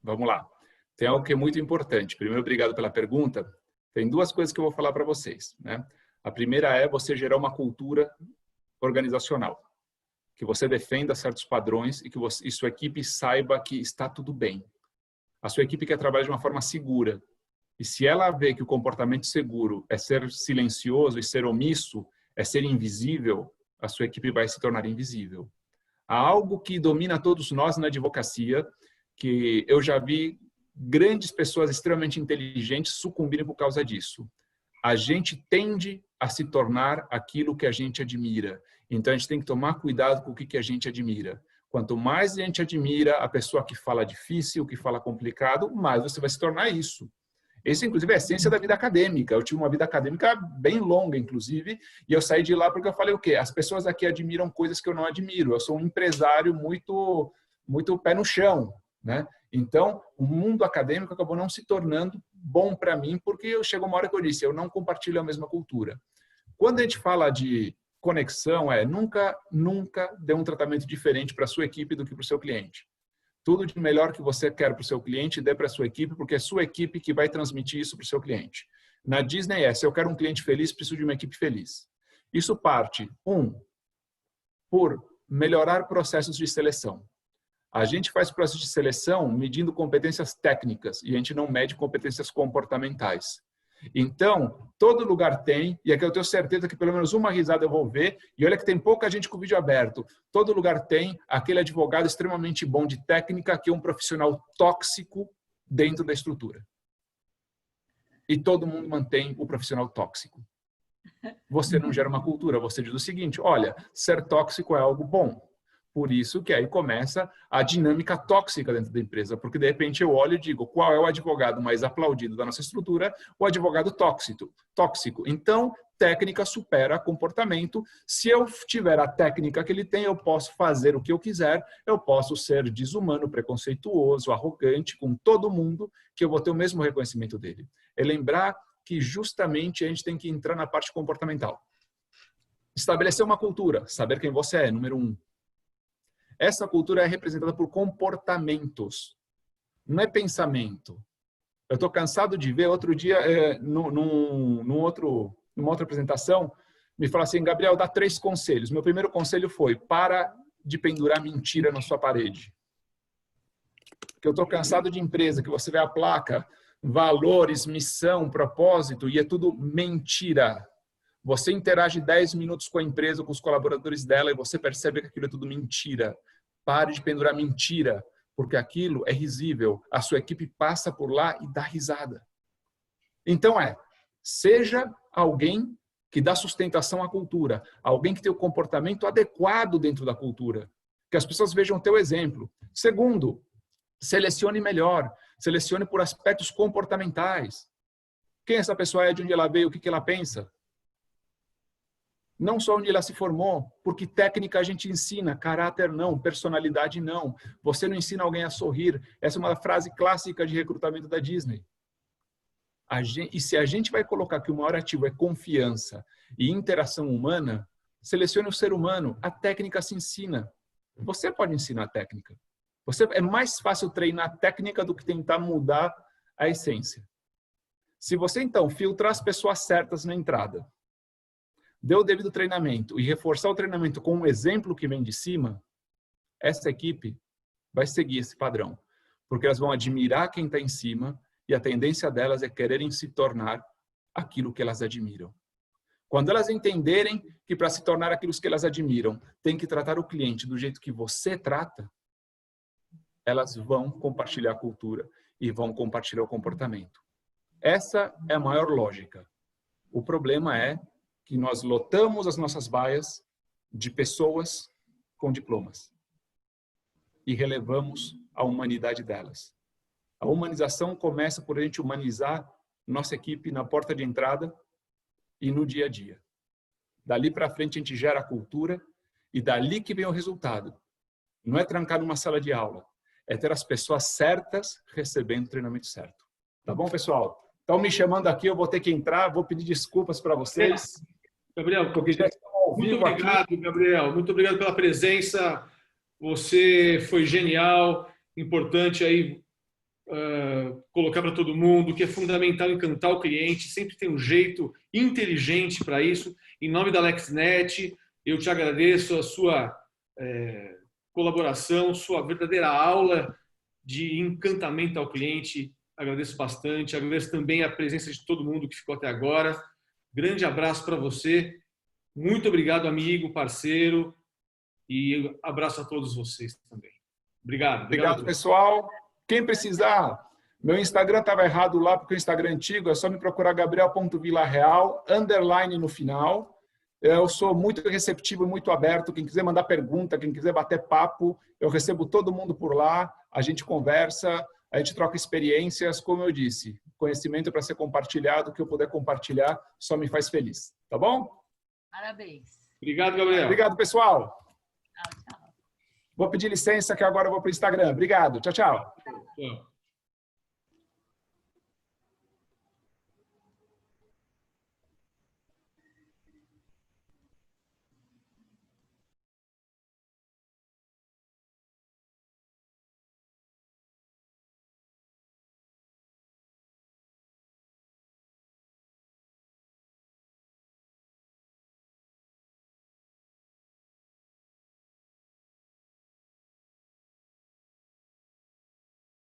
Vamos lá. Tem algo que é muito importante. Primeiro, obrigado pela pergunta. Tem duas coisas que eu vou falar para vocês, né? A primeira é você gerar uma cultura organizacional, que você defenda certos padrões e sua equipe saiba que está tudo bem. A sua equipe quer trabalhar de uma forma segura. E se ela vê que o comportamento seguro é ser silencioso e ser omisso, é ser invisível, a sua equipe vai se tornar invisível. Há algo que domina todos nós na advocacia, que eu já vi grandes pessoas extremamente inteligentes sucumbirem por causa disso. A gente tende a se tornar aquilo que a gente admira. Então, a gente tem que tomar cuidado com o que a gente admira. Quanto mais a gente admira a pessoa que fala difícil, que fala complicado, mais você vai se tornar isso. Esse, inclusive, é a essência da vida acadêmica. Eu tive uma vida acadêmica bem longa, inclusive, e eu saí de lá porque eu falei o quê? As pessoas aqui admiram coisas que eu não admiro. Eu sou um empresário muito pé no chão, né? Então, o mundo acadêmico acabou não se tornando bom para mim, porque chegou uma hora que eu disse, eu não compartilho a mesma cultura. Quando a gente fala de conexão, nunca dê um tratamento diferente para a sua equipe do que para o seu cliente. Tudo de melhor que você quer para o seu cliente, dê para a sua equipe, porque é a sua equipe que vai transmitir isso para o seu cliente. Na Disney se eu quero um cliente feliz, preciso de uma equipe feliz. Isso parte, por melhorar processos de seleção. A gente faz processo de seleção medindo competências técnicas e a gente não mede competências comportamentais. Então, todo lugar tem, e aqui eu tenho certeza que pelo menos uma risada eu vou ver, e olha que tem pouca gente com o vídeo aberto, todo lugar tem aquele advogado extremamente bom de técnica que é um profissional tóxico dentro da estrutura. E todo mundo mantém o profissional tóxico. Você não gera uma cultura, você diz o seguinte, olha, ser tóxico é algo bom. Por isso que aí começa a dinâmica tóxica dentro da empresa, porque de repente eu olho e digo, qual é o advogado mais aplaudido da nossa estrutura? O advogado tóxico. Então, técnica supera comportamento. Se eu tiver a técnica que ele tem, eu posso fazer o que eu quiser, eu posso ser desumano, preconceituoso, arrogante com todo mundo, que eu vou ter o mesmo reconhecimento dele. É lembrar que justamente a gente tem que entrar na parte comportamental. Estabelecer uma cultura, saber quem você é, número 1. Essa cultura é representada por comportamentos, não é pensamento. Eu estou cansado de ver, outro dia, numa outra apresentação, me fala assim, Gabriel, dá 3 conselhos. Meu primeiro conselho foi, para de pendurar mentira na sua parede. Porque eu estou cansado de empresa, que você vê a placa, valores, missão, propósito, e é tudo mentira. Você interage 10 minutos com a empresa, com os colaboradores dela, e você percebe que aquilo é tudo mentira. Pare de pendurar mentira, porque aquilo é risível. A sua equipe passa por lá e dá risada. Então seja alguém que dá sustentação à cultura, alguém que tem o comportamento adequado dentro da cultura, que as pessoas vejam o teu exemplo. Segundo, selecione melhor, selecione por aspectos comportamentais. quem essa pessoa é, de onde ela veio, o que ela pensa. Não só onde ela se formou, porque técnica a gente ensina, caráter não, personalidade não. Você não ensina alguém a sorrir. Essa é uma frase clássica de recrutamento da Disney. E se a gente vai colocar que o maior ativo é confiança e interação humana, selecione o ser humano. A técnica se ensina. Você pode ensinar a técnica. É mais fácil treinar a técnica do que tentar mudar a essência. Se você, então, filtrar as pessoas certas na entrada, dê o devido treinamento e reforçar o treinamento com um exemplo que vem de cima, essa equipe vai seguir esse padrão. Porque elas vão admirar quem está em cima e a tendência delas é quererem se tornar aquilo que elas admiram. Quando elas entenderem que para se tornar aquilo que elas admiram, tem que tratar o cliente do jeito que você trata, elas vão compartilhar a cultura e vão compartilhar o comportamento. Essa é a maior lógica. O problema é que nós lotamos as nossas baias de pessoas com diplomas e relevamos a humanidade delas. A humanização começa por a gente humanizar nossa equipe na porta de entrada e no dia a dia. Dali para frente a gente gera a cultura e dali que vem o resultado. Não é trancar numa sala de aula, é ter as pessoas certas recebendo o treinamento certo. Tá bom, pessoal? Estão me chamando aqui, eu vou ter que entrar, vou pedir desculpas para vocês. Gabriel, porque já estão ao muito vivo obrigado, aqui. Gabriel. Muito obrigado pela presença. Você foi genial, importante aí colocar para todo mundo que é fundamental encantar o cliente. Sempre tem um jeito inteligente para isso. Em nome da LexNet, eu te agradeço a sua colaboração, sua verdadeira aula de encantamento ao cliente. Agradeço bastante. Agradeço também a presença de todo mundo que ficou até agora. Grande abraço para você. Muito obrigado, amigo, parceiro. E abraço a todos vocês também. Obrigado. Obrigado, pessoal. Quem precisar, meu Instagram estava errado lá, porque o Instagram é antigo, é só me procurar gabriel.vilarreal, _ no final. Eu sou muito receptivo e muito aberto. Quem quiser mandar pergunta, quem quiser bater papo, eu recebo todo mundo por lá, a gente conversa, a gente troca experiências, como eu disse. Conhecimento para ser compartilhado, o que eu puder compartilhar só me faz feliz. Tá bom? Parabéns. Obrigado, Gabriel. Obrigado, pessoal. Tchau, tchau. Vou pedir licença que agora eu vou para o Instagram. Obrigado. Tchau, tchau. Tchau.